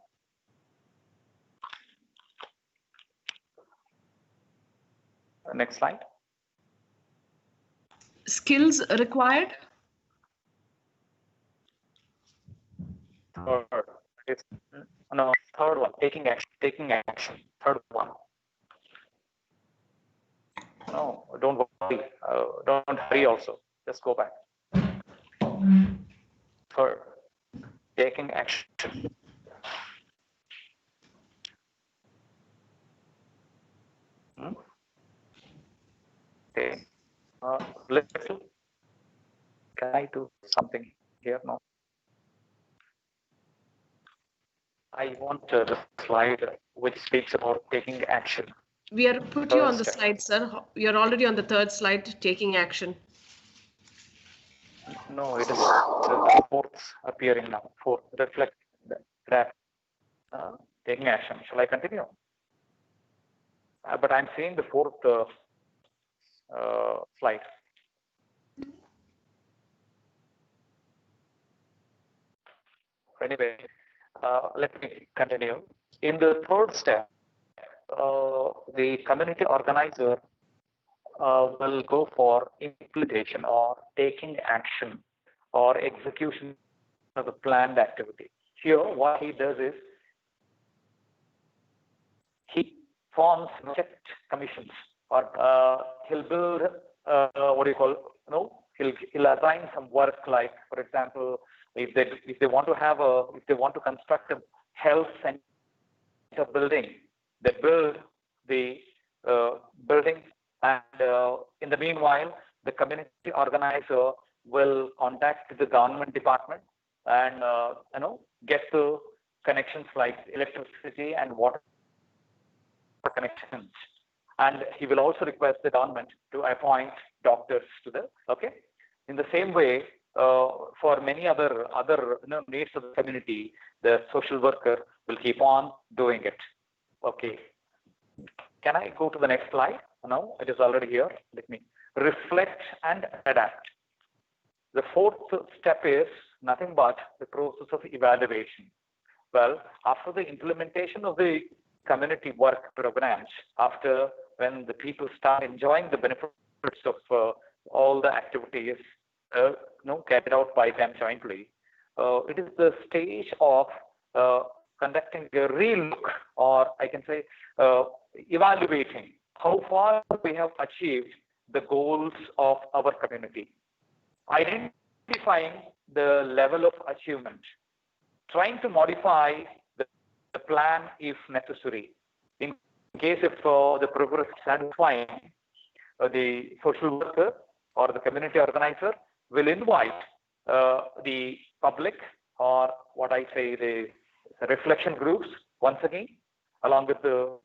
Next slide. Skills required? Third one, taking action. Third one. No, don't worry. Don't hurry also. Just go back. Third, taking action. Okay. Little. Can I do something here? No. I want the slide which speaks about taking action. We are put you on the slide, sir. You're already on the third slide, taking action. No, it is the fourth appearing now. Fourth, reflect that. Taking action. Shall I continue? But I'm seeing the fourth slide. Anyway, let me continue. In the third step, the community organizer will go for implementation or taking action or execution of the planned activity. Here, what he does is forms project commissions, or he'll build he'll assign some work, like, for example, if they want to construct a health center building, they build the building, and in the meanwhile, the community organizer will contact the government department and get the connections like electricity and water connections, and he will also request the government to appoint doctors to the In the same way, for many other needs of the community, the social worker will keep on doing it. Okay. Can I go to the next slide? No, it is already here. Let me reflect and adapt. The fourth step is nothing but the process of evaluation. Well, after the implementation of the community work programs, after when the people start enjoying the benefits of all the activities carried out by them jointly, it is the stage of conducting a relook, or I can say evaluating how far we have achieved the goals of our community, identifying the level of achievement, trying to modify the plan if necessary. In case if the progress is satisfying, the social worker or the community organizer will invite the public, or what I say, the reflection groups once again, along with the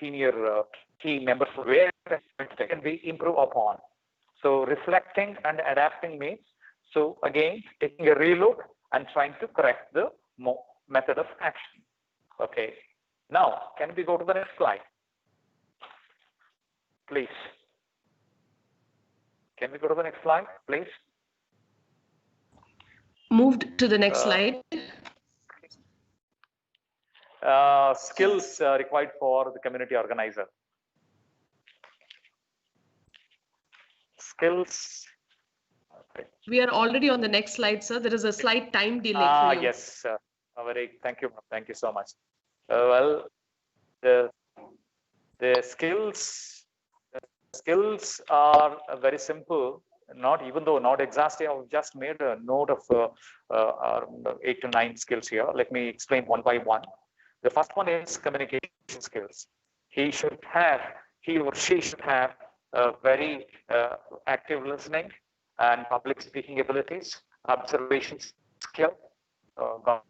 senior key members where can be improved upon. So reflecting and adapting means, so again, taking a relook and trying to correct the method of action. Okay. Now, can we go to the next slide? Please. Can we go to the next slide, please? Moved to the next slide. Skills required for the community organizer. Skills. We are already on the next slide, sir. There is a slight time delay for you. Yes, thank you. Thank you so much. Well, the skills are very simple. Not exhaustive. I've just made a note of 8 to 9 skills here. Let me explain one by one. The first one is communication skills. He or she should have very active listening and public speaking abilities, observation skill. Gone.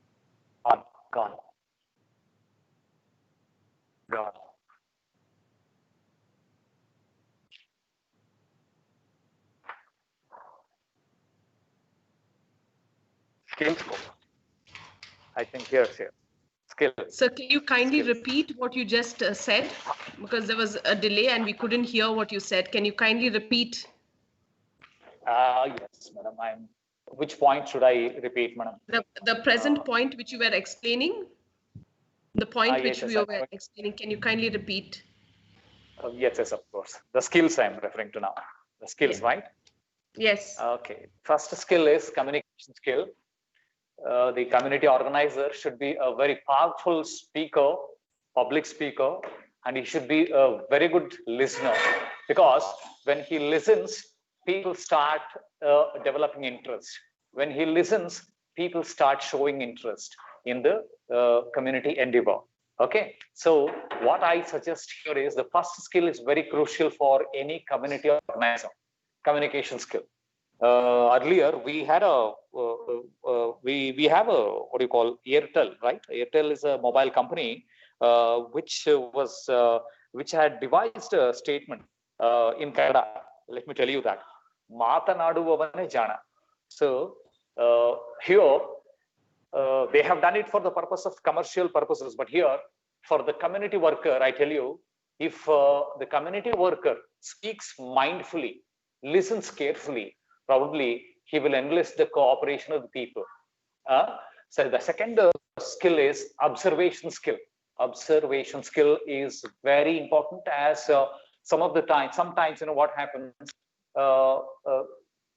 Skills. I think here. Skills. Sir, can you kindly repeat what you just said? Because there was a delay and we couldn't hear what you said. Can you kindly repeat? Yes, madam. Which point should I repeat, madam? The present point which you were explaining. The point which we were explaining. Can you kindly repeat? Yes, of course. The skills I'm referring to now. The skills, right? Yes. Okay. First skill is communication skill. The community organizer should be a very powerful speaker, public speaker, and he should be a very good listener, because when he listens, people start developing interest. When he listens, people start showing interest in the community endeavor. Okay, so what I suggest here is the first skill is very crucial for any community organizer, communication skill. Earlier we had we have a what do you call Airtel, right? Airtel is a mobile company which had devised a statement in Canada. Let me tell you that. Matanaduvavane jana. So here they have done it for the purpose of commercial purposes, but here for the community worker, I tell you, if the community worker speaks mindfully, listens carefully, probably he will enlist the cooperation of the people. So the second skill is observation skill. Observation skill is very important, as sometimes what happens,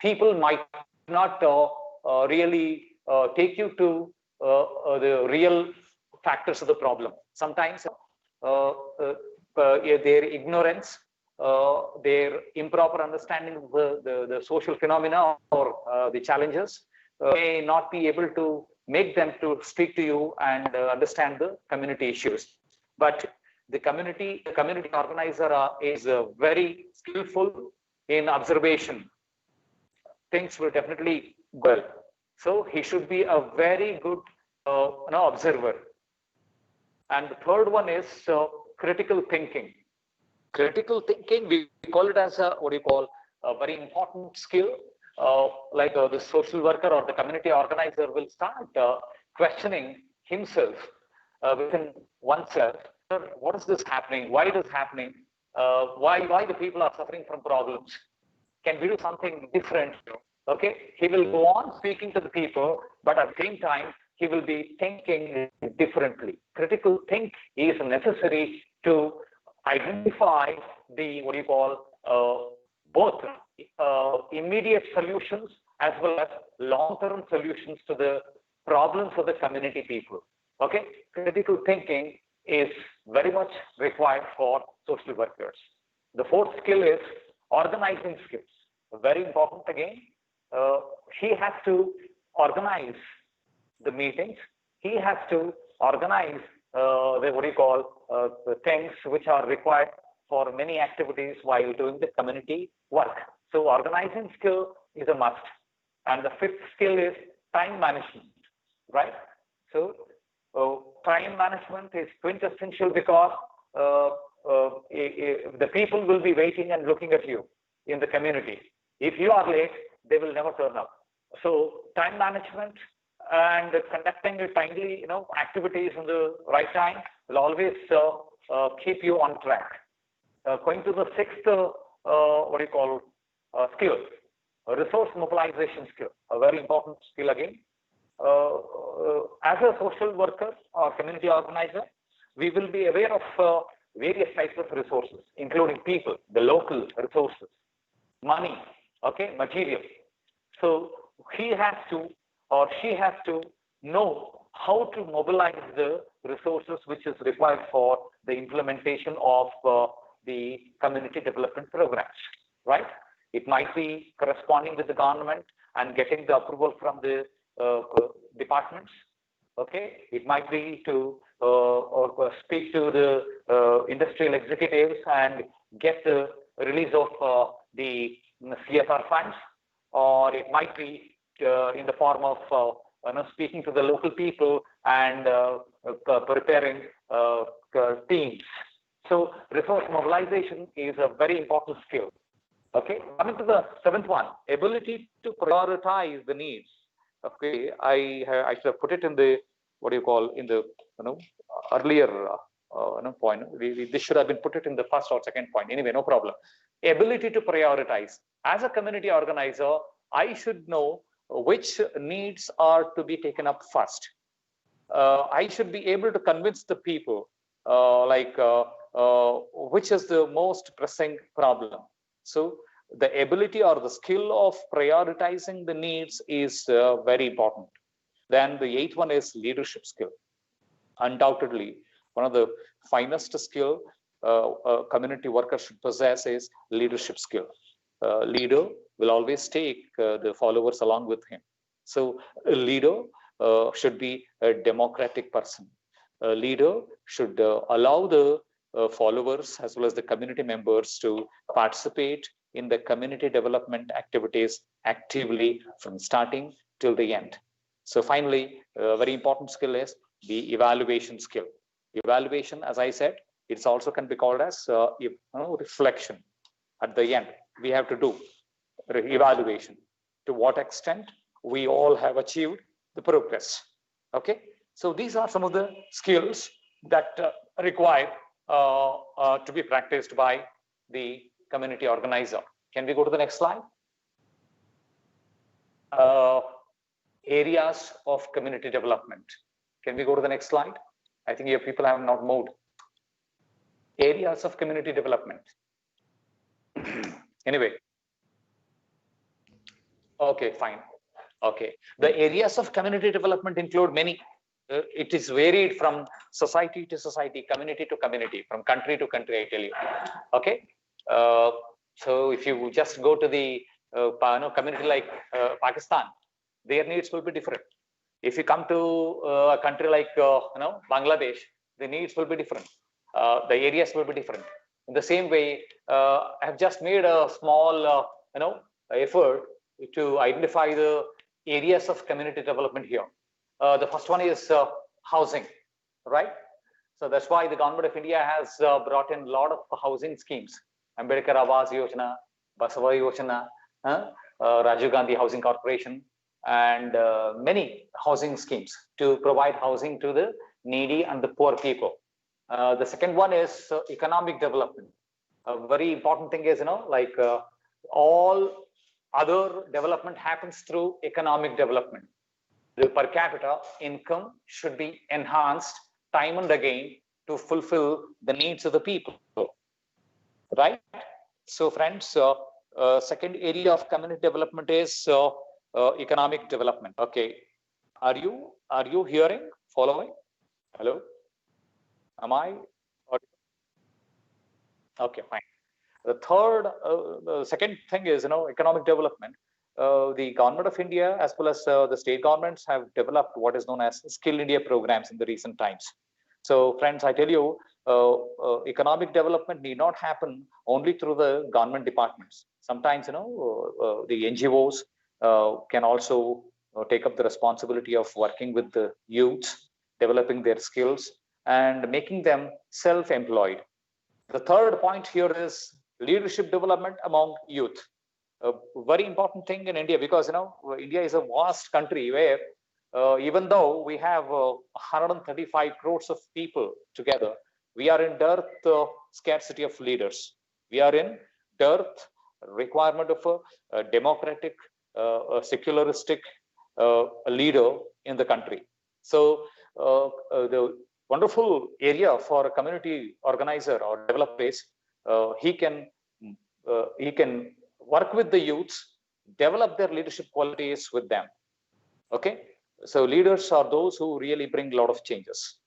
people might not really take you to the real factors of the problem. Sometimes their ignorance, their improper understanding of the social phenomena or the challenges may not be able to make them to speak to you and understand the community issues. But the community organizer is very skillful in observation. Things will definitely go well. So he should be a very good observer. And the third one is critical thinking. Critical thinking, we call it as a very important skill. Like the social worker or the community organizer will start questioning himself within oneself. What is this happening? Why it is happening? Why the people are suffering from problems? Can we do something different? Okay, he will go on speaking to the people, but at the same time, he will be thinking differently. Critical think is necessary to identify the both immediate solutions as well as long-term solutions to the problems of the community people. Okay, critical thinking is very much required for social workers. The fourth skill is organizing skills. Very important again. He has to organize the meetings. He has to organize the things which are required for many activities while doing the community work. So organizing skill is a must. And the fifth skill is time management, right? So time management is quintessential because the people will be waiting and looking at you in the community. If you are late, they will never turn up. So time management and conducting timely, activities in the right time will always keep you on track. Going to the sixth, skill, resource mobilization skill, a very important skill again. As a social worker or community organizer, we will be aware of various types of resources, including people, the local resources, money, material. So he has to or she has to know how to mobilize the resources which is required for the implementation of the community development programs, right? It might be corresponding with the government and getting the approval from the departments. Okay, it might be to speak to the industrial executives and get the release of the CSR funds, or it might be in the form of speaking to the local people and preparing teams. So resource mobilization is a very important skill. Okay, coming to the seventh one, ability to prioritize the needs. Okay, I should have put it in the earlier point. This should have been put it in the first or second point. Anyway, no problem. Ability to prioritize. As a community organizer, I should know which needs are to be taken up first. I should be able to convince the people which is the most pressing problem. So the ability or the skill of prioritizing the needs is very important. Then the eighth one is leadership skill. Undoubtedly, one of the finest skill a community worker should possess is leadership skill. Leader will always take the followers along with him. So a leader should be a democratic person. A leader should allow the followers as well as the community members to participate in the community development activities actively from starting till the end. So finally, a very important skill is the evaluation skill. Evaluation, as I said, it also can be called as reflection. At the end, we have to do evaluation. To what extent we all have achieved the progress. Okay, so these are some of the skills that require to be practiced by the community organizer. Can we go to the next slide? Areas of community development. Can we go to the next slide? I think your people have not moved. Areas of community development. Anyway, Okay, fine. Okay. The areas of community development include many. It is varied from society to society, community to community, from country to country, I tell you. Okay. So if you just go to the community like Pakistan, their needs will be different. If you come to a country like Bangladesh, the needs will be different. The areas will be different. In the same way, I have just made a small effort to identify the areas of community development here. The first one is housing, right? So that's why the government of India has brought in a lot of housing schemes. Ambedkar Awas Yojana, Basava Yojana, Rajiv Gandhi Housing Corporation, and many housing schemes to provide housing to the needy and the poor people. The second one is economic development. A very important thing is, all other development happens through economic development. The per capita income should be enhanced time and again to fulfill the needs of the people, right? So friends, second area of community development is economic development. Okay, are you hearing, following? Hello, am I? Okay, fine. The third, the second thing is, economic development. The government of India as well as the state governments have developed what is known as Skill India programs in the recent times. So friends, I tell you, economic development need not happen only through the government departments. Sometimes, the NGOs can also take up the responsibility of working with the youths, developing their skills and making them self-employed. The third point here is leadership development among youth. A very important thing in India, because India is a vast country where even though we have 135 crores of people together, we are in dearth scarcity of leaders. We are in dearth requirement of a democratic, secularistic leader in the country. So the wonderful area for a community organizer or developer is he can work with the youths, develop their leadership qualities with them. Okay, so leaders are those who really bring a lot of changes.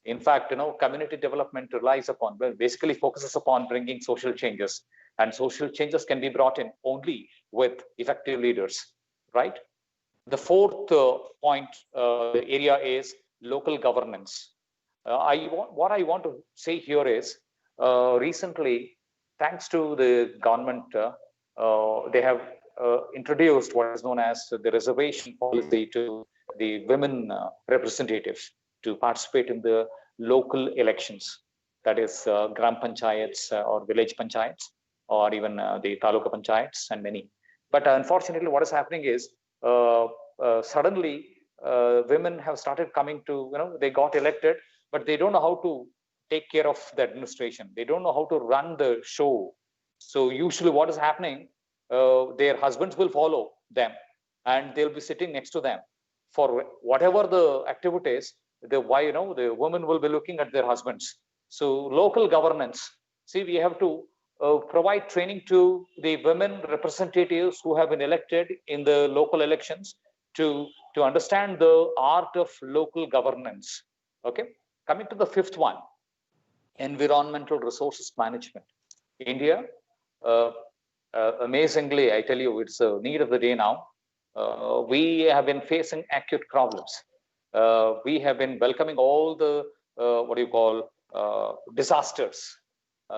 In fact, community development relies upon, well, basically focuses upon bringing social changes, and social changes can be brought in only with effective leaders, right? The fourth point area is local governance. What I want to say here is, recently, thanks to the government, they have introduced what is known as the reservation policy to the women representatives to participate in the local elections. That is gram panchayats or village panchayats, or even the taluka panchayats and many. But unfortunately, what is happening is suddenly women have started coming to, they got elected, but they don't know how to take care of the administration. They don't know how to run the show. So usually what is happening, their husbands will follow them and they'll be sitting next to them for whatever the activities. The women will be looking at their husbands. So local governance, see, we have to provide training to the women representatives who have been elected in the local elections to understand the art of local governance. Okay, coming to the fifth one, environmental resources management. India, amazingly, I tell you, it's a need of the day now. We have been facing acute problems. We have been welcoming all the disasters. We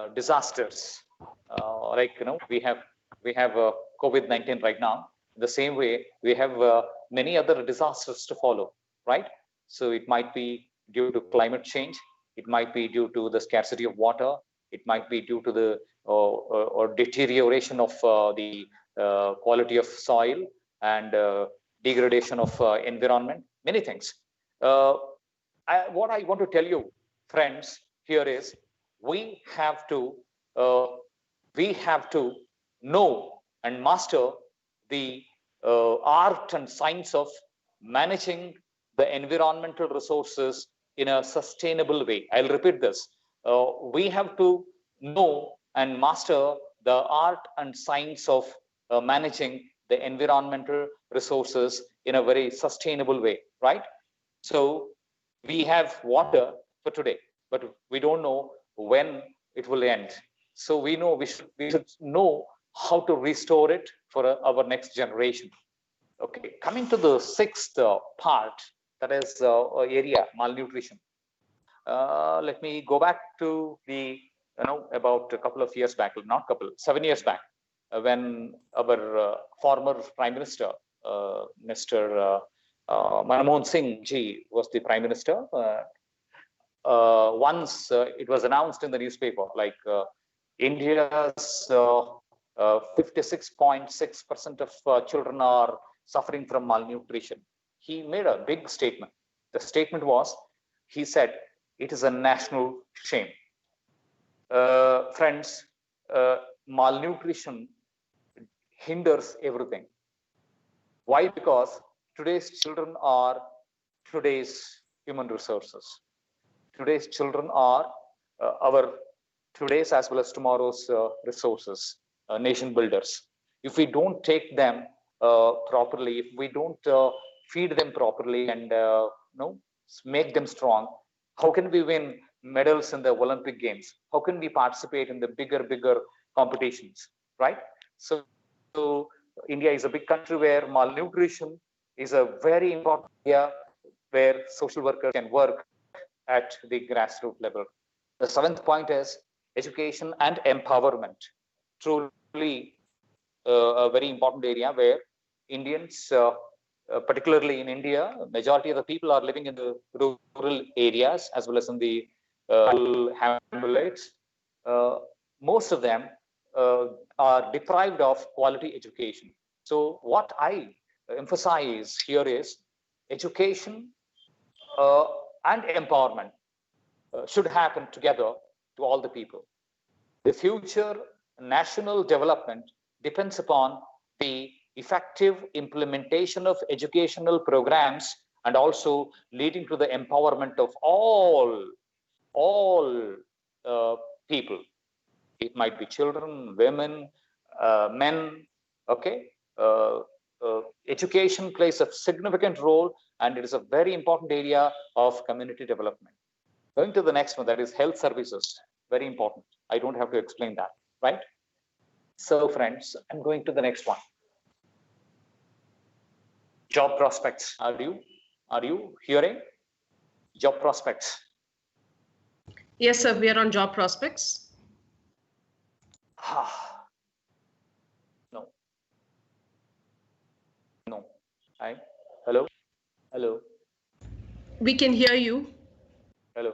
have COVID-19 right now. The same way, we have many other disasters to follow, right? So it might be due to climate change. It might be due to the scarcity of water. It might be due to the or deterioration of the quality of soil and degradation of environment, many things. What I want to tell you, friends, here is we have to know and master the art and science of managing the environmental resources in a sustainable way. I'll repeat this. We have to know and master the art and science of managing the environmental resources in a very sustainable way, right? So we have water for today, but we don't know when it will end. So we know we should know how to restore it for our next generation. Okay, coming to the sixth part, that is area, malnutrition. Let me go back to the, about a couple of years back, not couple, 7 years back, when our former Prime Minister, Mr. Manmohan Singh ji was the Prime Minister. Once it was announced in the newspaper, like India's 56.6% of children are suffering from malnutrition. He made a big statement. The statement was, he said, it is a national shame. Friends, malnutrition hinders everything. Why? Because today's children are today's human resources. Today's children are our today's as well as tomorrow's resources, nation builders. If we don't take them properly, if we don't feed them properly and make them strong, how can we win medals in the Olympic Games? How can we participate in the bigger competitions, right? So India is a big country where malnutrition is a very important area where social workers can work at the grassroots level. The seventh point is education and empowerment. Truly a very important area where Indians, particularly in India, majority of the people are living in the rural areas as well as in the rural hamlets. Most of them are deprived of quality education. So what I emphasize here is education and empowerment should happen together to all the people. The future national development depends upon the effective implementation of educational programs and also leading to the empowerment of all people. It might be children, women, men, okay? Education plays a significant role and it is a very important area of community development. Going to the next one, that is health services, very important. I don't have to explain that, right? So friends, I'm going to the next one. Job prospects. Are you hearing? Job prospects. Yes, sir, we are on job prospects. No. Hi. Hello. We can hear you. Hello.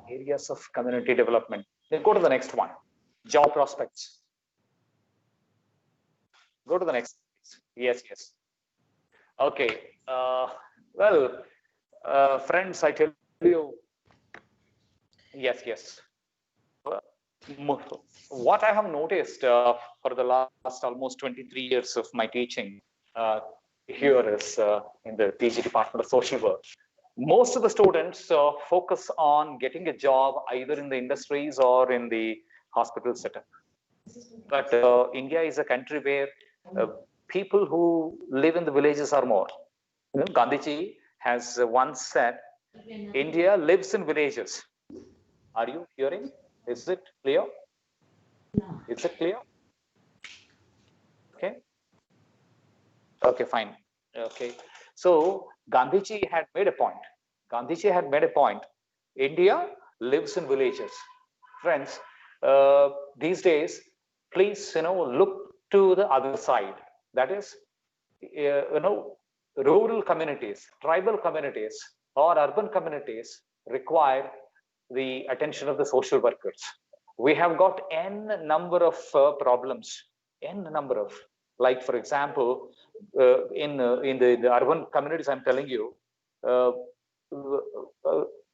Areas of community development. Then go to the next one. Job prospects. Go to the next. Yes. Okay. Friends, I tell you. Yes. What I have noticed for the last almost 23 years of my teaching here is in the PG Department of Social Work. Most of the students focus on getting a job either in the industries or in the hospital setup. But India is a country where people who live in the villages are more. Gandhiji has once said, India lives in villages. Are you hearing? Is it clear? Is it clear? Okay, fine. Okay. So Gandhiji had made a point. India lives in villages. Friends, these days, please, look to the other side. That is, rural communities, tribal communities, or urban communities require the attention of the social workers. We have got n number of problems, like for example, in the urban communities, I'm telling you,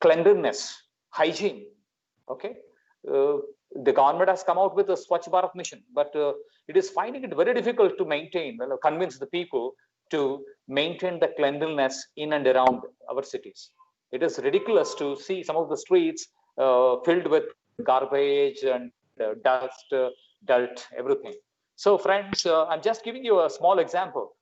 cleanliness, hygiene. Okay, the government has come out with a Swachh Bharat mission, but it is finding it very difficult to maintain, convince the people to maintain the cleanliness in and around our cities. It is ridiculous to see some of the streets filled with garbage and dust, dirt, everything. So friends, I'm just giving you a small example.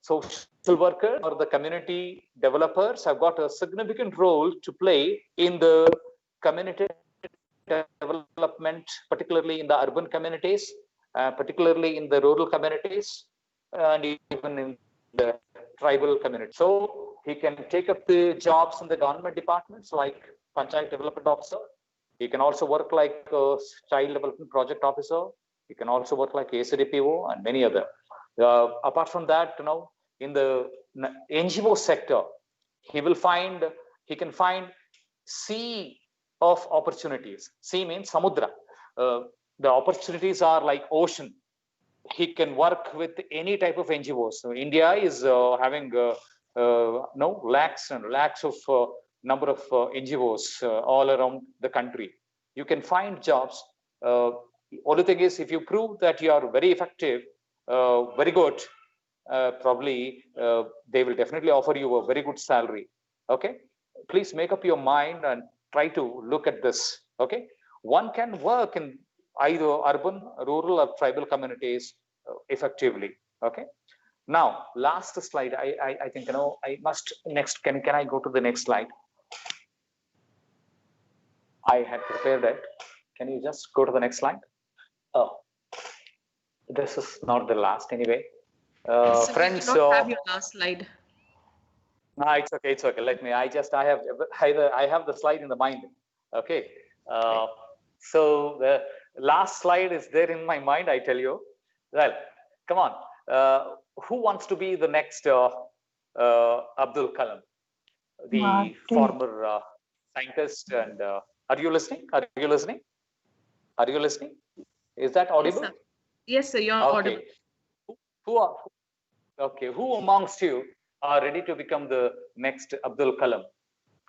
Social workers or the community developers have got a significant role to play in the community development, particularly in the urban communities, particularly in the rural communities, and even in the tribal community. So he can take up the jobs in the government departments like Panchayat Development Officer. He can also work like a Child Development Project Officer. He can also work like ACDPO and many other. Apart from that, in the NGO sector, he can find sea of opportunities. Sea means samudra. The opportunities are like ocean. He can work with any type of NGOs. So India is having lakhs and lakhs of number of NGOs all around the country. You can find jobs. Only thing is, if you prove that you are very effective, very good, probably they will definitely offer you a very good salary. Okay, please make up your mind and try to look at this. Okay, one can work in either urban, rural, or tribal communities effectively. Okay. Now, last slide. I think I must next. Can I go to the next slide? I had prepared it. Can you just go to the next slide? Oh, this is not the last anyway. Friends, you do not have your last slide. No, it's okay. It's okay. Let me. I have the slide in the mind. Okay. So the last slide is there in my mind. I tell you. Well, come on. Who wants to be the next Abdul Kalam, the former scientist? And are you listening? Are you listening? Are you listening? Is that audible? Yes, sir. You're audible. Who amongst you are ready to become the next Abdul Kalam?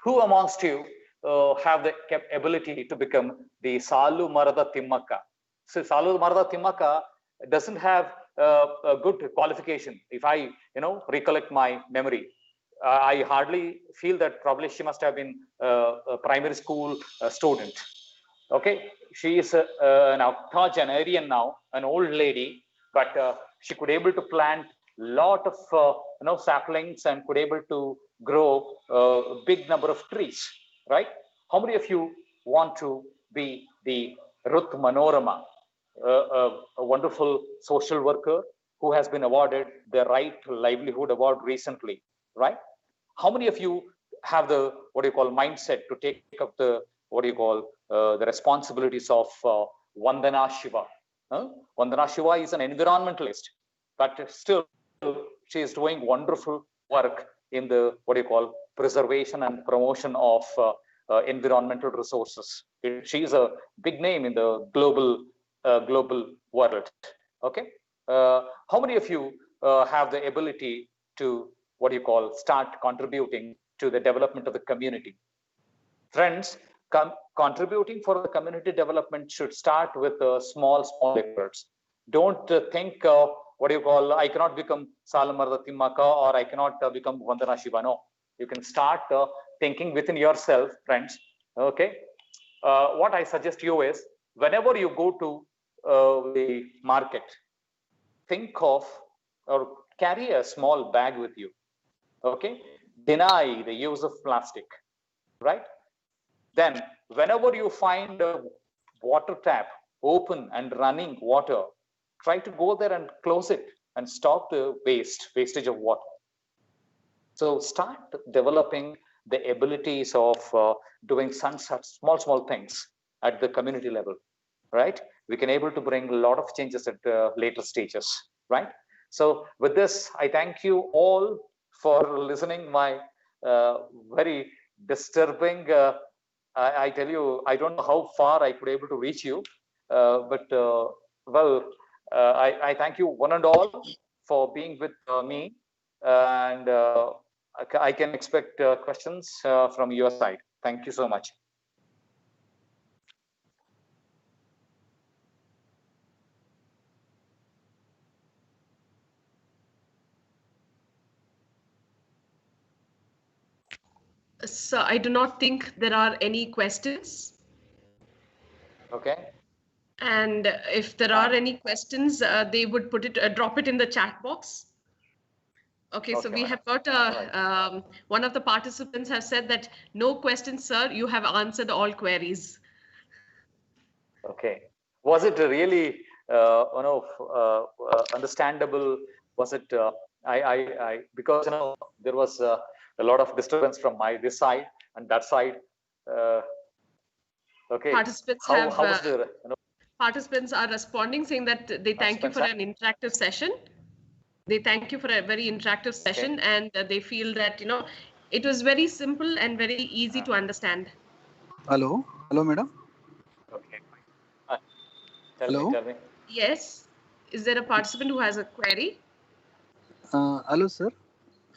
Who amongst you have the ability to become the Salu Marada Timmaka? So Salu Marada Timmaka doesn't have a good qualification. If I, recollect my memory, I hardly feel that probably she must have been a primary school student. Okay, she is an octogenarian now, an old lady, but she could able to plant lot of saplings and could able to grow a big number of trees, right? How many of you want to be the Ruth Manorama, a wonderful social worker who has been awarded the Right to Livelihood Award recently, right? How many of you have the mindset to take up the the responsibilities of Vandana Shiva? Vandana Shiva is an environmentalist, but still she is doing wonderful work in the preservation and promotion of environmental resources. She is a big name in the global world. Okay, how many of you have the ability to start contributing to the development of the community? Friends, contributing for the community development should start with small efforts. Don't think I cannot become Salamarda Timmaka or I cannot become Vandana Shiva. No, you can start thinking within yourself, friends. Okay, what I suggest you is whenever you go to the market, think of or carry a small bag with you. Okay, deny the use of plastic, right? Then whenever you find a water tap open and running water, try to go there and close it and stop the wastage of water. So start developing the abilities of doing such small things at the community level, right? We can able to bring a lot of changes at later stages, right? So with this, I thank you all for listening my very disturbing I tell you, I don't know how far I could able to reach you, but I thank you one and all for being with me, and I can expect questions from your side. Thank you so much. So I do not think there are any questions. Okay. And if there are any questions, they would drop it in the chat box. Okay, so Okay, we madam. have got one of the participants have said that no questions, sir. You have answered all queries. Okay. Was it really, understandable? Was it? Because there was a lot of disturbance from this side and that side. Okay. Participants How was the participants are responding, saying that they thank you for an interactive session. They thank you for a very interactive session, and they feel that it was very simple and very easy to understand. Hello, madam. Okay. Hello. Tell me. Yes. Is there a participant who has a query? Hello, sir.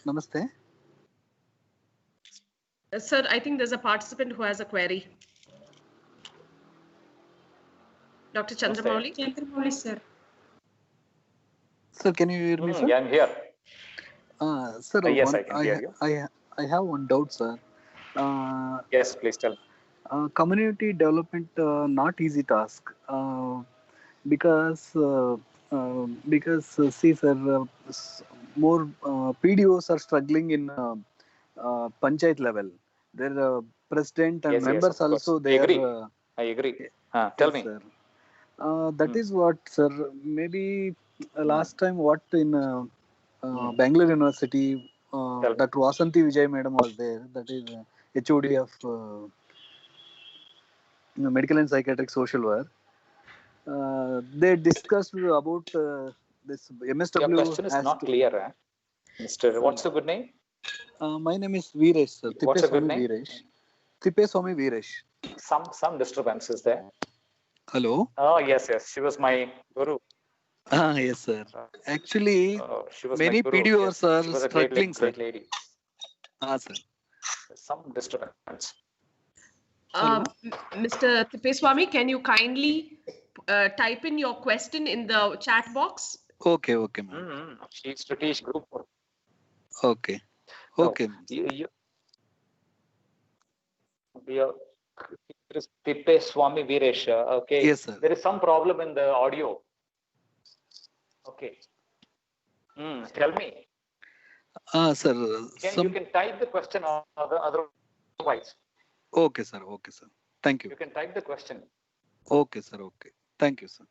Namaste. Sir, I think there's a participant who has a query. Dr. Chandramouli? Chandramouli, sir. Sir, can you hear me, sir? Yeah, I'm here. Sir, yes, I can hear you. I have one doubt, sir. Yes, please tell. Community development, not easy task. Because see, sir, more PDOs are struggling in panchayat level. Their president and members also I agree. Tell me. Sir. That is what, sir. Maybe last time what in Bangalore University, Dr. Vasanthi Vijay Madam was there. That is HOD of Medical and Psychiatric Social Work. They discussed about this MSW. Your question is not clear, Mr. What's your good name? My name is Veeresh, sir. What's your good name? Tippeswamy Veeresh. Some disturbance is there. Hello. Oh yes. She was my guru. Yes, sir. Actually, many PDOs are struggling, sir. Great lady. Sir. Some disturbance. Mr. Tippeswamy, can you kindly type in your question in the chat box? Okay, ma'am. She's British group. Okay. Tippeswamy Veeresh. Okay. Yes, sir. There is some problem in the audio. Okay. Tell me. Sir. You can type the question otherwise. Okay, sir. Thank you. You can type the question. Okay, sir. Okay. Thank you, sir.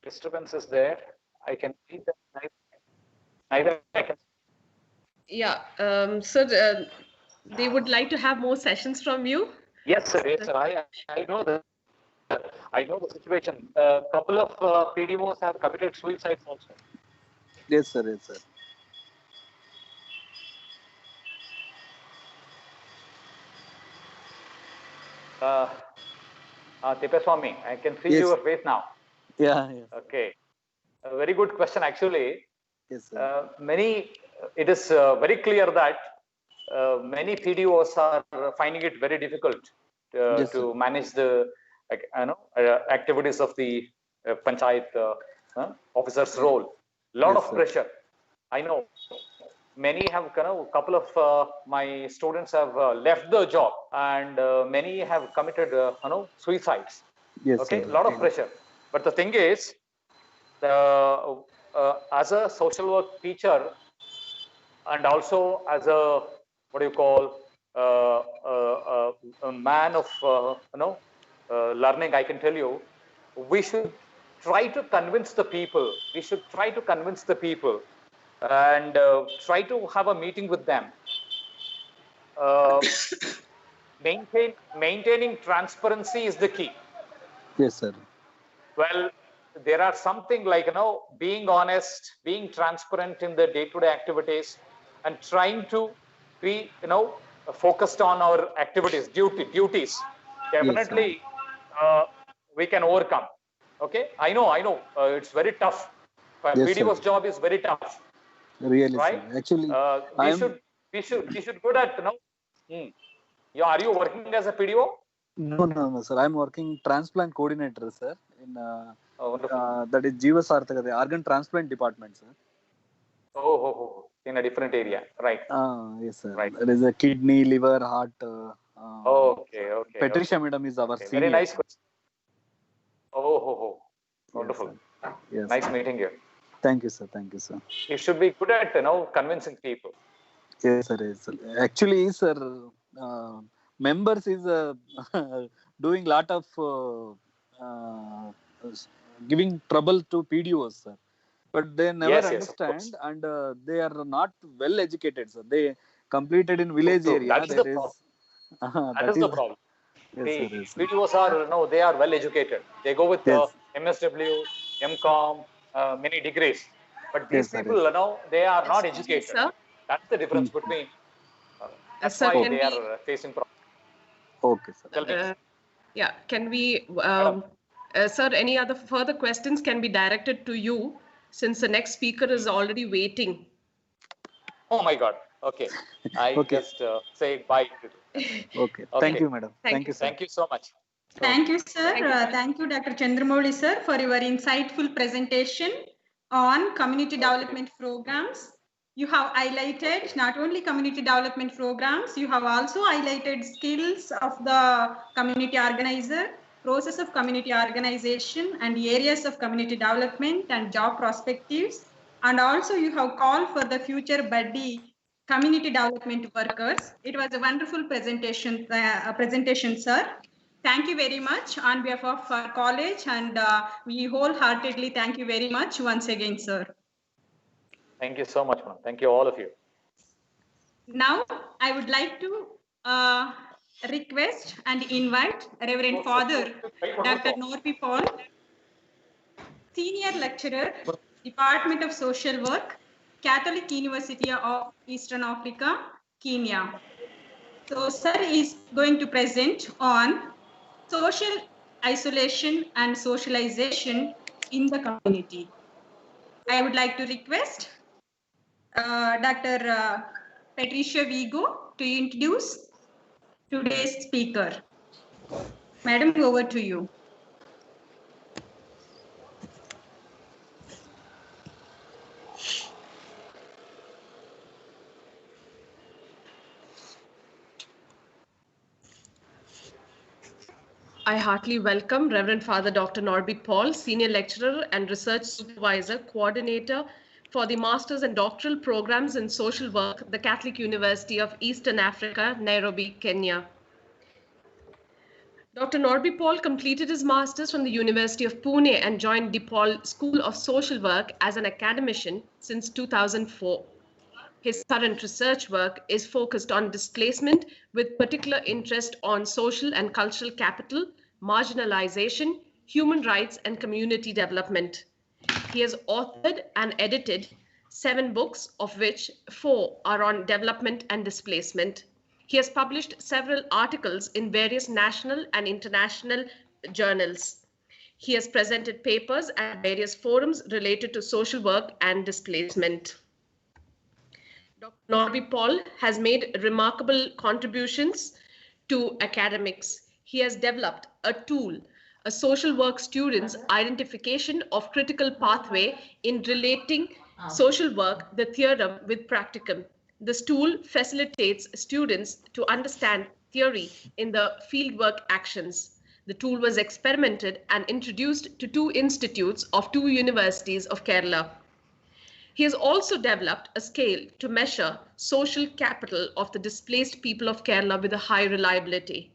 Disturbance is there. I can see that. Neither I can. Yeah, sir, they would like to have more sessions from you. Yes, sir. I know that. I know the situation. A couple of PDOs have committed suicide also. Yes, sir. Tippeswamy, I can see your face now. Yeah. Okay. A very good question, actually. Yes, sir. It is very clear that many PDOs are finding it very difficult to manage the activities of the panchayat officer's role. Lot of pressure. I know. Many have, a couple of my students have left the job, and many have committed, suicides. Yes, okay, sir. Lot of pressure. But the thing is, as a social work teacher, and also as a a man of learning, I can tell you, we should try to convince the people. And try to have a meeting with them. Maintaining transparency is the key. Yes, sir. Well, there are something like, being honest, being transparent in the day-to-day activities, and trying to be, focused on our activities, duties. Definitely, we can overcome. Okay, I know. It's very tough. PDO's job is very tough. Really, right? Sir. Actually, we should go at Are you working as a PDO? No, sir. I'm working transplant coordinator, sir. In that is Jeeva Sarthaka, the organ transplant department, sir. Oh. in a different area, right? Yes, sir. Right. There is a kidney, liver, heart. Okay. Patricia madam is our Okay. senior. Very nice question. Yes, Wonderful. sir. Yes, Nice sir. meeting you. Thank you, sir. Thank you, sir. You should be good at convincing people. Yes, sir. Yes, sir. Actually, sir, members is doing lot of uh, giving trouble to PDOs, sir. But they never Yes, of understand, course. and they are not well educated, sir. They completed in village True. area. That is the There is problem. That that is the is problem. yes, sir. Yes, sir. PDOs are, they are well educated. They go with Yes, MSW, MCOM, many degrees. But these yes, sir. people, they are not Excuse me, educated. sir. That's the difference Hmm. between. That's Sir, why can they we, are facing problems. Okay, sir. Tell me, yeah, can we, madam. sir, any other further questions can be directed to you since the next speaker is already waiting. Oh my God. Okay. I Okay, just say bye. okay. Thank Okay. you, madam. Thank Thank you, you, sir. Thank you so much. Thank you, sir. Thank you. Thank you, Dr. Chandramouli, sir, for your insightful presentation on community development programs. You have highlighted not only community development programs, you have also highlighted skills of the community organizer, process of community organization, and areas of community development and job perspectives. And also you have called for the future buddy community development workers. It was a wonderful presentation, sir. Thank you very much on behalf of our college, and we wholeheartedly thank you very much once again, sir. Thank you so much, ma'am. Thank you, all of you. Now, I would like to request and invite Reverend Father Dr. Norby Paul, Senior Lecturer, Department of Social Work, Catholic University of Eastern Africa, Kenya. So, sir is going to present on social isolation and socialization in the community. I would like to request Dr. Patricia Vigo to introduce today's speaker. Madam, over to you. I heartily welcome Reverend Father Dr. Norby Paul, Senior Lecturer and Research Supervisor, Coordinator for the Masters and Doctoral Programs in Social Work, the Catholic University of Eastern Africa, Nairobi, Kenya. Dr. Norby Paul completed his Masters from the University of Pune and joined DePaul School of Social Work as an academician since 2004. His current research work is focused on displacement with particular interest on social and cultural capital, marginalization, human rights, and community development. He has authored and edited 7 books, of which 4 are on development and displacement. He has published several articles in various national and international journals. He has presented papers at various forums related to social work and displacement. Dr. Norby Paul has made remarkable contributions to academics. He has developed a tool, a social work student's identification of critical pathway in relating social work, the theorem with practicum. This tool facilitates students to understand theory in the fieldwork actions. The tool was experimented and introduced to 2 institutes of 2 universities of Kerala. He has also developed a scale to measure social capital of the displaced people of Kerala with a high reliability.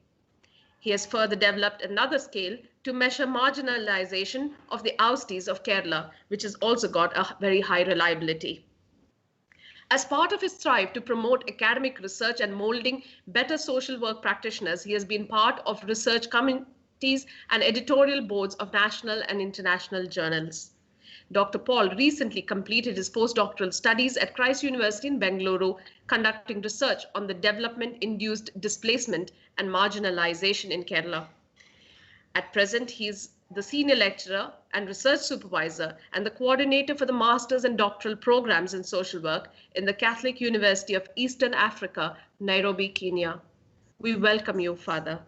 He has further developed another scale to measure marginalization of the ousties of Kerala, which has also got a very high reliability. As part of his strive to promote academic research and molding better social work practitioners, he has been part of research committees and editorial boards of national and international journals. Dr. Paul recently completed his postdoctoral studies at Christ University in Bengaluru, conducting research on the development-induced displacement and marginalization in Kerala. At present, he is the senior lecturer and research supervisor and the coordinator for the master's and doctoral programs in social work in the Catholic University of Eastern Africa, Nairobi, Kenya. We welcome you, Father.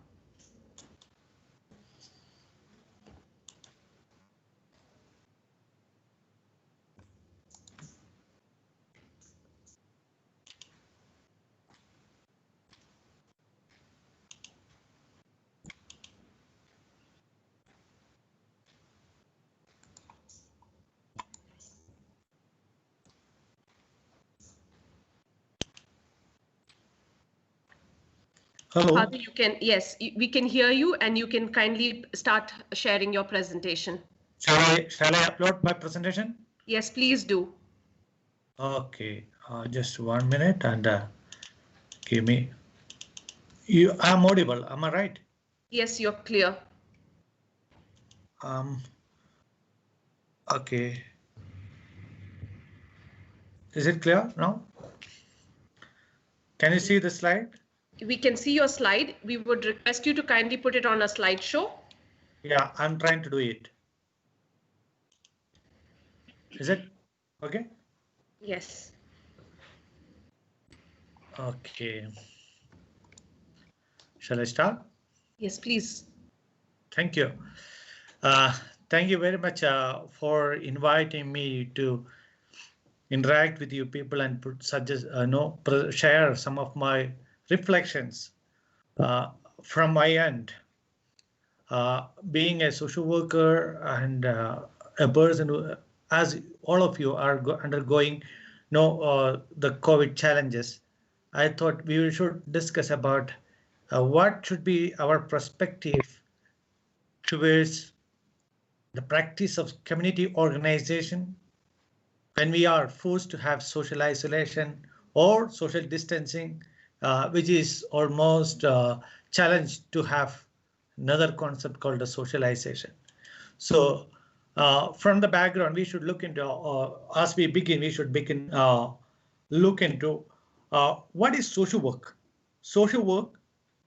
Hello. Father, you can, yes, we can hear you, and you can kindly start sharing your presentation. Shall I upload my presentation? Yes, please do. Okay, just 1 minute and give me. I'm audible, am I right? Yes, you're clear. Okay. Is it clear now? Can you see the slide? We can see your slide. We would request you to kindly put it on a slideshow. Yeah, I'm trying to do it. Is it okay? Yes. Okay. Shall I start? Yes, please. Thank you. Thank you very much for inviting me to interact with you people and suggest, share some of my reflections from my end. Being a social worker and a person who, as all of you are undergoing, the COVID challenges, I thought we should discuss about what should be our perspective towards the practice of community organization when we are forced to have social isolation or social distancing, which is almost challenged to have another concept called the socialization. So from the background, we should look into, as we begin, we should begin look into what is social work. Social work,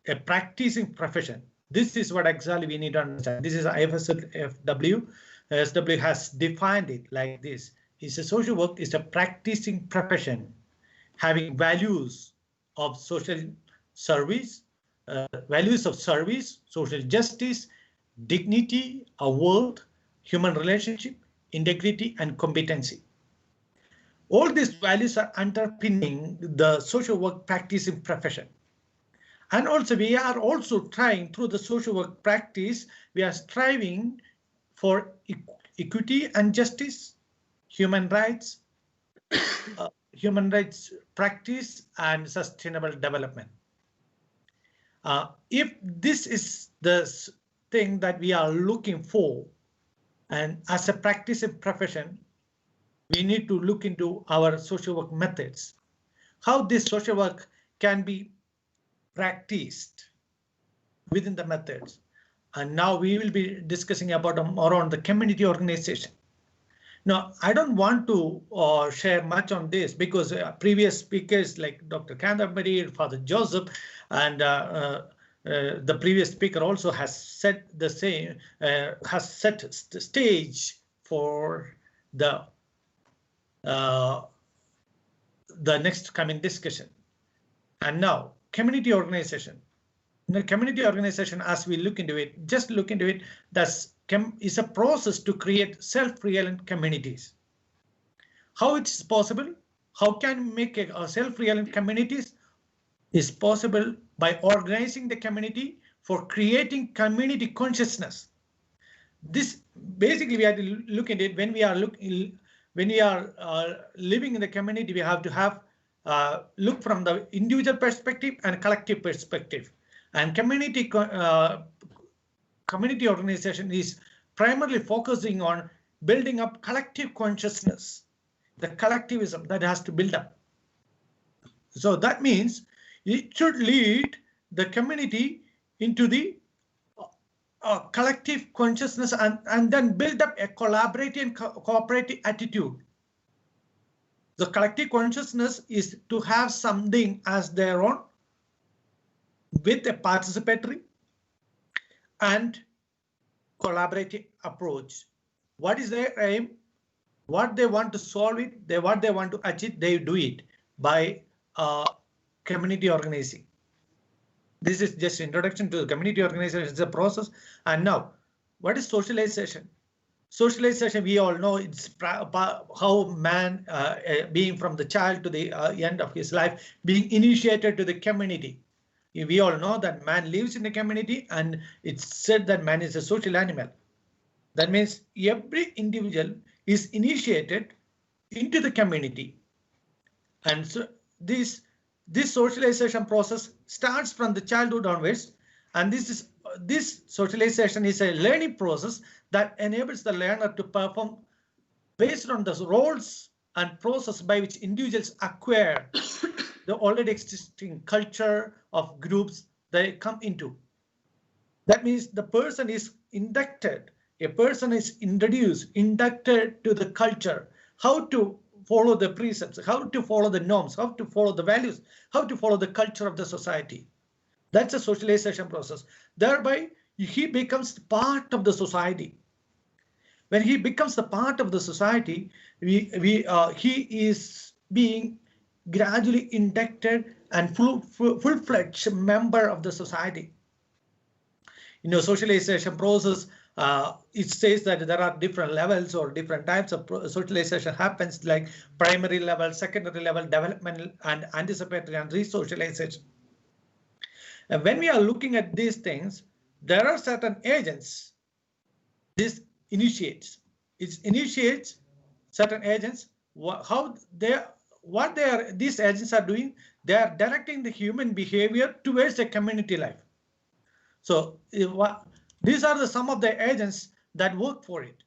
a practicing profession. This is what exactly we need to understand. This is IFSW. SW has defined it like this. It's a social work is a practicing profession having values of social service, social justice, dignity, a world, human relationship, integrity, and competency. All these values are underpinning the social work practicing profession. And also we are also trying through the social work practice, we are striving for equity and justice, human rights practice, and sustainable development. If this is the thing that we are looking for, and as a practicing profession, we need to look into our social work methods, how this social work can be practiced within the methods. And now we will be discussing about around the community organization. Now, I don't want to share much on this because previous speakers like Dr. Kandamari, Father Joseph, and the previous speaker also has said the same, has set the stage for the next coming discussion. And now, community organization. In the community organization, as we look into it, just look into it, is a process to create self-reliant communities. How it's possible? How can we make a self-reliant communities? Is possible by organizing the community for creating community consciousness. This basically we have to look at it when we are living in the community. We have to have look from the individual perspective and collective perspective. And community organization is primarily focusing on building up collective consciousness, the collectivism that has to build up. So that means it should lead the community into the collective consciousness and then build up a collaborative and cooperative attitude. The collective consciousness is to have something as their own with a participatory and collaborative approach. What is their aim? What they want to solve it, what they want to achieve, they do it by community organizing. This is just introduction to the community organization. It's a process. And now, what is socialization? Socialization, we all know it's how man being from the child to the end of his life, being initiated to the community. We all know that man lives in the community, and it's said that man is a social animal. That means every individual is initiated into the community. And so this this socialization process starts from the childhood onwards, and this socialization is a learning process that enables the learner to perform based on the roles and process by which individuals acquire the already existing culture of groups they come into. That means the person is inducted, a person is inducted to the culture, how to follow the precepts, how to follow the norms, how to follow the values, how to follow the culture of the society. That's a socialization process. Thereby, he becomes part of the society. When he becomes the part of the society, he is being gradually inducted and full-fledged member of the society. Socialization process, it says that there are different levels or different types of socialization happens, like primary level, secondary level, developmental and anticipatory and re-socialization. And when we are looking at these things, there are certain agents. This initiates. It initiates certain agents. These agents are doing, they are directing the human behavior towards a community life. So these are some of the agents that work for it.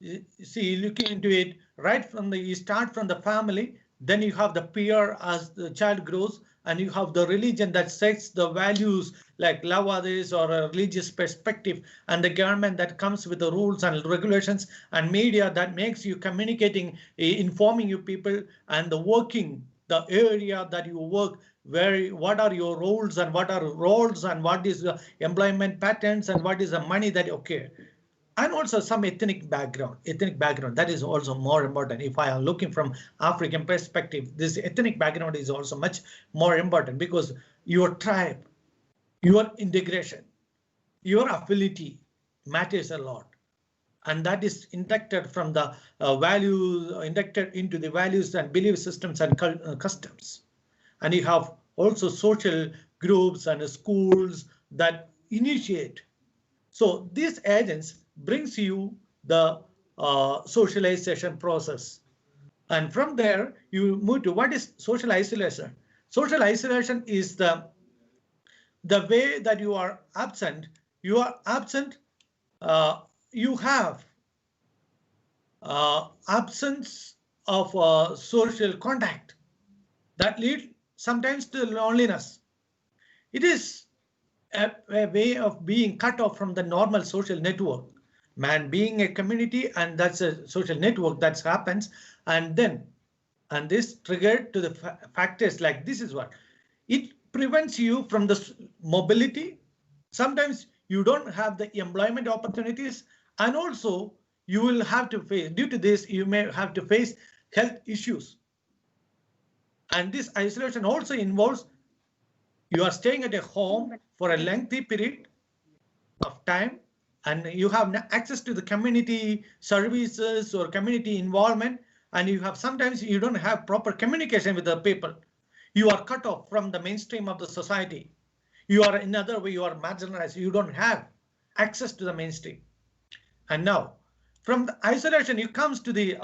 You see, looking into it, right from you start from the family, then you have the peer as the child grows, and you have the religion that sets the values like love others or a religious perspective, and the government that comes with the rules and regulations, and media that makes you communicating, informing you people, and the area that you work, what are your roles and what is the employment patterns and what is the money that okay. And also some ethnic background that is also more important. If I am looking from African perspective, this ethnic background is also much more important, because your tribe, your integration, your ability matters a lot, and that is inducted from the values, inducted into the values and belief systems and customs. And you have also social groups and schools that initiate. So these agents brings you the socialization process. And from there, you move to what is social isolation. Social isolation is the way that you are absent. You are absent. You have absence of social contact that lead sometimes to loneliness. It is a way of being cut off from the normal social network. Man being a community, and that's a social network that happens, and this triggered to the factors like this is what it prevents you from the mobility. Sometimes you don't have the employment opportunities, and also you will have to face, due to this, you may have to face health issues. And this isolation also involves you are staying at a home for a lengthy period of time, and you have access to the community services or community involvement, and sometimes you don't have proper communication with the people. You are cut off from the mainstream of the society. You are in another way, you are marginalized. You don't have access to the mainstream. And now from the isolation, it comes to the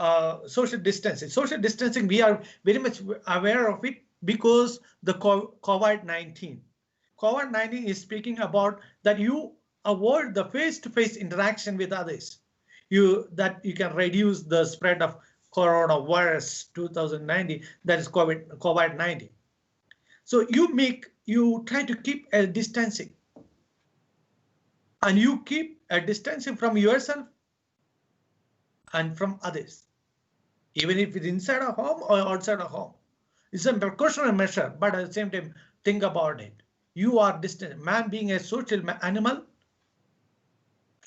social distancing. Social distancing, we are very much aware of it because the COVID-19. COVID-19 is speaking about that you avoid the face-to-face interaction with others. That you can reduce the spread of coronavirus 2019, that is COVID-19. So you try to keep a distancing, and you keep a distancing from yourself and from others, even if it's inside a home or outside a home. It's a precautionary measure, but at the same time, think about it. You are distant. Man being a social animal,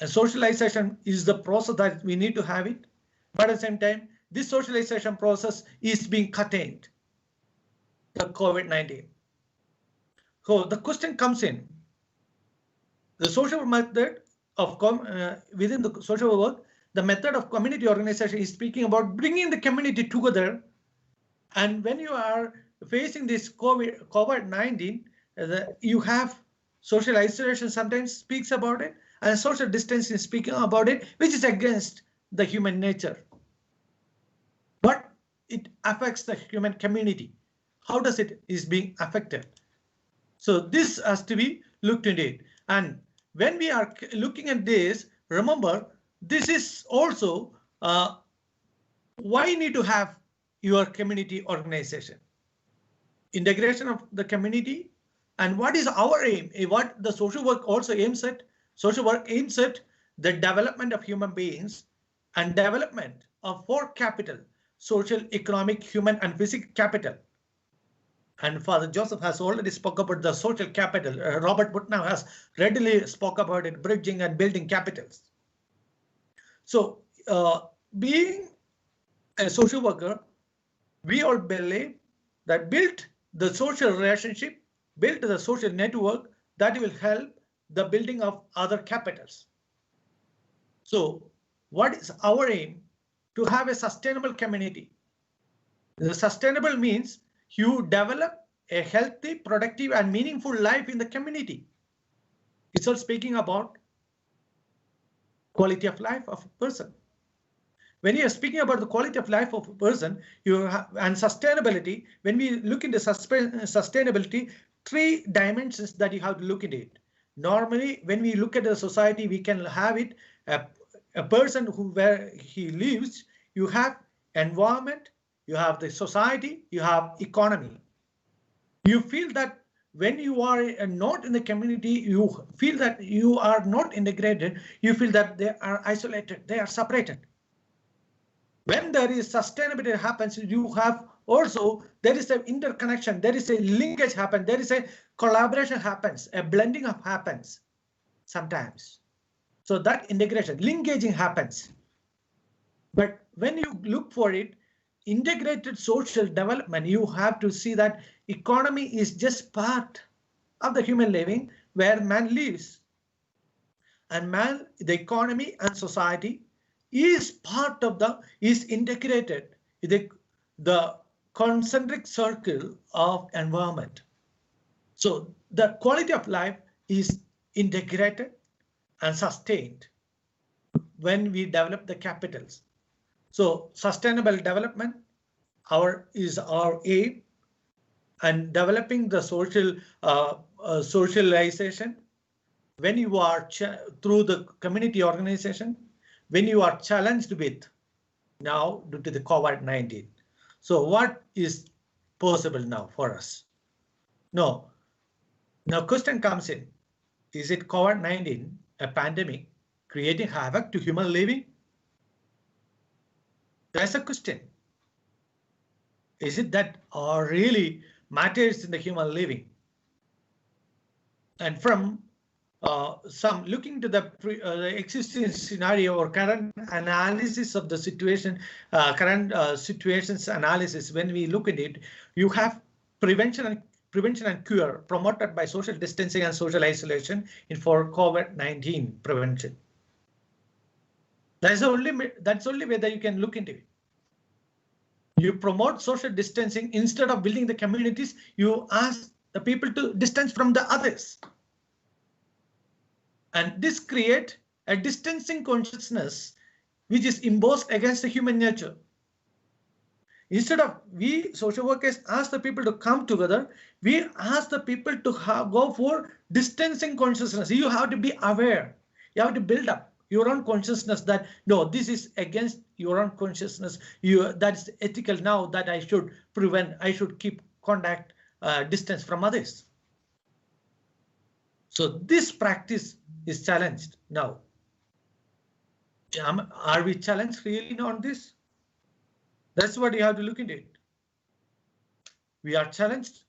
and socialization is the process that we need to have it. But at the same time, this socialization process is being curtailed. The COVID-19. So the question comes in. The social method of within the social work, the method of community organization is speaking about bringing the community together. And when you are facing this COVID-19, you have social isolation sometimes speaks about it, and social distancing speaking about it, which is against the human nature. But it affects the human community. how does it is being affected? So this has to be looked into it. And when we are looking at this, remember, this is also why you need to have your community organization. Integration of the community, and what is our aim? What the social work also aims at? Social work aims at the development of human beings and development of 4 capital: social, economic, human, and physical capital. And Father Joseph has already spoke about the social capital. Robert Putnam has readily spoke about it, bridging and building capitals. So being a social worker, we all believe that build the social relationship, build the social network that will help the building of other capitals. So what is our aim? To have a sustainable community. The sustainable means you develop a healthy, productive, and meaningful life in the community. It's all speaking about quality of life of a person. When you are speaking about the quality of life of a person, and sustainability, when we look into sustainability, 3 dimensions that you have to look into it. Normally, when we look at the society, we can have it a person where he lives. You have environment, you have the society, you have economy. You feel that when you are not in the community, you feel that you are not integrated. You feel that they are isolated, they are separated. When there is sustainability happens, you have also, there is an interconnection, there is a linkage happens, there is a collaboration happens, a blending of happens sometimes. So that integration, linkaging happens. But when you look for it, integrated social development, you have to see that economy is just part of the human living where man lives. And man, the economy and society is part of is integrated in the concentric circle of environment. So the quality of life is integrated and sustained when we develop the capitals. So sustainable development is our aim, and developing the social socialization when you are through the community organization, when you are challenged with now due to the COVID-19. So what is possible now for us? No. Now question comes in, is it COVID-19, a pandemic, creating havoc to human living? That's a question. Is it that really matters in the human living? And from some looking to the existing scenario or current analysis of the situation, current situations analysis, when we look at it, you have prevention and cure promoted by social distancing and social isolation for COVID-19 prevention. That's the only way that you can look into it. You promote social distancing instead of building the communities. You ask the people to distance from the others. And this creates a distancing consciousness which is imposed against the human nature. Instead of we social workers ask the people to come together, we ask the people to go for distancing consciousness. You have to be aware. You have to build up your own consciousness that no, this is against your own consciousness. That's ethical now that I should prevent, I should keep contact distance from others. So this practice is challenged now. Are we challenged really on this? That's what you have to look into it. We are challenged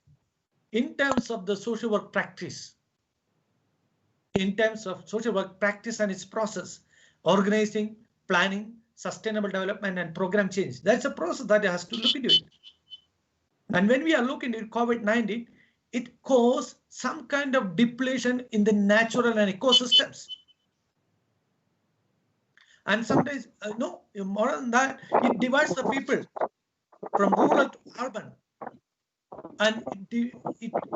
in terms of the social work practice. In terms of social work practice and its process, organizing, planning, sustainable development, and program change. That's a process that has to look into it. And when we are looking at COVID-19, it caused some kind of depletion in the natural and ecosystems. And sometimes, no, more than that, it divides the people from rural to urban. And it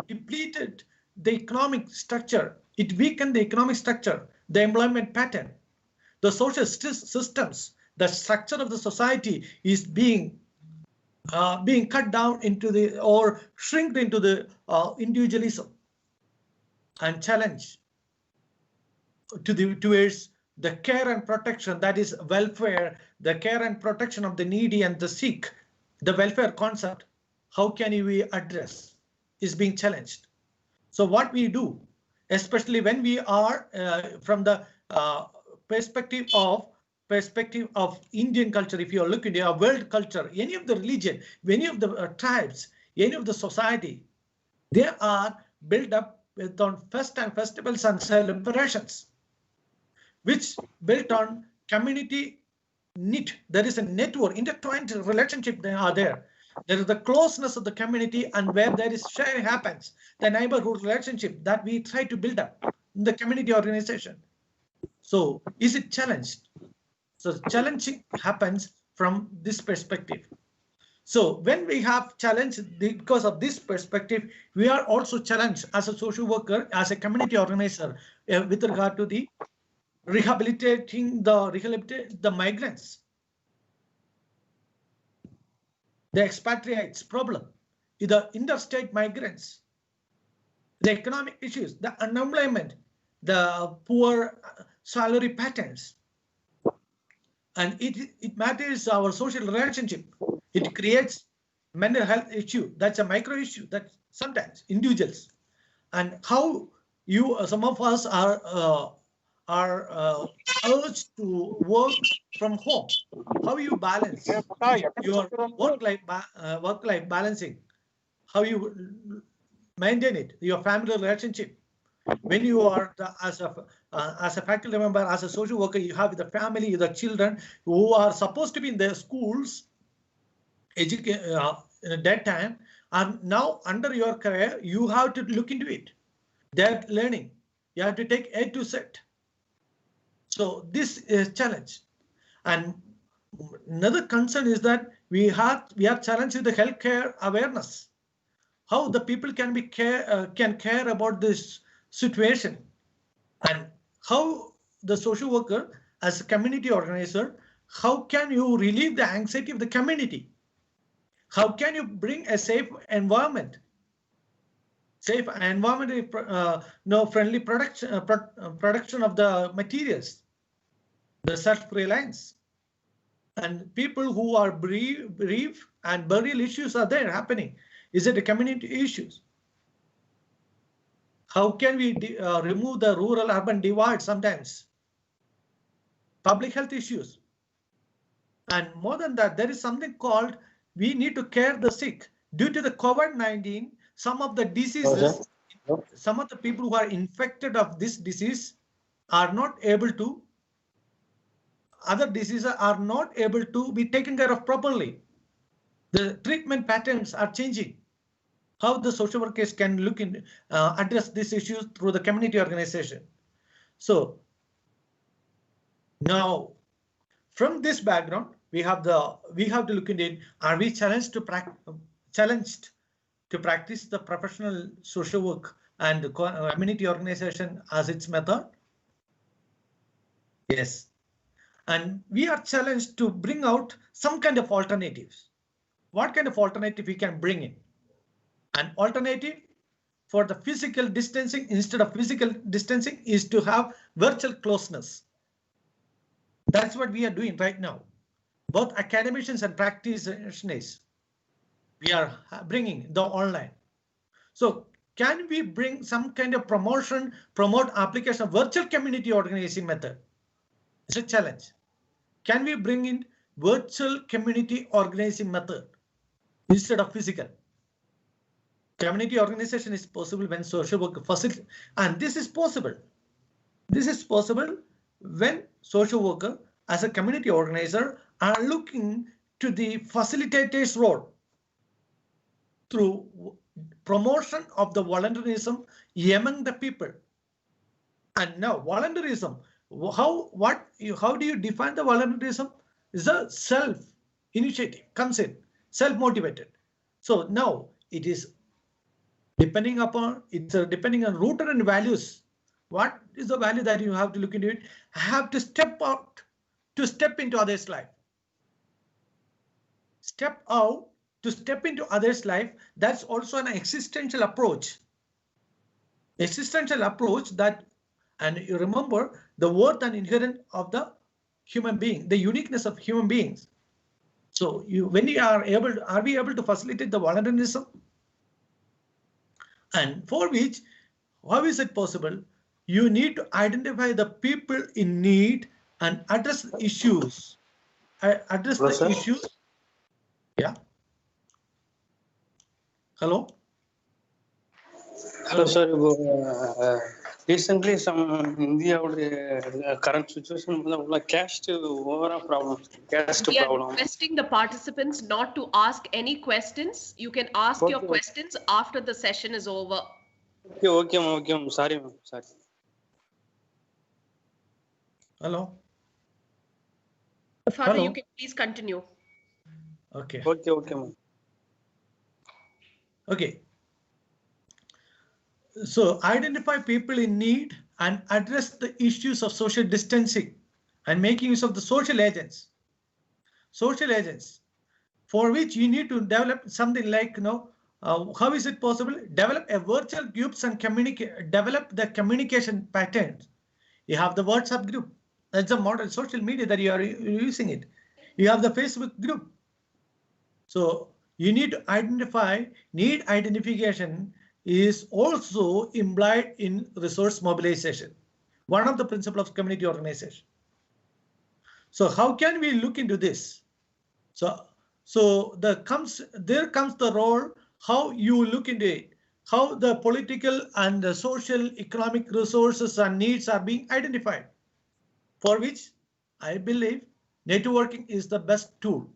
depleted the economic structure. It weakened the economic structure, the employment pattern, the social systems, the structure of the society is being being cut down into the or shrinked into the individualism and challenge towards the care and protection, that is welfare, the care and protection of the needy and the sick, the welfare concept, how can we address, is being challenged. So what we do, especially when we are from the perspective of Indian culture, if you are looking at world culture, any of the religion, any of the tribes, any of the society, they are built up with on fest and festivals and celebrations, which built on community knit. There is a network, intertwined relationship they are there. There is the closeness of the community, and where there is sharing happens, the neighborhood relationship that we try to build up in the community organization. So is it challenged? So challenging happens from this perspective. So when we have challenge because of this perspective, we are also challenged as a social worker, as a community organizer, with regard to the rehabilitating the migrants, the expatriates problem, the interstate migrants, the economic issues, the unemployment, the poor salary patterns. And it matters our social relationship. It creates mental health issue. That's a micro issue that sometimes individuals, and how you, some of us are urged to work from home. How you balance your work-life balancing, how you maintain it, your family relationship. When you are as a faculty member, as a social worker, you have the family, the children who are supposed to be in their schools, in that time, and now under your career, you have to look into it. They're learning. You have to take A to Z. So this is challenge. And another concern is that we are challenged with the healthcare awareness. How the people can care about this situation, and how the social worker as a community organizer, how can you relieve the anxiety of the community? How can you bring a safe environment? Safe environment, friendly production of the materials, the self-reliance, and people who are bereaved and burial issues are there happening. Is it a community issues? How can we remove the rural-urban divide sometimes? Public health issues. And more than that, there is something called we need to care the sick. Due to the COVID-19, some of the diseases, some of the people who are infected of this disease are not able to, other diseases are not able to be taken care of properly. The treatment patterns are changing. How the social workers can look in, address these issues through the community organization. So now, from this background, we have to look into it. Are we challenged to practice the professional social work and the community organization as its method? Yes. And we are challenged to bring out some kind of alternatives. What kind of alternative we can bring in? An alternative for the physical distancing instead of physical distancing is to have virtual closeness. That's what we are doing right now. Both academicians and practitioners, we are bringing the online. So can we bring some kind of promote application of virtual community organizing method? It's a challenge. Can we bring in virtual community organizing method instead of physical? Community organization is possible when social work facilitates, and this is possible. This is possible when social worker as a community organizer are looking to the facilitator's role through promotion of the volunteerism among the people. And now volunteerism, how do you define the volunteerism? Is a self-initiative, comes in, self-motivated. So now it is depending on rooted and values. What is the value that you have to look into it? I have to step out, to step into others' life. Step out to step into others' life, that's also an existential approach. Existential approach that, and you remember the worth and inherent of the human being, the uniqueness of human beings. So when we are we able to facilitate the voluntarism? And for which, how is it possible? You need to identify the people in need and address issues. Address the issues. Yeah. Hello. Hello, sir. Recently, some India current situation, caste overall problem. Caste We are problem. requesting the participants not to ask any questions. You can ask your questions after the session is over. Okay, ma'am. Sorry, ma'am. Sorry. Hello. Father, Hello. you can please continue. Okay, ma'am. Okay. So identify people in need and address the issues of social distancing and making use of the social agents. Social agents, for which you need to develop something like, how is it possible? Develop a virtual groups and develop the communication patterns. You have the WhatsApp group. That's a modern social media that you are using it. You have the Facebook group. So you need to identify, need identification is also implied in resource mobilization, one of the principles of community organization. So how can we look into this? So there comes the role, how you look into it, how the political and the social economic resources and needs are being identified, for which I believe networking is the best tool.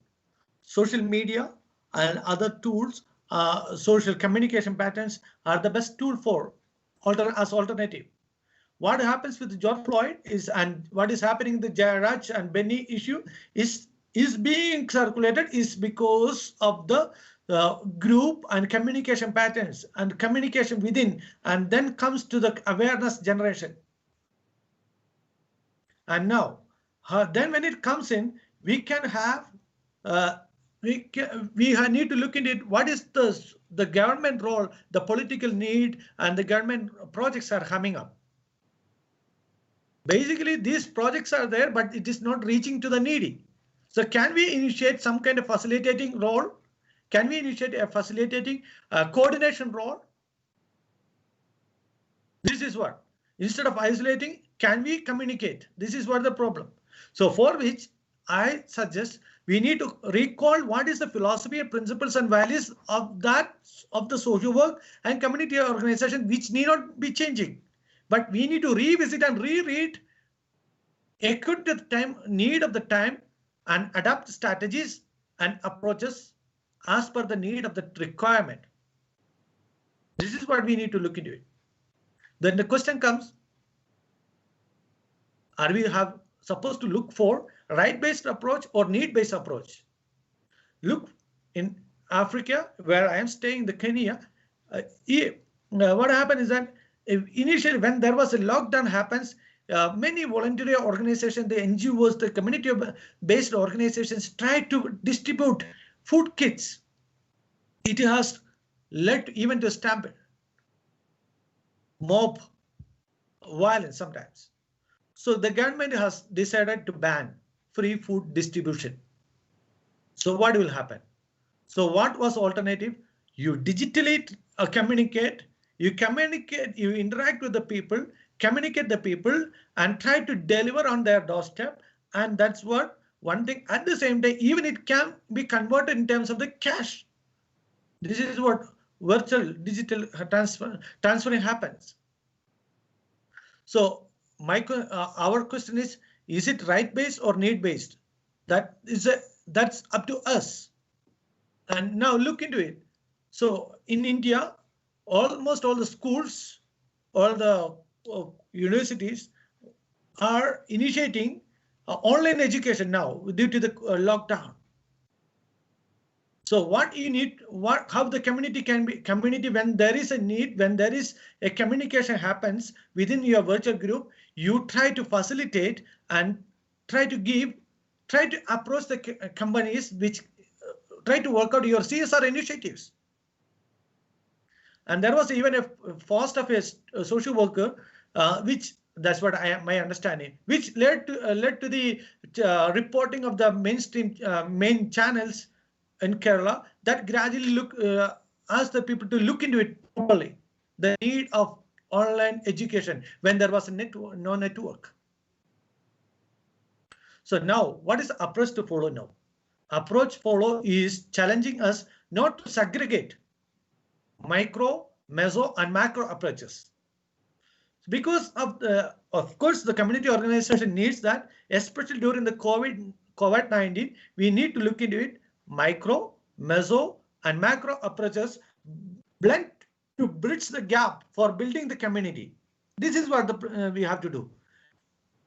Social media and other tools, social communication patterns are the best tool for as alternative. What happens with George Floyd is, and what is happening in the Jairaj and Benny issue is being circulated is because of the group and communication patterns and communication within, and then comes to the awareness generation. And now, then when it comes in, we can have we need to look into it. What is the government role, the political need, and the government projects are coming up. Basically, these projects are there, but it is not reaching to the needy. So can we initiate some kind of facilitating role? Can we initiate a facilitating coordination role? This is what, instead of isolating, can we communicate? This is what the problem. So for which I suggest we need to recall what is the philosophy and principles and values of the social work and community organization, which need not be changing, but we need to revisit and reread according to the time, need of the time, and adapt strategies and approaches as per the need of the requirement. This is what we need to look into it. Then the question comes, are we supposed to look for right-based approach or need-based approach? Look, in Africa, where I am staying, the Kenya, what happened is that initially when there was a lockdown happens, many voluntary organizations, the NGOs, the community-based organizations tried to distribute food kits. It has led even to stampede, mob violence sometimes. So the government has decided to ban free food distribution. So what will happen? So what was alternative? You digitally communicate, you interact with the people, communicate the people, and try to deliver on their doorstep. And that's what one thing. At the same time, even it can be converted in terms of the cash. This is what virtual digital transferring happens. So our question is it right-based or need-based? That's up to us. And now look into it. So in India, almost all the schools, all the universities are initiating online education now due to the lockdown. So what you need, how the community can be when there is a need, when there is a communication happens within your virtual group, you try to facilitate and try to approach the companies which try to work out your CSR initiatives. And there was even a FOST of a social worker, which that's what my understanding, which led to the reporting of the mainstream main channels in Kerala that gradually asked the people to look into it properly. The need of online education when there was no network. So now, what is the approach to follow now? Approach follow is challenging us not to segregate micro, meso, and macro approaches. Because of course, the community organization needs that, especially during the COVID-19, we need to look into it micro, meso, and macro approaches blend to bridge the gap for building the community. This is what we have to do.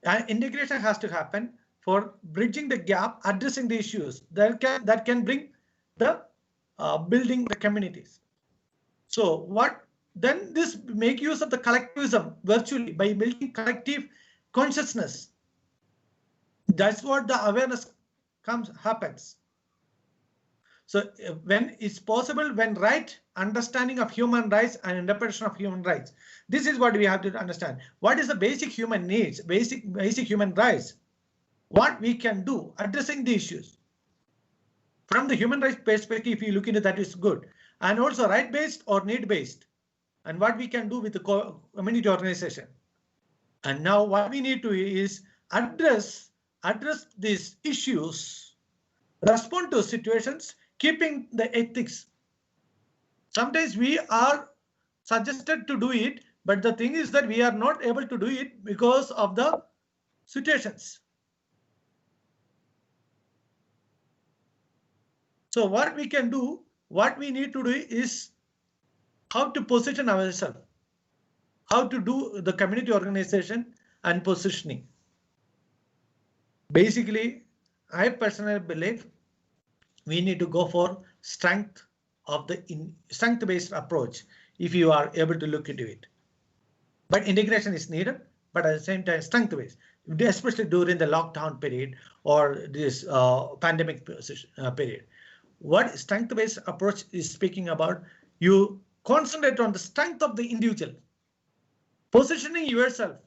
And integration has to happen for bridging the gap, addressing the issues that can bring the building the communities. So then this make use of the collectivism virtually by building collective consciousness. That's what the awareness happens. So when it's possible, when right understanding of human rights and interpretation of human rights, this is what we have to understand. What is the basic human needs, basic human rights? What we can do addressing the issues. From the human rights perspective, if you look into that, is good. And also right-based or need-based. And what we can do with the community organization. And now what we need to is address these issues, respond to situations, keeping the ethics. Sometimes we are suggested to do it, but the thing is that we are not able to do it because of the situations. So what we can do, what we need to do is how to position ourselves, how to do the community organization and positioning. Basically, I personally believe we need to go for strength of the strength-based approach if you are able to look into it. But integration is needed, but at the same time strength-based, especially during the lockdown period or this pandemic period. What strength-based approach is speaking about, you concentrate on the strength of the individual, positioning yourself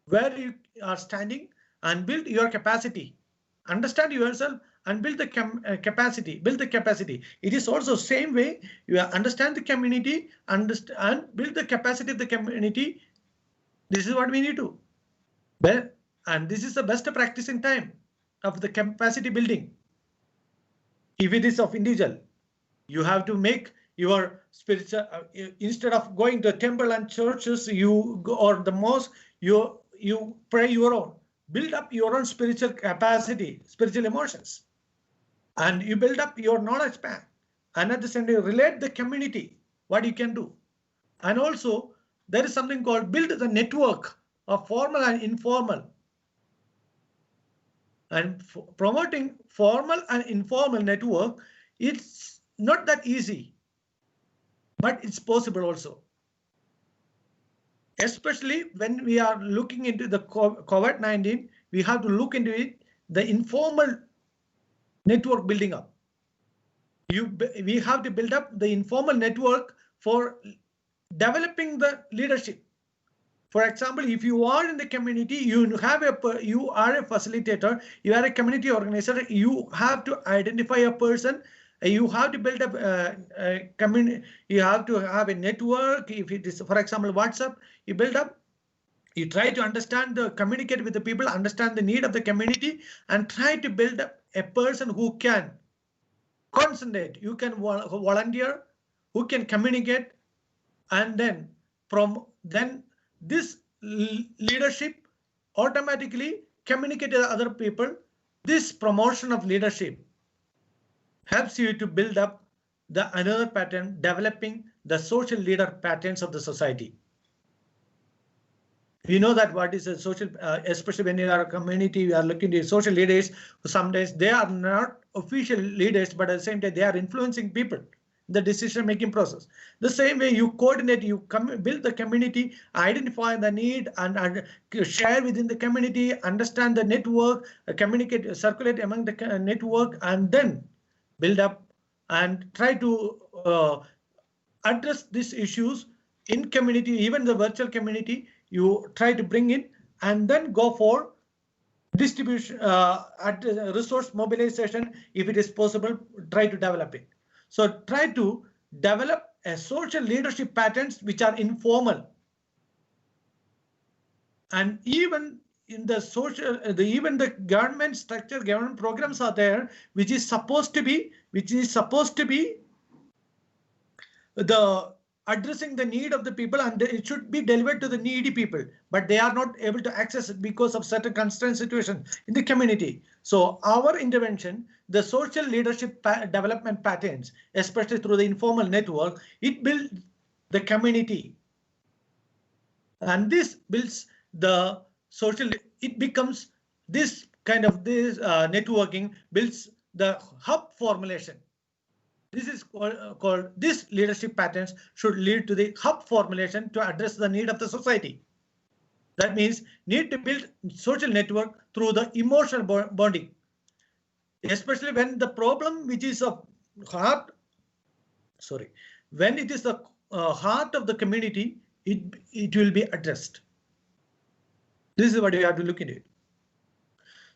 where you are standing and build your capacity, understand yourself and build the capacity, It is also same way you understand the community, understand and build the capacity of the community. This is what we need to. Well, and this is the best practice in time of the capacity building. If it is of individual, you have to make your spiritual, instead of going to temple and churches, you go, or the mosque, you pray your own, build up your own spiritual capacity, spiritual emotions, and you build up your knowledge span, and at the same time relate the community, what you can do. And also there is something called build the network of formal and informal. And promoting formal and informal network, it's not that easy, but it's possible also. Especially when we are looking into the COVID-19, we have to look into it, the informal network building up. We have to build up the informal network for developing the leadership. For example, if you are in the community, you are a facilitator, you are a community organizer, you have to identify a person, you have to build up a community, you have to have a network. If it is, for example, WhatsApp, you build up, you try to understand, communicate with the people, understand the need of the community, and try to build up a person who can concentrate, you can volunteer, who can communicate, and then this leadership automatically communicate to other people. This promotion of leadership helps you to build up another pattern, developing the social leader patterns of the society. You know that what is a social, especially when you are a community, you are looking at social leaders. Sometimes they are not official leaders, but at the same time they are influencing people. The decision-making process. The same way you coordinate, you build the community, identify the need, and share within the community, understand the network, communicate, circulate among the network, and then build up and try to address these issues in community, even the virtual community. You try to bring in and then go for distribution at resource mobilization. If it is possible, try to develop it. So try to develop a social leadership patterns which are informal, and even in the social, even the government structure, government programs are there, which is supposed to be the addressing the need of the people, and it should be delivered to the needy people, but they are not able to access it because of certain constraint situation in the community. So our intervention, the social leadership development patterns, especially through the informal network, it builds the community, and this builds the social, it becomes this kind of networking builds the hub formulation. This is called this leadership patterns should lead to the hub formulation to address the need of the society. That means need to build social network through the emotional bonding, especially when the problem which is of heart, when it is the heart of the community, it will be addressed. This is what you have to look into it.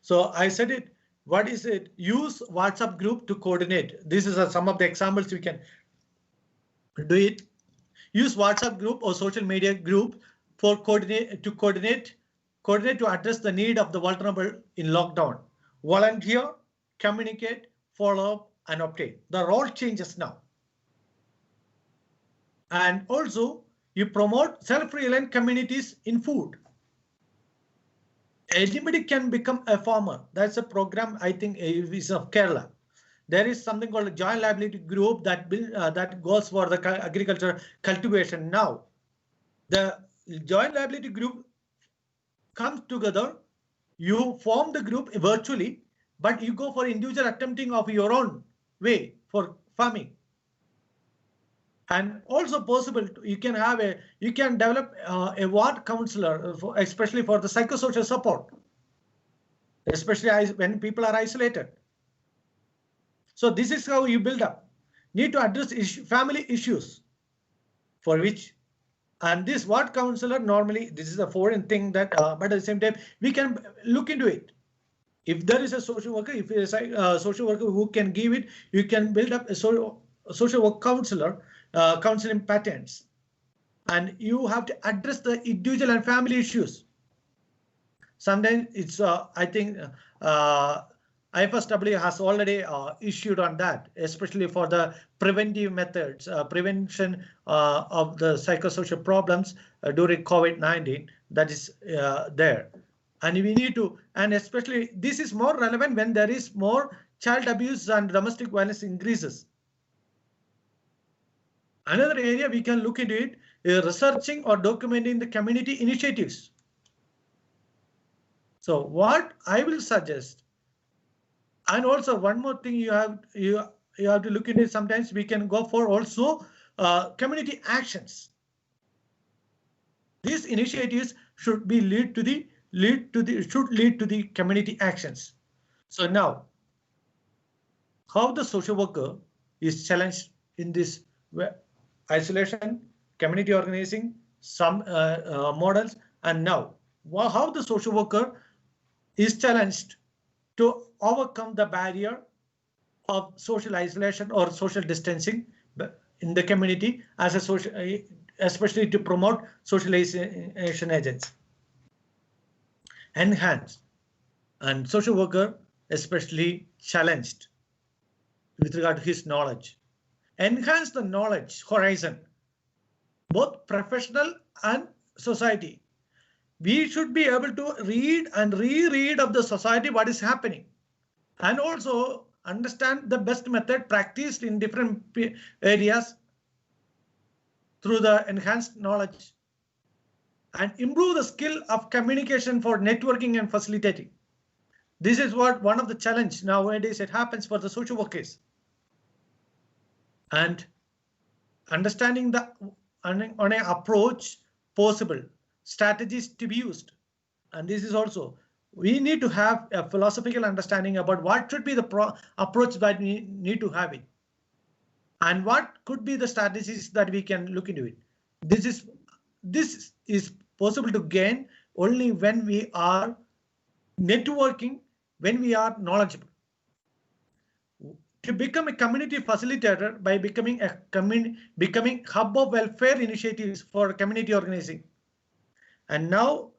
So I said it. What is it? Use WhatsApp group to coordinate. This is some of the examples we can do it. Use WhatsApp group or social media group for coordinate to address the need of the vulnerable in lockdown. Volunteer, communicate, follow up, and update. The role changes now. And also you promote self-reliant communities in food. Anybody can become a farmer. That's a program, I think, is of Kerala. There is something called a joint liability group that goes for the agriculture cultivation now. The joint liability group comes together. You form the group virtually, but you go for individual attempting of your own way for farming. And also possible, you can develop a ward counselor, especially for the psychosocial support, especially when people are isolated. So this is how you build up. Need to address family issues for which, and this ward counselor, normally this is a foreign thing that, but at the same time, we can look into it. If there is a social worker, if there is a social worker who can give it, you can build up a social work counselor, counseling patterns, and you have to address the individual and family issues. Sometimes it's, I think IFSW has already issued on that, especially for the preventive methods, prevention of the psychosocial problems during COVID-19, that is there. And we need to, and especially this is more relevant when there is more child abuse and domestic violence increases. Another area we can look into it is researching or documenting the community initiatives. So what I will suggest, and also one more thing you have to look into, sometimes we can go for also community actions. These initiatives should be lead to the community actions. So now, how the social worker is challenged in this isolation, community organizing, some models, and now how the social worker is challenged to overcome the barrier of social isolation or social distancing in the community as a social, especially to promote socialization agents. Enhance, and social worker especially challenged with regard to his knowledge. Enhance the knowledge horizon, both professional and society. We should be able to read and reread of the society what is happening, and also understand the best method practiced in different areas through the enhanced knowledge, and improve the skill of communication for networking and facilitating. This is what one of the challenge nowadays it happens for the social workers. And understanding the on an approach possible, strategies to be used. And this is also, we need to have a philosophical understanding about what should be the approach that we need to have it. and what could be the strategies that we can look into it. This is possible to gain only when we are networking, when we are knowledgeable. To become a community facilitator by becoming hub of welfare initiatives for community organizing. And now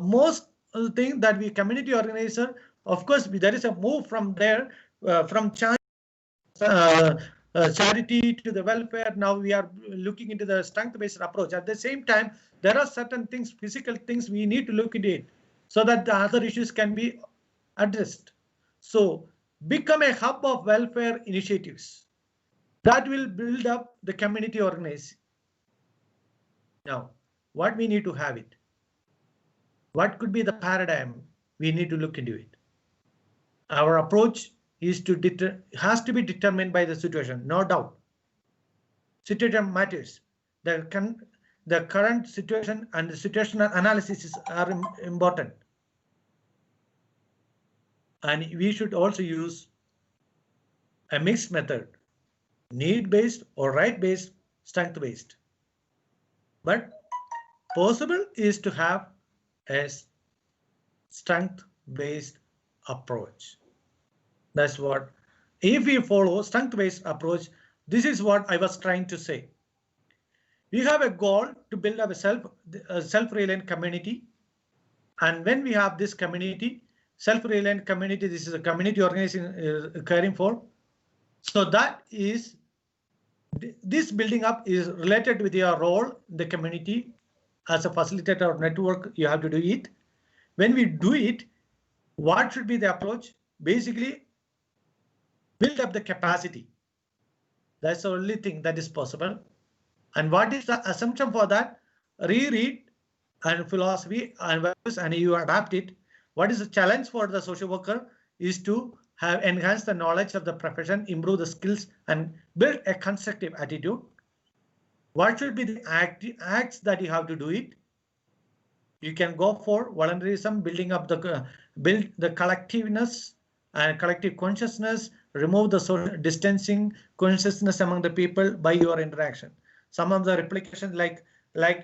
most of the thing that we community organizer, of course, there is a move from there, from charity to the welfare. Now we are looking into the strength-based approach. At the same time, there are certain things, physical things we need to look into it so that the other issues can be addressed. So become a hub of welfare initiatives that will build up the community organizing. Now, what we need to have it? What could be the paradigm? We need to look into it. Our approach is has to be determined by the situation, no doubt. Situation matters. The current situation and the situational analysis are important. And we should also use a mixed method, need-based or right-based, strength-based. But possible is to have a strength-based approach. That's what, if we follow strength-based approach, this is what I was trying to say. We have a goal to build up a self-reliant community. And when we have this community, self-reliant community, this is a community organization caring for. So that is, this building up is related with your role in the community as a facilitator or network. You have to do it. When we do it, what should be the approach? Basically, build up the capacity. That's the only thing that is possible. And what is the assumption for that? Reread and philosophy and values, and you adapt it. What is the challenge for the social worker is to have enhanced the knowledge of the profession, improve the skills, and build a constructive attitude. What should be the acts that you have to do it? You can go for voluntarism, building up build the collectiveness and collective consciousness, remove the social distancing consciousness among the people by your interaction. Some of the replication, like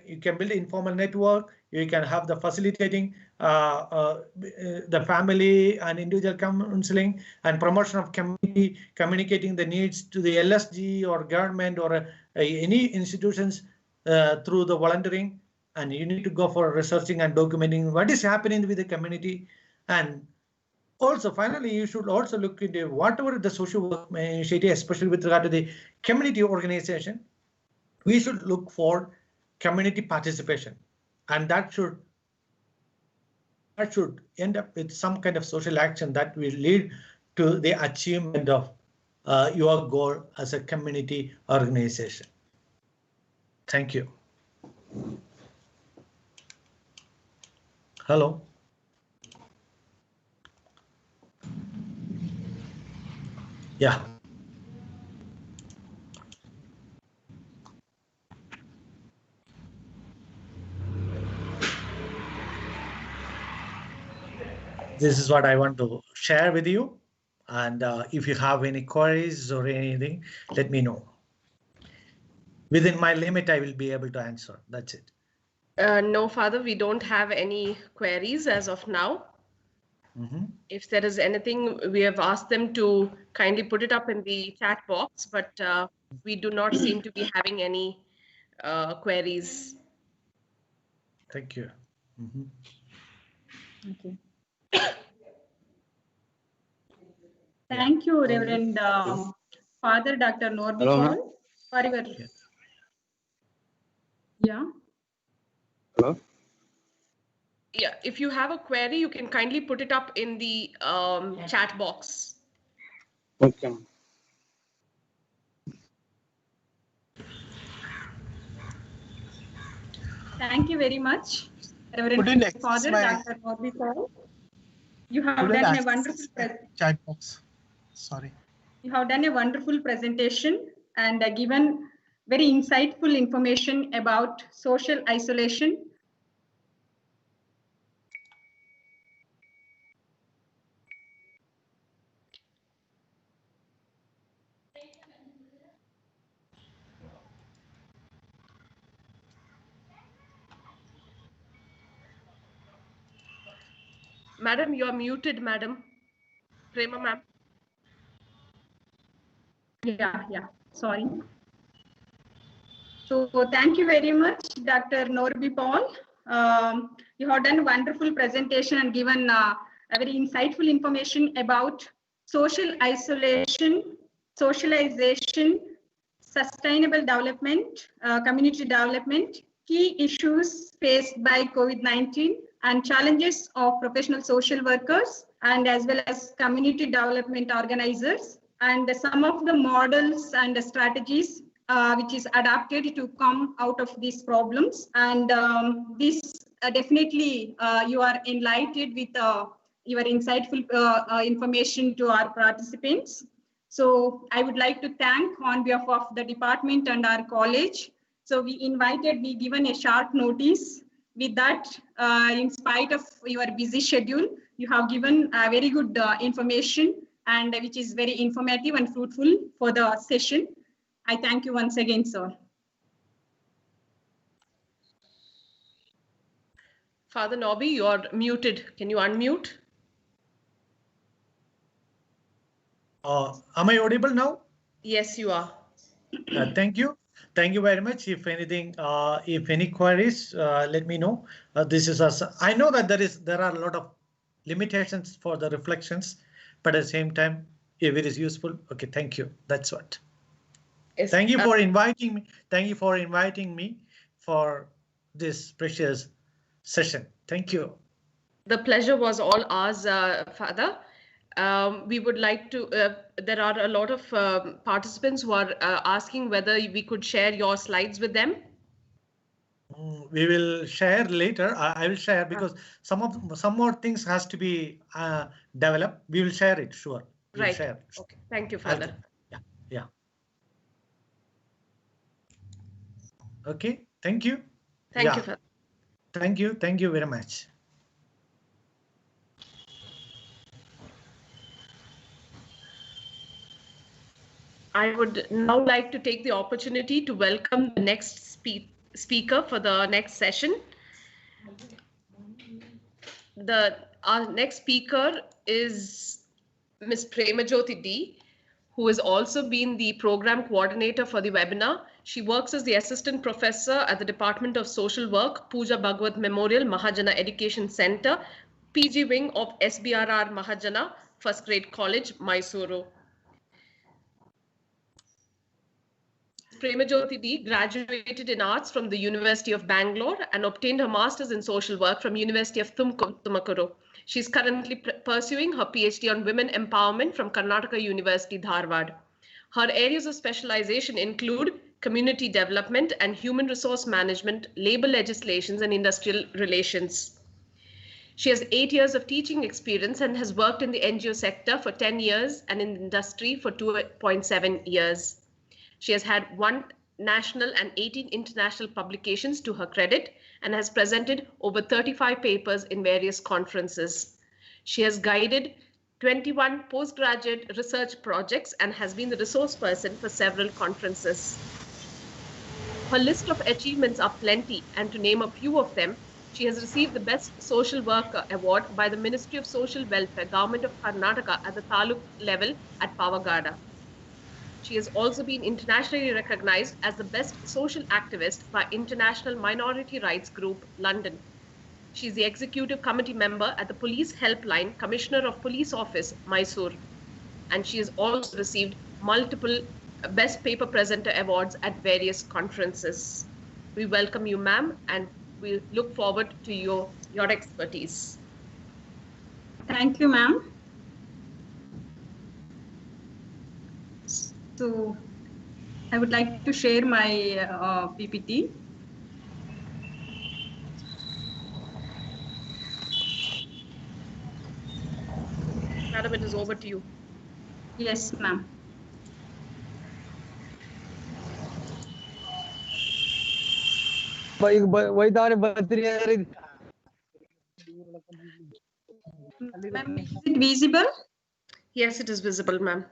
you can build informal network, you can have the facilitating the family and individual counseling and promotion of community, communicating the needs to the LSG or government or any institutions through the volunteering. And you need to go for researching and documenting what is happening with the community. And also, finally, you should also look into whatever the social work initiative, especially with regard to the community organization. We should look for community participation, and that should end up with some kind of social action that will lead to the achievement of your goal as a community organization. Thank you. Hello. Yeah. This is what I want to share with you. And if you have any queries or anything, let me know. Within my limit, I will be able to answer. That's it. No, Father, we don't have any queries as of now. If there is anything, we have asked them to kindly put it up in the chat box, but we do not seem to be having any queries. Thank you. Okay. Thank you, Reverend Father Dr. Norby Paul, for your. Yeah. Hello. Yeah, if you have a query, you can kindly put it up in the chat box. Okay. Thank you very much, Reverend Father Dr. Norby Paul. You have done a wonderful chat box. Sorry. You have done a wonderful presentation and given very insightful information about social isolation. Madam, you are muted, Madam. Prema, ma'am. Yeah, sorry. So thank you very much, Dr. Norby Paul. You have done a wonderful presentation and given a very insightful information about social isolation, socialization, sustainable development, community development, key issues faced by COVID-19 and challenges of professional social workers and as well as community development organizers, and some of the models and the strategies which is adapted to come out of these problems. And this definitely you are enlightened with your insightful information to our participants. So I would like to thank on behalf of the department and our college. So we given a short notice. With that, in spite of your busy schedule, you have given very good information and which is very informative and fruitful for the session. I thank you once again, sir. Father Nobby, you're muted. Can you unmute? Am I audible now? Yes, you are. Thank you. Thank you very much. If anything, if any queries, let me know. This is I know that there are a lot of limitations for the reflections, but at the same time, if it is useful, okay, thank you. That's what. Yes, thank you for inviting me. Thank you for inviting me for this precious session. Thank you. The pleasure was all ours, Father. We would like to, there are a lot of participants who are asking whether we could share your slides with them. We will share later. I will share because some more things has to be developed. We will share it, sure. We'll right. Share. Okay. Thank you, Father. Yeah. Okay. Thank you. Thank you, Father. Thank you. Thank you very much. I would now like to take the opportunity to welcome the next speaker for the next session. Our next speaker is Ms. Premajyoti D, who has also been the program coordinator for the webinar. She works as the assistant professor at the Department of Social Work, Pooja Bhagwat Memorial Mahajana Education Center, PG wing of SBRR Mahajana, First Grade College, Mysuru. Premajyoti D graduated in arts from the University of Bangalore and obtained her master's in social work from University of Tumakuru. She is currently pursuing her PhD on women empowerment from Karnataka University, Dharwad. Her areas of specialization include community development and human resource management, labor legislations, and industrial relations. She has 8 years of teaching experience and has worked in the NGO sector for 10 years and in industry for 2.7 years. She has had 1 national and 18 international publications to her credit and has presented over 35 papers in various conferences. She has guided 21 postgraduate research projects and has been the resource person for several conferences. Her list of achievements are plenty, and to name a few of them, she has received the Best Social Worker Award by the Ministry of Social Welfare, Government of Karnataka at the Taluk level at Pavagada. She has also been internationally recognized as the best social activist by International Minority Rights Group, London. She is the executive committee member at the Police Helpline, Commissioner of Police Office, Mysore. And she has also received multiple Best Paper Presenter awards at various conferences. We welcome you, ma'am, and we look forward to your expertise. Thank you, ma'am. So I would like to share my PPT. Madam, it is over to you. Yes, ma'am. Ma'am, is it visible? Yes, it is visible, ma'am.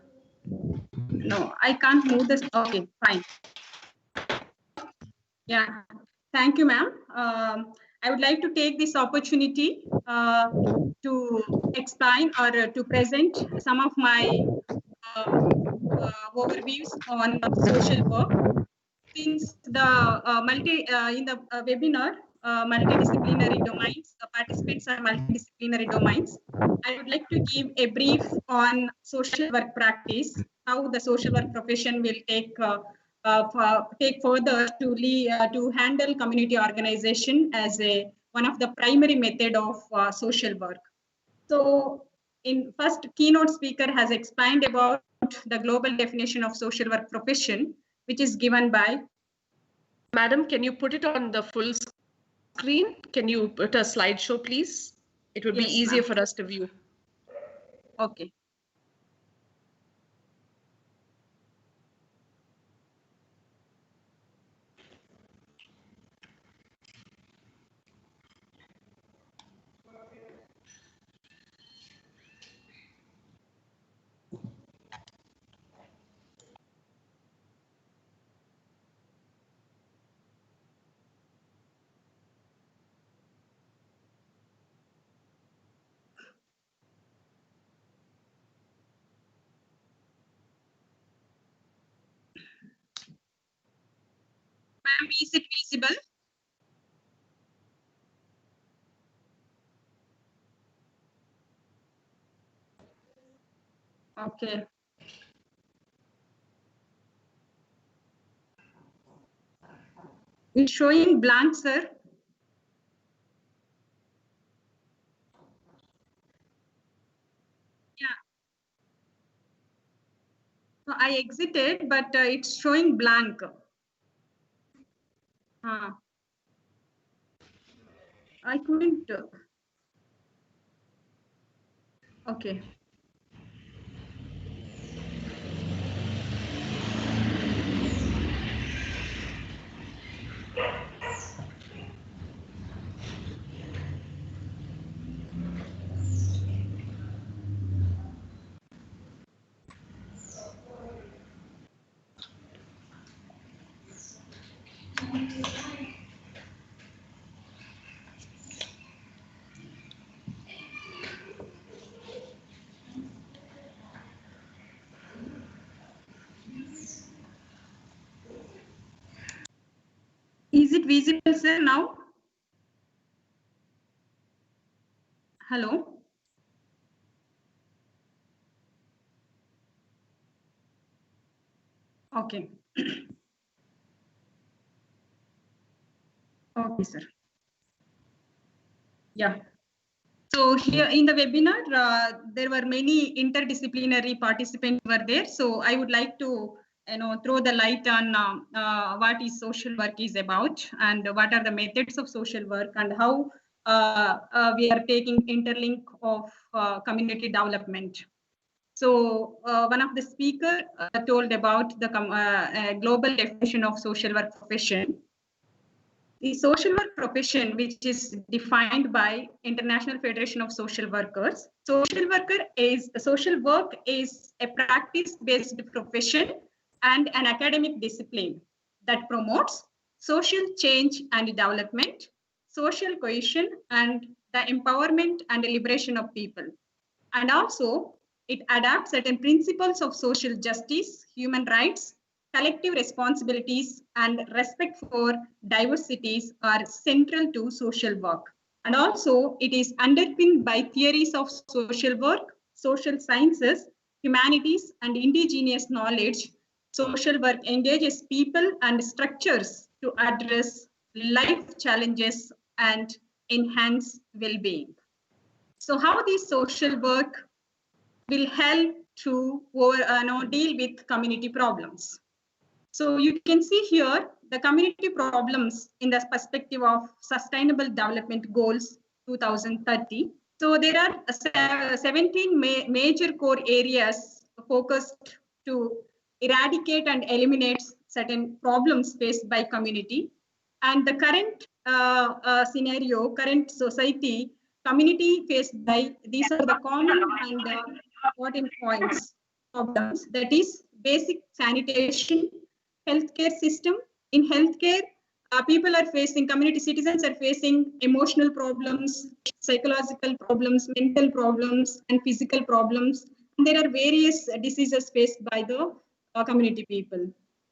No, I can't move this. Okay, fine. Yeah, thank you, ma'am. I would like to take this opportunity to explain or to present some of my overviews on social work. Since the in the webinar, multidisciplinary domains, participants are multidisciplinary domains. I would like to give a brief on social work practice, how the social work profession will take further to handle community organization as one of the primary method of social work. So, in first, keynote speaker has explained about the global definition of social work profession, which is given by. Madam, can you put it on the full screen? Can you put a slideshow, please? It would be easier for us to view. Okay. Ma'am, is it visible? Okay. It's showing blank, sir. Yeah. So I exited, but it's showing blank. I couldn't. Okay. Is it visible, sir, now? Hello? Okay. Okay, sir. Yeah. So here in the webinar, there were many interdisciplinary participants were there. So I would like to, throw the light on what is social work is about and what are the methods of social work and how we are taking interlink of community development. So one of the speaker told about the global definition of social work profession. The social work profession, which is defined by International Federation of Social Workers, social work is a practice-based profession and an academic discipline that promotes social change and development, social cohesion, and the empowerment and liberation of people. And also, it adapts certain principles of social justice, human rights, collective responsibilities, and respect for diversities are central to social work. And also, it is underpinned by theories of social work, social sciences, humanities, and indigenous knowledge. Social work engages people and structures to address life challenges and enhance well-being. So how this social work will help to deal with community problems. So you can see here the community problems in the perspective of Sustainable Development Goals 2030. So there are 17 major core areas focused to eradicate and eliminate certain problems faced by community. And the current current society, community faced by, these are the common and important points problems, that is basic sanitation, healthcare system. In healthcare, people are facing, community citizens are facing emotional problems, psychological problems, mental problems, and physical problems. And there are various diseases faced by the community people.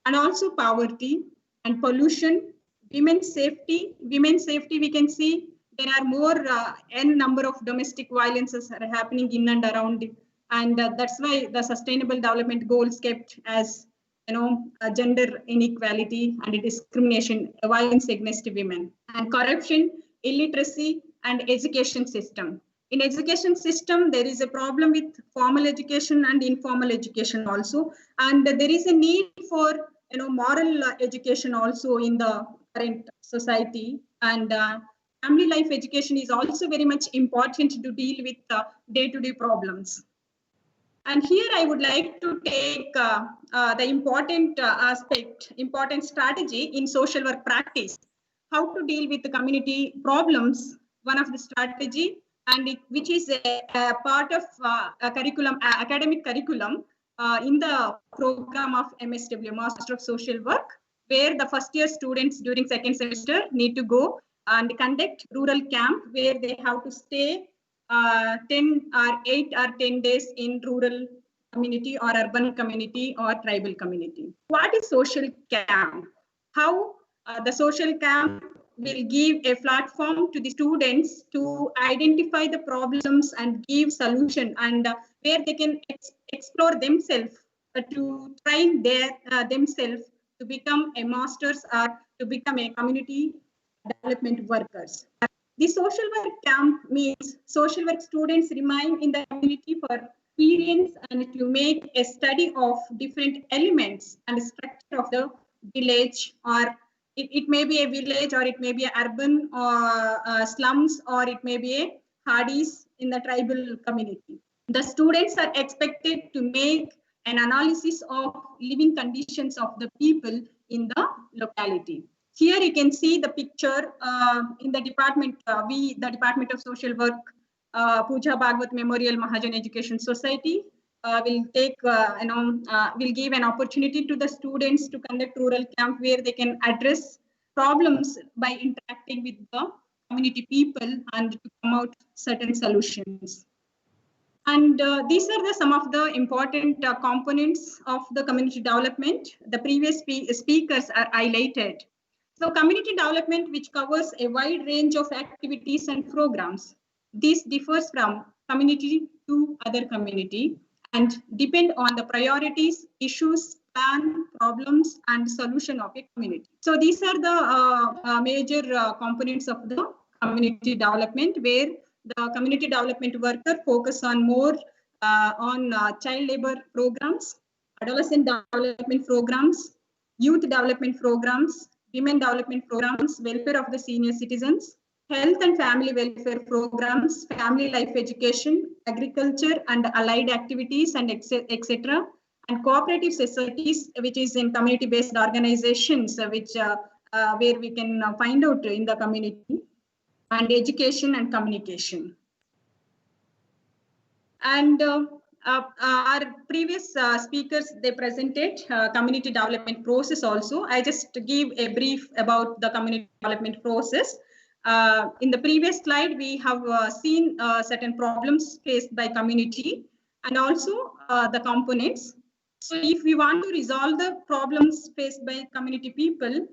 And also poverty and pollution, women's safety. Women's safety, we can see there are more n number of domestic violences are happening in and around it. And that's why the Sustainable Development Goals kept as gender inequality and discrimination, violence against women, and corruption, illiteracy, and education system. In education system, there is a problem with formal education and informal education also, and there is a need for moral education also in the current society, and family life education is also very much important to deal with day-to-day problems. And here I would like to take the important aspect, important strategy in social work practice, how to deal with the community problems, one of the strategy, and which is a part of a curriculum, academic curriculum in the program of MSW, Master of Social Work, where the first year students during second semester need to go and conduct rural camp where they have to stay 10 or 8 or 10 days in rural community or urban community or tribal community. What is social camp? How the social camp will give a platform to the students to identify the problems and give solution, and where they can explore themselves to train themselves to become a masters or to become a community development workers. The social work camp means social work students remain in the community for experience and to make a study of different elements and structure of the village, or it may be a village, or it may be an urban or slums, or it may be a hardis in the tribal community. The students are expected to make an analysis of living conditions of the people in the locality. Here you can see the picture in the department, the Department of Social Work, Pooja Bhagwat Memorial Mahajan Education Society will take, will give an opportunity to the students to conduct rural camp where they can address problems by interacting with the community people and to come out certain solutions. And these are some of the important components of the community development. The previous speakers are highlighted. So community development, which covers a wide range of activities and programs. This differs from community to other community and depend on the priorities, issues, plan, problems, and solution of a community. So these are the major components of the community development, where the community development worker focus on more on child labor programs, adolescent development programs, youth development programs, women development programs, welfare of the senior citizens, health and family welfare programs, family life education, agriculture and allied activities, and etc. And cooperative societies, which is in community-based organizations, which where we can find out in the community, and education and communication. And our previous speakers, they presented community development process also. I just give a brief about the community development process. In the previous slide, we have seen certain problems faced by community and also the components. So if we want to resolve the problems faced by community people,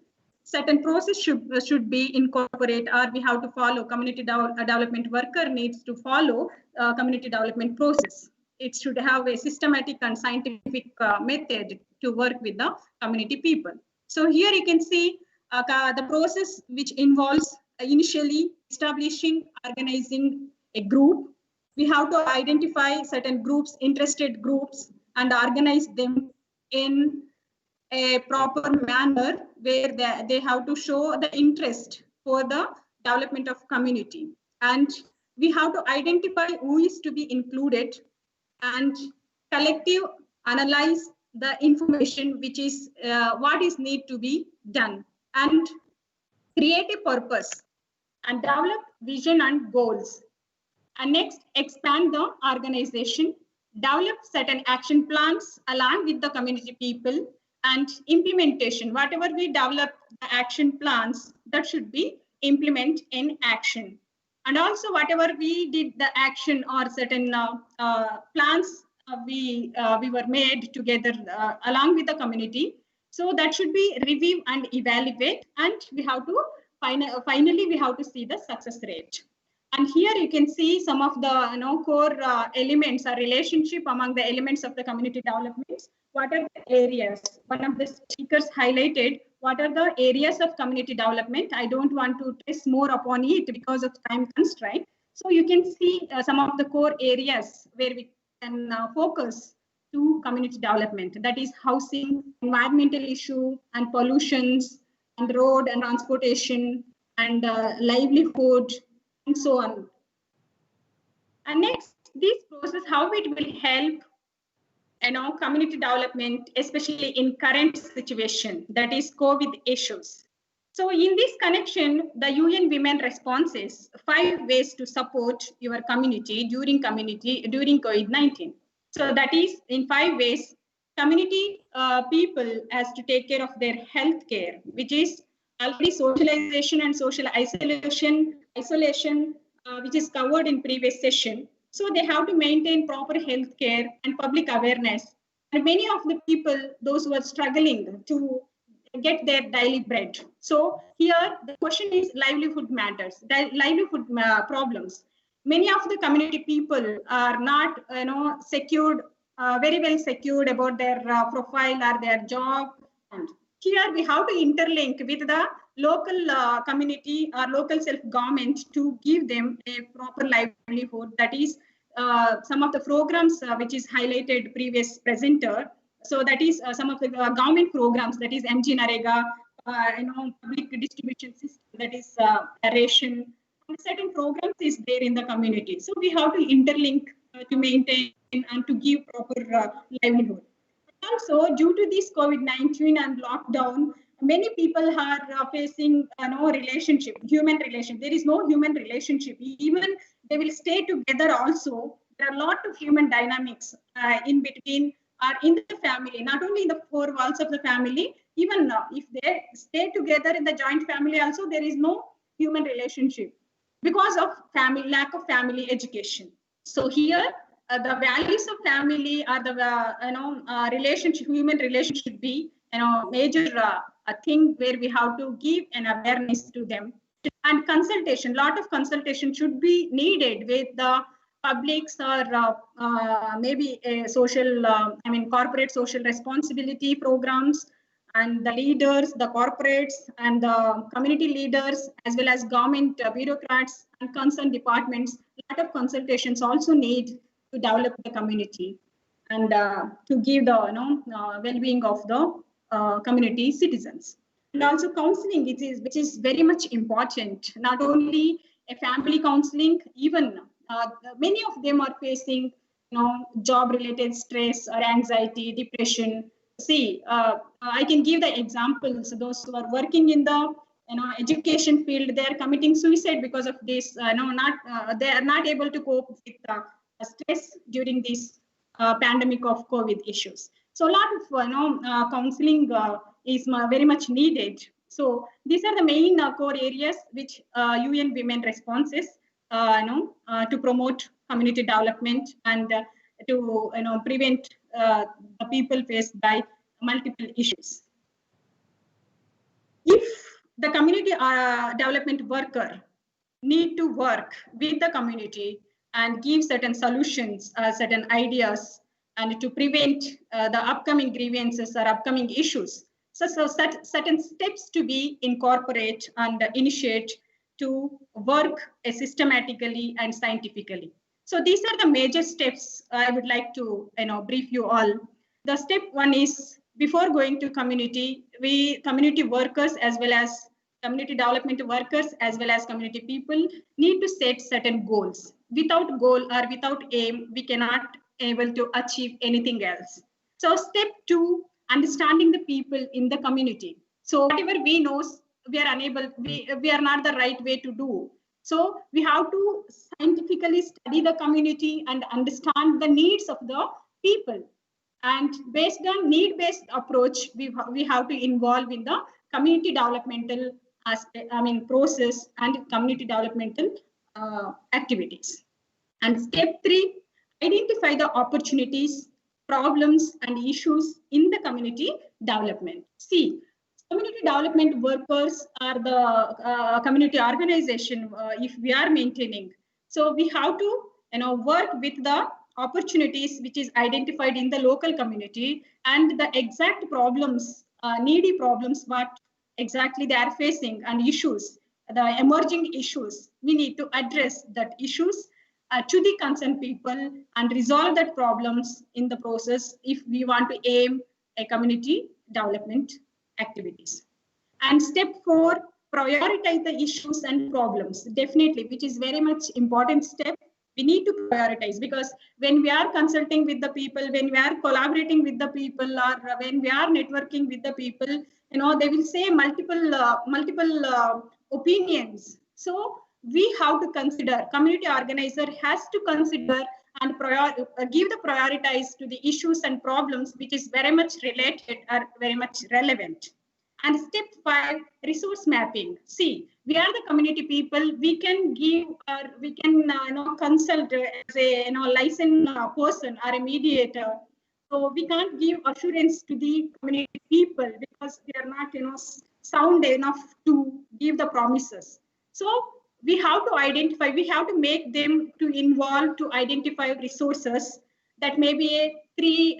certain process should be incorporated, or we have to follow. Community development worker needs to follow community development process. It should have a systematic and scientific method to work with the community people. So here you can see the process, which involves initially establishing, organizing a group. We have to identify certain groups, interested groups, and organize them in a proper manner where they have to show the interest for the development of community. And we have to identify who is to be included and collective analyze the information, which is what is need to be done, and create a purpose and develop vision and goals. And next, expand the organization, develop certain action plans along with the community people, and implementation. Whatever we develop the action plans, that should be implement in action. And also whatever we did the action or certain plans we were made together along with the community. So that should be review and evaluate, and we have to finally we have to see the success rate. And here you can see some of the core elements or relationship among the elements of the community development. What are the areas? One of the speakers highlighted what are the areas of community development. I don't want to stress more upon it because of time constraint. So you can see some of the core areas where we can focus to community development. That is housing, environmental issue, and pollutions, and road and transportation, and livelihood, and so on. And next, this process, how it will help community development, especially in current situation, that is COVID issues. So in this connection, the UN Women responses 5 ways to support your community during COVID-19. So that is in 5 ways, community people has to take care of their health care, which is already socialization and social isolation, which is covered in previous session. So they have to maintain proper health care and public awareness. And many of the people, those who are struggling to get their daily bread. So here the question is livelihood matters, livelihood problems. Many of the community people are not secured, very well secured about their profile or their job. And here we have to interlink with the local community or local self-government to give them a proper livelihood. That is some of the programs which is highlighted previous presenter. So that is some of the government programs, that is MG Narega, public distribution system, that is ration. And certain programs is there in the community. So we have to interlink to maintain and to give proper livelihood. Also, due to this COVID-19 and lockdown, many people are facing relationship, human relationship. There is no human relationship. Even they will stay together also. There are a lot of human dynamics in between or in the family, not only in the four walls of the family, even if they stay together in the joint family also, there is no human relationship because of lack of family education. So here, the values of family or the relationship, human relationship should be major a thing where we have to give an awareness to them. And consultation, lot of consultation should be needed with the publics or maybe a social, corporate social responsibility programs, and the leaders, the corporates and the community leaders, as well as government bureaucrats and concerned departments. A lot of consultations also need to develop the community and to give the well-being of the community citizens. And also counseling, which is very much important. Not only a family counseling, even many of them are facing job-related stress or anxiety, depression. See, I can give the examples. Those who are working in the education field, they are committing suicide because of this. They are not able to cope with stress during this pandemic of COVID issues. So a lot of counseling is very much needed. So these are the main core areas which UN Women responses to promote community development and to prevent the people faced by multiple issues. If the community development worker need to work with the community and give certain solutions, certain ideas, and to prevent the upcoming grievances or upcoming issues. So certain steps to be incorporate and initiate to work systematically and scientifically. So these are the major steps I would like to brief you all. The step one is, before going to community, we community workers as well as community development workers as well as community people need to set certain goals. Without goal or without aim, we cannot able to achieve anything else. So step two, understanding the people in the community. So whatever we know, we are unable, we are not the right way to do. So we have to scientifically study the community and understand the needs of the people. And based on need-based approach, we have to involve in the community developmental aspect, process and community developmental activities. And step 3, identify the opportunities, problems, and issues in the community development. See, community development workers are the community organization if we are maintaining. So we have to work with the opportunities which is identified in the local community and the exact problems, needy problems, what exactly they are facing and issues, the emerging issues. We need to address that issues to the concerned people and resolve that problems in the process if we want to aim a community development activities. And step 4, prioritize the issues and problems. Definitely, which is very much important step. We need to prioritize, because when we are consulting with the people, when we are collaborating with the people, or when we are networking with the people, they will say multiple opinions. So we have to consider, community organizer has to consider and give the prioritize to the issues and problems which is very much related or very much relevant. And step 5, resource mapping. See, we are the community people. We can give or we can consult as a licensed person or a mediator. So we can't give assurance to the community people because they are not sound enough to give the promises. So we have to identify. We have to make them to involve to identify resources. That may be a 3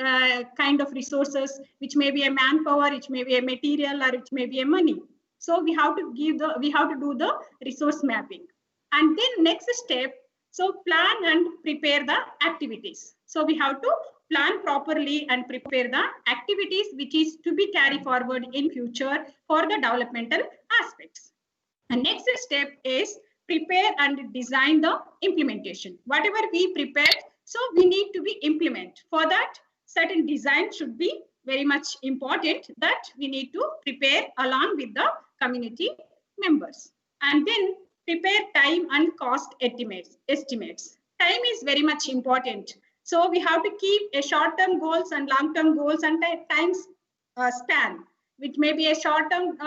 kind of resources, which may be a manpower, which may be a material, or which may be a money. So we have to do the resource mapping. And then next step, so plan and prepare the activities. So we have to plan properly and prepare the activities which is to be carried forward in future for the developmental aspects. And next step is prepare and design the implementation. Whatever we prepare, so we need to be implement. For that, certain design should be very much important that we need to prepare along with the community members. And then prepare time and cost estimates. Time is very much important. So we have to keep a short-term goals and long-term goals and time span, which may be a short-term,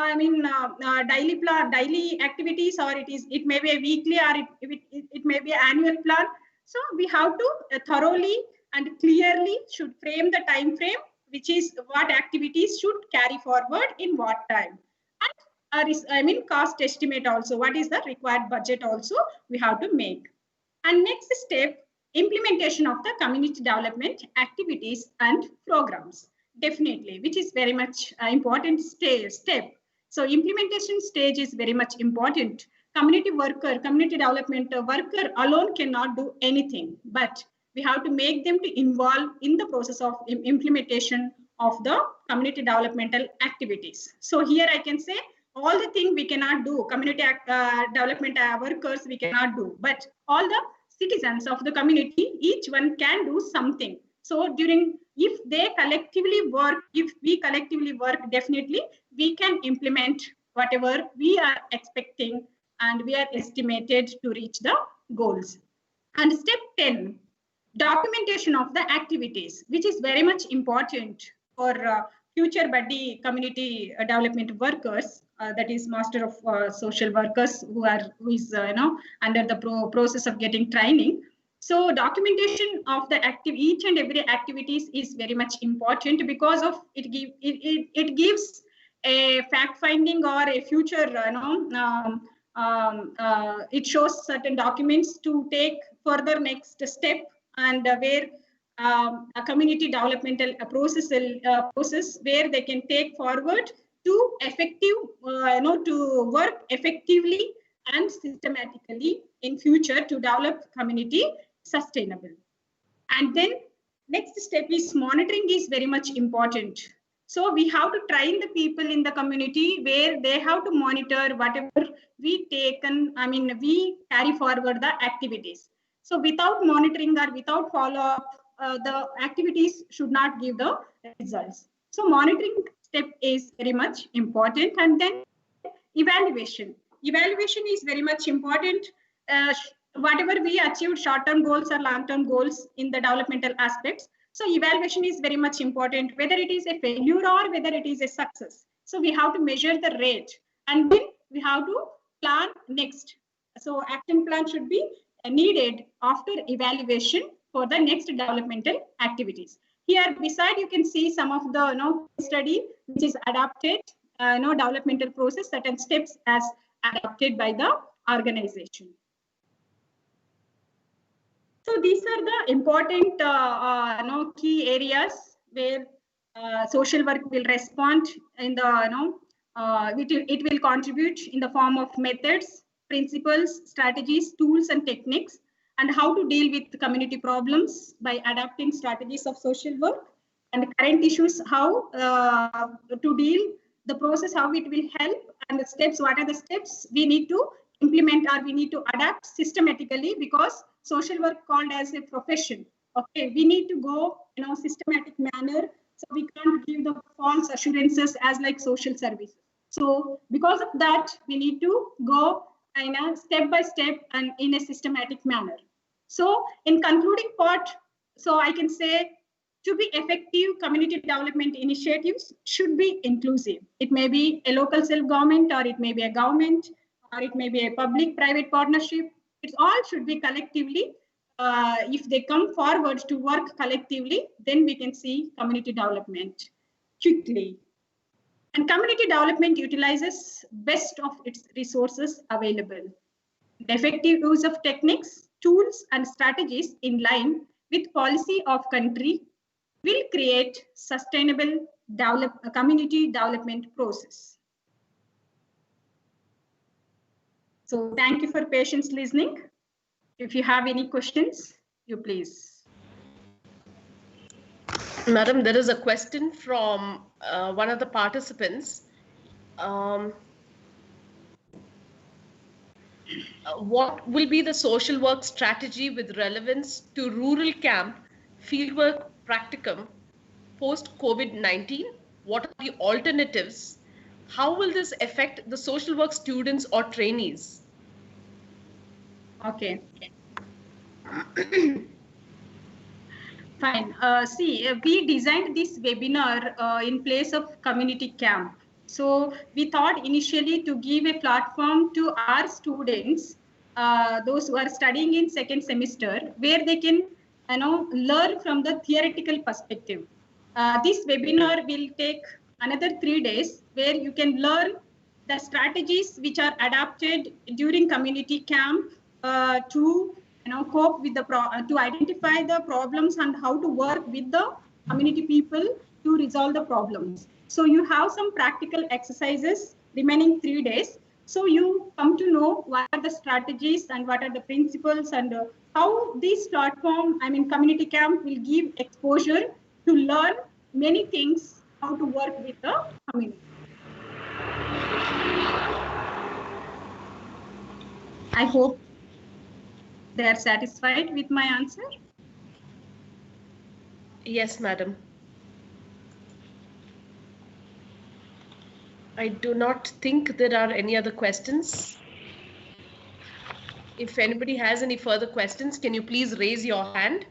daily plan, daily activities, or it may be a weekly, or it may be an annual plan. So we have to thoroughly and clearly should frame the time frame, which is what activities should carry forward in what time. And cost estimate also, what is the required budget also we have to make. And next step, implementation of the community development activities and programs. Definitely, which is very much important step. So implementation stage is very much important. Community development worker alone cannot do anything, but we have to make them to involve in the process of implementation of the community developmental activities. So here I can say all the things we cannot do, community development workers we cannot do, but all the citizens of the community, each one can do something. So if we collectively work, definitely we can implement whatever we are expecting and we are estimated to reach the goals. And step 10, documentation of the activities, which is very much important for future buddy community development workers, that is master of social workers who is under the process of getting training. So documentation of the each and every activities is very much important because of it gives a fact finding or a future it shows certain documents to take further next step, and where a community developmental process where they can take forward to to work effectively and systematically in future to develop community sustainable. And then next step is monitoring is very much important. So we have to train the people in the community where they have to monitor whatever we carry forward the activities. So without monitoring or without follow-up, the activities should not give the results. So monitoring step is very much important. And then evaluation. Evaluation is very much important. Whatever we achieved short-term goals or long-term goals in the developmental aspects. So evaluation is very much important, whether it is a failure or whether it is a success. So we have to measure the rate, and then we have to plan next. So action plan should be needed after evaluation for the next developmental activities. Here beside you can see some of the study which is adapted developmental process, certain steps as adopted by the organization. So these are the important key areas where social work will respond in the it will contribute in the form of methods, principles, strategies, tools, and techniques, and how to deal with community problems by adapting strategies of social work, and current issues, how to deal the process, how it will help, and the steps, what are the steps we need to implement or we need to adapt systematically, because social work called as a profession. Okay, we need to go systematic manner, so we can't give the false assurances as like social services. So because of that, we need to go in a step by step and in a systematic manner. So in concluding part, so I can say, to be effective, community development initiatives should be inclusive. It may be a local self-government, or it may be a government, or it may be a public-private partnership. It all should be collectively. If they come forward to work collectively, then we can see community development quickly. And community development utilizes best of its resources available. The effective use of techniques, tools, and strategies in line with policy of country will create sustainable community development process. So thank you for patience listening. If you have any questions, you please. Madam, there is a question from one of the participants. What will be the social work strategy with relevance to rural camp fieldwork practicum post-COVID-19? What are the alternatives? How will this affect the social work students or trainees? Okay. Fine. We designed this webinar in place of community camp. So we thought initially to give a platform to our students, those who are studying in second semester, where they can learn from the theoretical perspective. This webinar will take another 3 days, where you can learn the strategies which are adapted during community camp to cope with the to identify the problems and how to work with the community people to resolve the problems. So you have some practical exercises remaining 3 days. So you come to know what are the strategies and what are the principles, and how this platform, community camp, will give exposure to learn many things, how to work with the community. I hope they are satisfied with my answer. Yes, madam. I do not think there are any other questions. If anybody has any further questions, can you please raise your hand?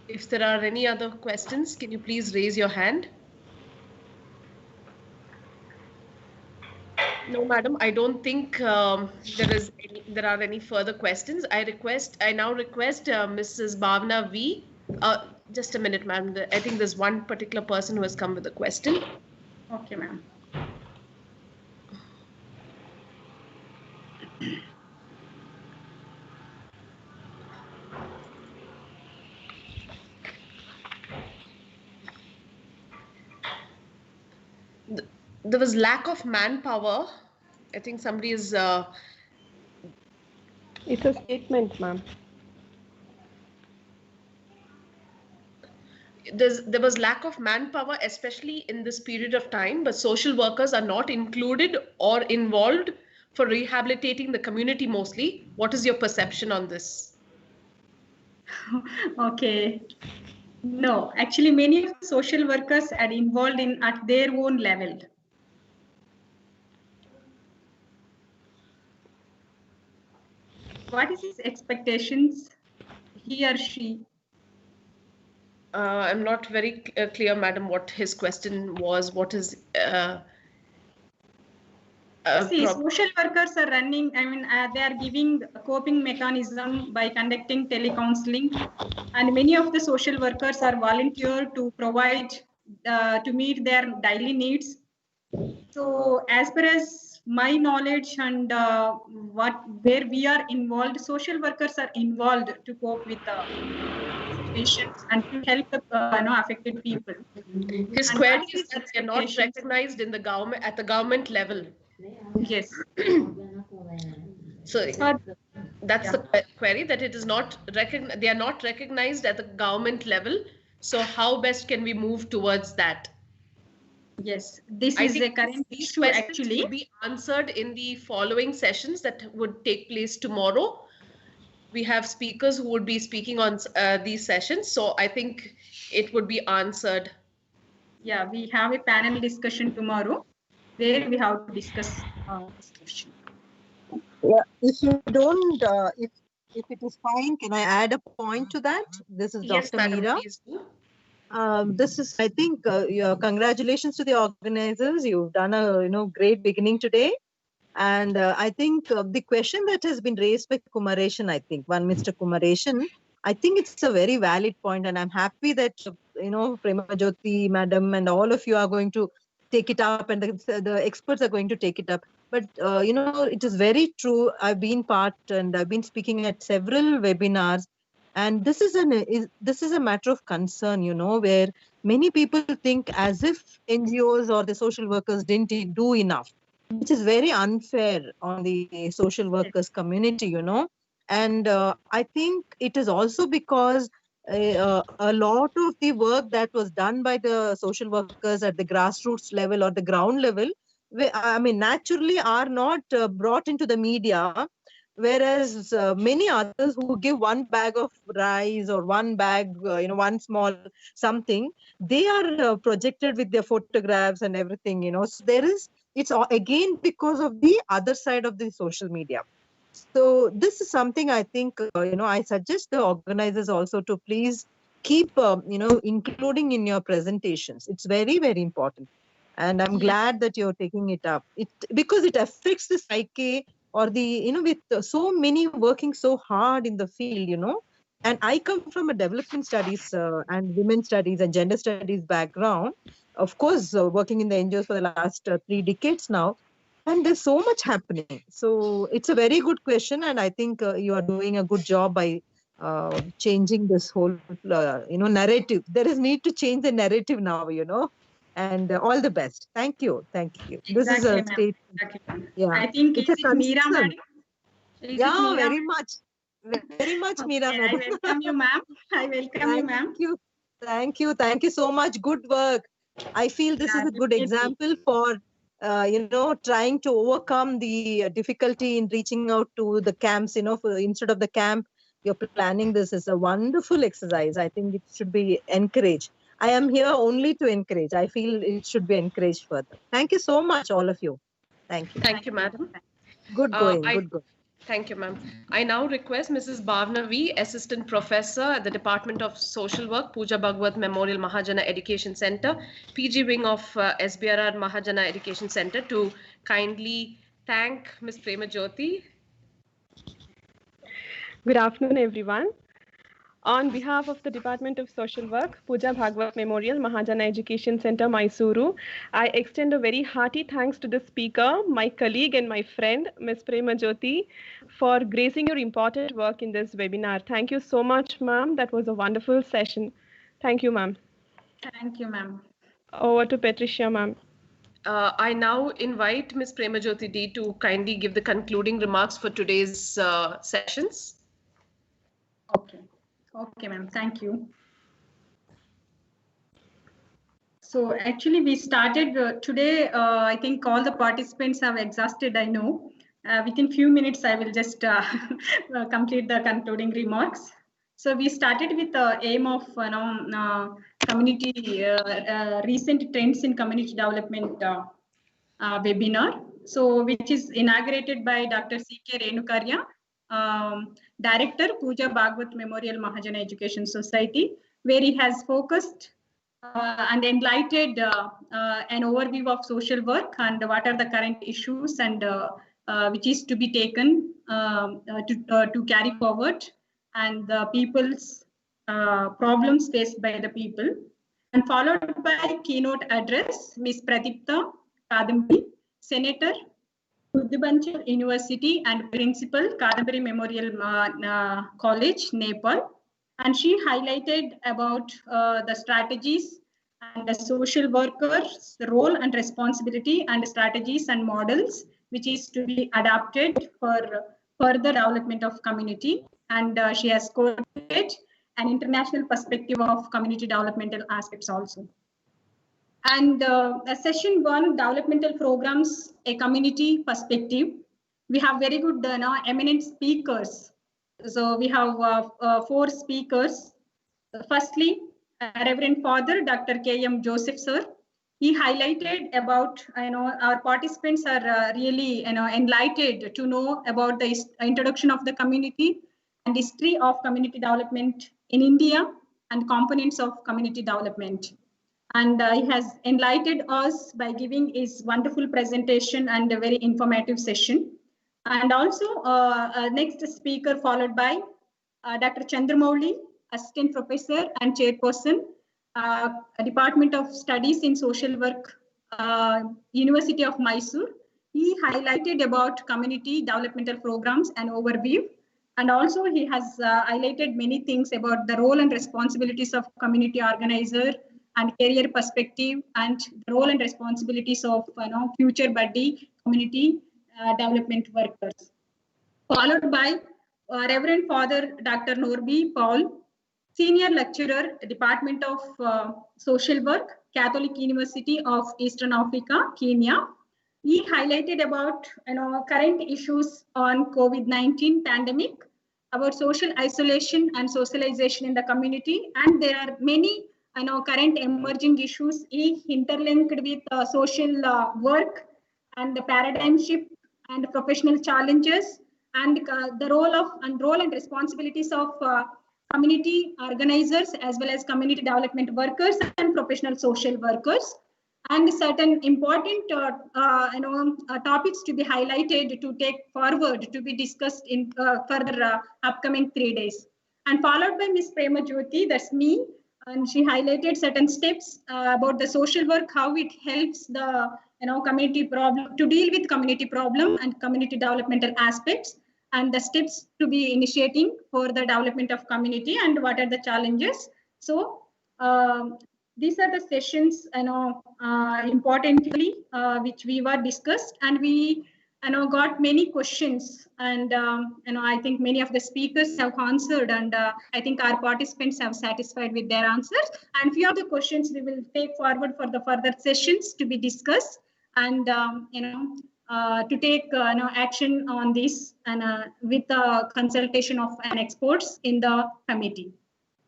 If there are any other questions, can you please raise your hand? No, madam, I don't think there are any further questions. I now request Mrs. Bhavna V. Just a minute, ma'am. I think there's one particular person who has come with a question. Okay, ma'am. There was lack of manpower. I think somebody is. It's a statement, ma'am. There was lack of manpower, especially in this period of time, but social workers are not included or involved for rehabilitating the community mostly. What is your perception on this? Okay. No, actually, many of the social workers are involved at their own level. What is his expectations? he or she? I'm not very clear, madam, what his question was. What is See, social workers are running, they are giving a coping mechanism by conducting telecounseling, and many of the social workers are volunteer to provide, to meet their daily needs. So as per as my knowledge and where we are involved, social workers are involved to cope with the situations and to help the affected people. His And query that's is his that they are not expectations. recognized in the government at the government level. Yes. So that's the query, that it is not they are not recognized at the government level. So how best can we move towards that? Yes, this I is think a current these issue questions actually. will be answered in the following sessions that would take place tomorrow. We have speakers who would be speaking on these sessions, so I think it would be answered. Yeah, we have a panel discussion tomorrow where we have to discuss this question. Yeah, if you don't, if it is fine, can I add a point to that? This is Yes, Dr. madam, Meera. please do. This is, I think, your congratulations to the organizers. You've done a great beginning today, and I think the question that has been raised by Kumareshan, I think Mr. Kumareshan, I think it's a very valid point, and I'm happy that Prema Jyoti madam and all of you are going to take it up, and the experts are going to take it up. But it is very true. I've been part, and I've been speaking at several webinars, and this is a matter of concern, where many people think as if NGOs or the social workers didn't do enough, which is very unfair on the social workers community, and I think it is also because a lot of the work that was done by the social workers at the grassroots level or the ground level, naturally are not brought into the media, whereas many others who give one bag of rice or one bag, one small something, they are projected with their photographs and everything, so it's again because of the other side of the social media. So this is something I think, I suggest the organizers also to please keep, including in your presentations. It's very, very important. And I'm glad that you're taking it up. Because it affects the psyche or the, with so many working so hard in the field, and I come from a development studies and women studies and gender studies background, of course, working in the NGOs for the last 3 decades now. And there's so much happening. So it's a very good question. And I think you are doing a good job by changing this whole, narrative. There is need to change the narrative now, and all the best. Thank you. Thank you. This is a state. Yeah. I think it's a Meera concern. madam? Yeah, very much. Very much, Meera Okay, madam. I welcome you, ma'am. I welcome you, ma'am. Thank you. Thank you. Thank you so much. Good work. I feel this is a good example for, trying to overcome the difficulty in reaching out to the camps, instead of the camp, you're planning this is a wonderful exercise. I think it should be encouraged. I am here only to encourage. I feel it should be encouraged further. Thank you so much, all of you. Thank you. Thank you, madam. Good going. Good going. Thank you, ma'am. I now request Mrs. Bhavna V, Assistant Professor at the Department of Social Work, Pooja Bhagwat Memorial Mahajana Education Center, PG Wing of SBRR Mahajana Education Center, to kindly thank Ms. Prema Jyoti. Good afternoon, everyone. On behalf of the Department of Social Work, Pooja Bhagwat Memorial Mahajana Education Center, Mysuru, I extend a very hearty thanks to the speaker, my colleague and my friend, Ms. Prema Jyoti, for gracing your important work in this webinar. Thank you so much, ma'am. That was a wonderful session. Thank you, ma'am. Thank you, ma'am. Over to Patricia, ma'am. I now invite Ms. Prema Jyoti D to kindly give the concluding remarks for today's sessions. Okay, ma'am. Thank you. So actually we started today, I think all the participants have exhausted, I know. Within few minutes, I will just complete the concluding remarks. So we started with the aim of community, recent trends in community development webinar. So which is inaugurated by Dr. C.K. Renukarya, Director, Pooja Bhagwat Memorial Mahajana Education Society, where he has focused and enlightened an overview of social work and what are the current issues and which is to be taken to carry forward and the people's problems faced by the people. And followed by keynote address, Ms. Pradipta Kadambari, Senator, Buddhibanchal University and Principal, Kadambari Memorial College, Nepal. And she highlighted about the strategies and the social workers' role and responsibility and strategies and models, which is to be adapted for further development of community. And she has quoted an international perspective of community developmental aspects also. And session 1, developmental programs, a community perspective. We have very good eminent speakers. So we have 4 speakers. Firstly, Reverend Father Dr. K.M. Joseph sir. He highlighted about, our participants are really, enlightened to know about the introduction of the community and history of community development in India and components of community development. And he has enlightened us by giving his wonderful presentation and a very informative session. And also next speaker followed by Dr. Chandramouli, Assistant Professor and Chairperson, Department of Studies in Social Work, University of Mysore. He highlighted about community developmental programs and overview. And also he has highlighted many things about the role and responsibilities of community organizer and career perspective and the role and responsibilities of future buddy community development workers. Followed by Reverend Father Dr. Norby Paul, Senior Lecturer, Department of Social Work, Catholic University of Eastern Africa, Kenya. He highlighted about current issues on COVID-19 pandemic, about social isolation and socialization in the community, and there are many current emerging issues interlinked with social work and the paradigm shift and professional challenges and the role and responsibilities of community organizers as well as community development workers and professional social workers, and certain important topics to be highlighted to take forward to be discussed in further upcoming 3 days. And followed by Ms. Prema Jyoti, that's me, and she highlighted certain steps about the social work, how it helps the community problem to deal with community problem and community developmental aspects, and the steps to be initiating for the development of community and what are the challenges. So these are the sessions importantly which we were discussed, and we got many questions, and I think many of the speakers have answered, and I think our participants have satisfied with their answers, and few of the questions we will take forward for the further sessions to be discussed, and to take action on this, and with the consultation of an experts in the committee.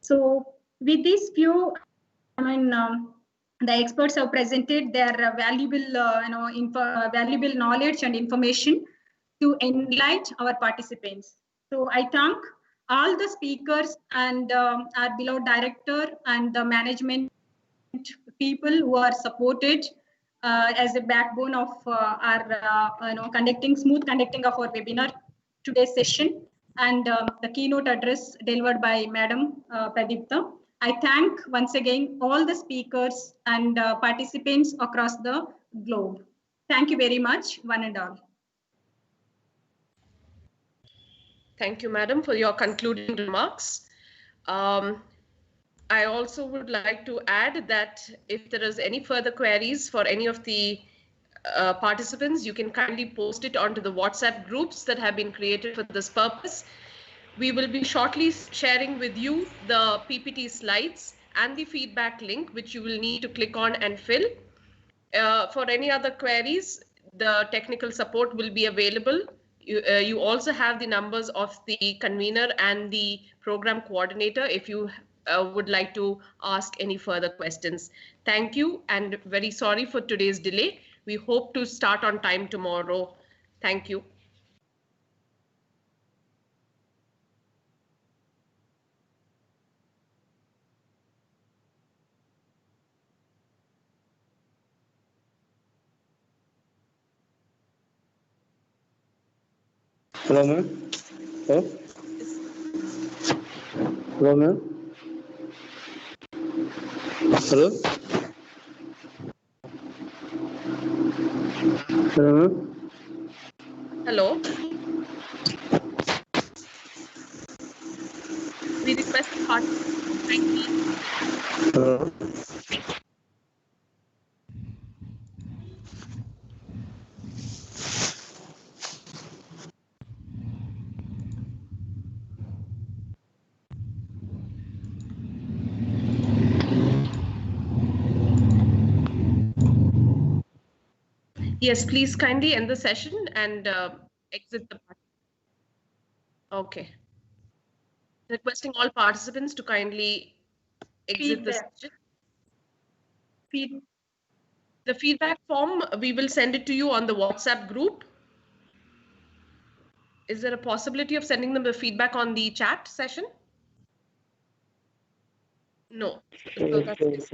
So with these few, the experts have presented their valuable, valuable knowledge and information to enlighten our participants. So I thank all the speakers and our beloved director and the management people who are supported as a backbone of our smooth conducting of our webinar today's session, and the keynote address delivered by Madam Pradipta. I thank once again all the speakers and participants across the globe. Thank you very much, one and all. Thank you, Madam, for your concluding remarks. I also would like to add that if there is any further queries for any of the participants, you can kindly post it onto the WhatsApp groups that have been created for this purpose. We will be shortly sharing with you the PPT slides and the feedback link, which you will need to click on and fill. For any other queries, the technical support will be available. You also have the numbers of the convener and the program coordinator if you would like to ask any further questions. Thank you, and very sorry for today's delay. We hope to start on time tomorrow. Thank you. Hello, ma'am. Hello? Hello, ma'am. Hello? Hello, ma'am. Hello. We request the participants kindly. Hello? Yes, please kindly end the session and exit the party. Okay. Requesting all participants to kindly exit the session. The feedback form, we will send it to you on the WhatsApp group. Is there a possibility of sending them the feedback on the chat session? No. So that's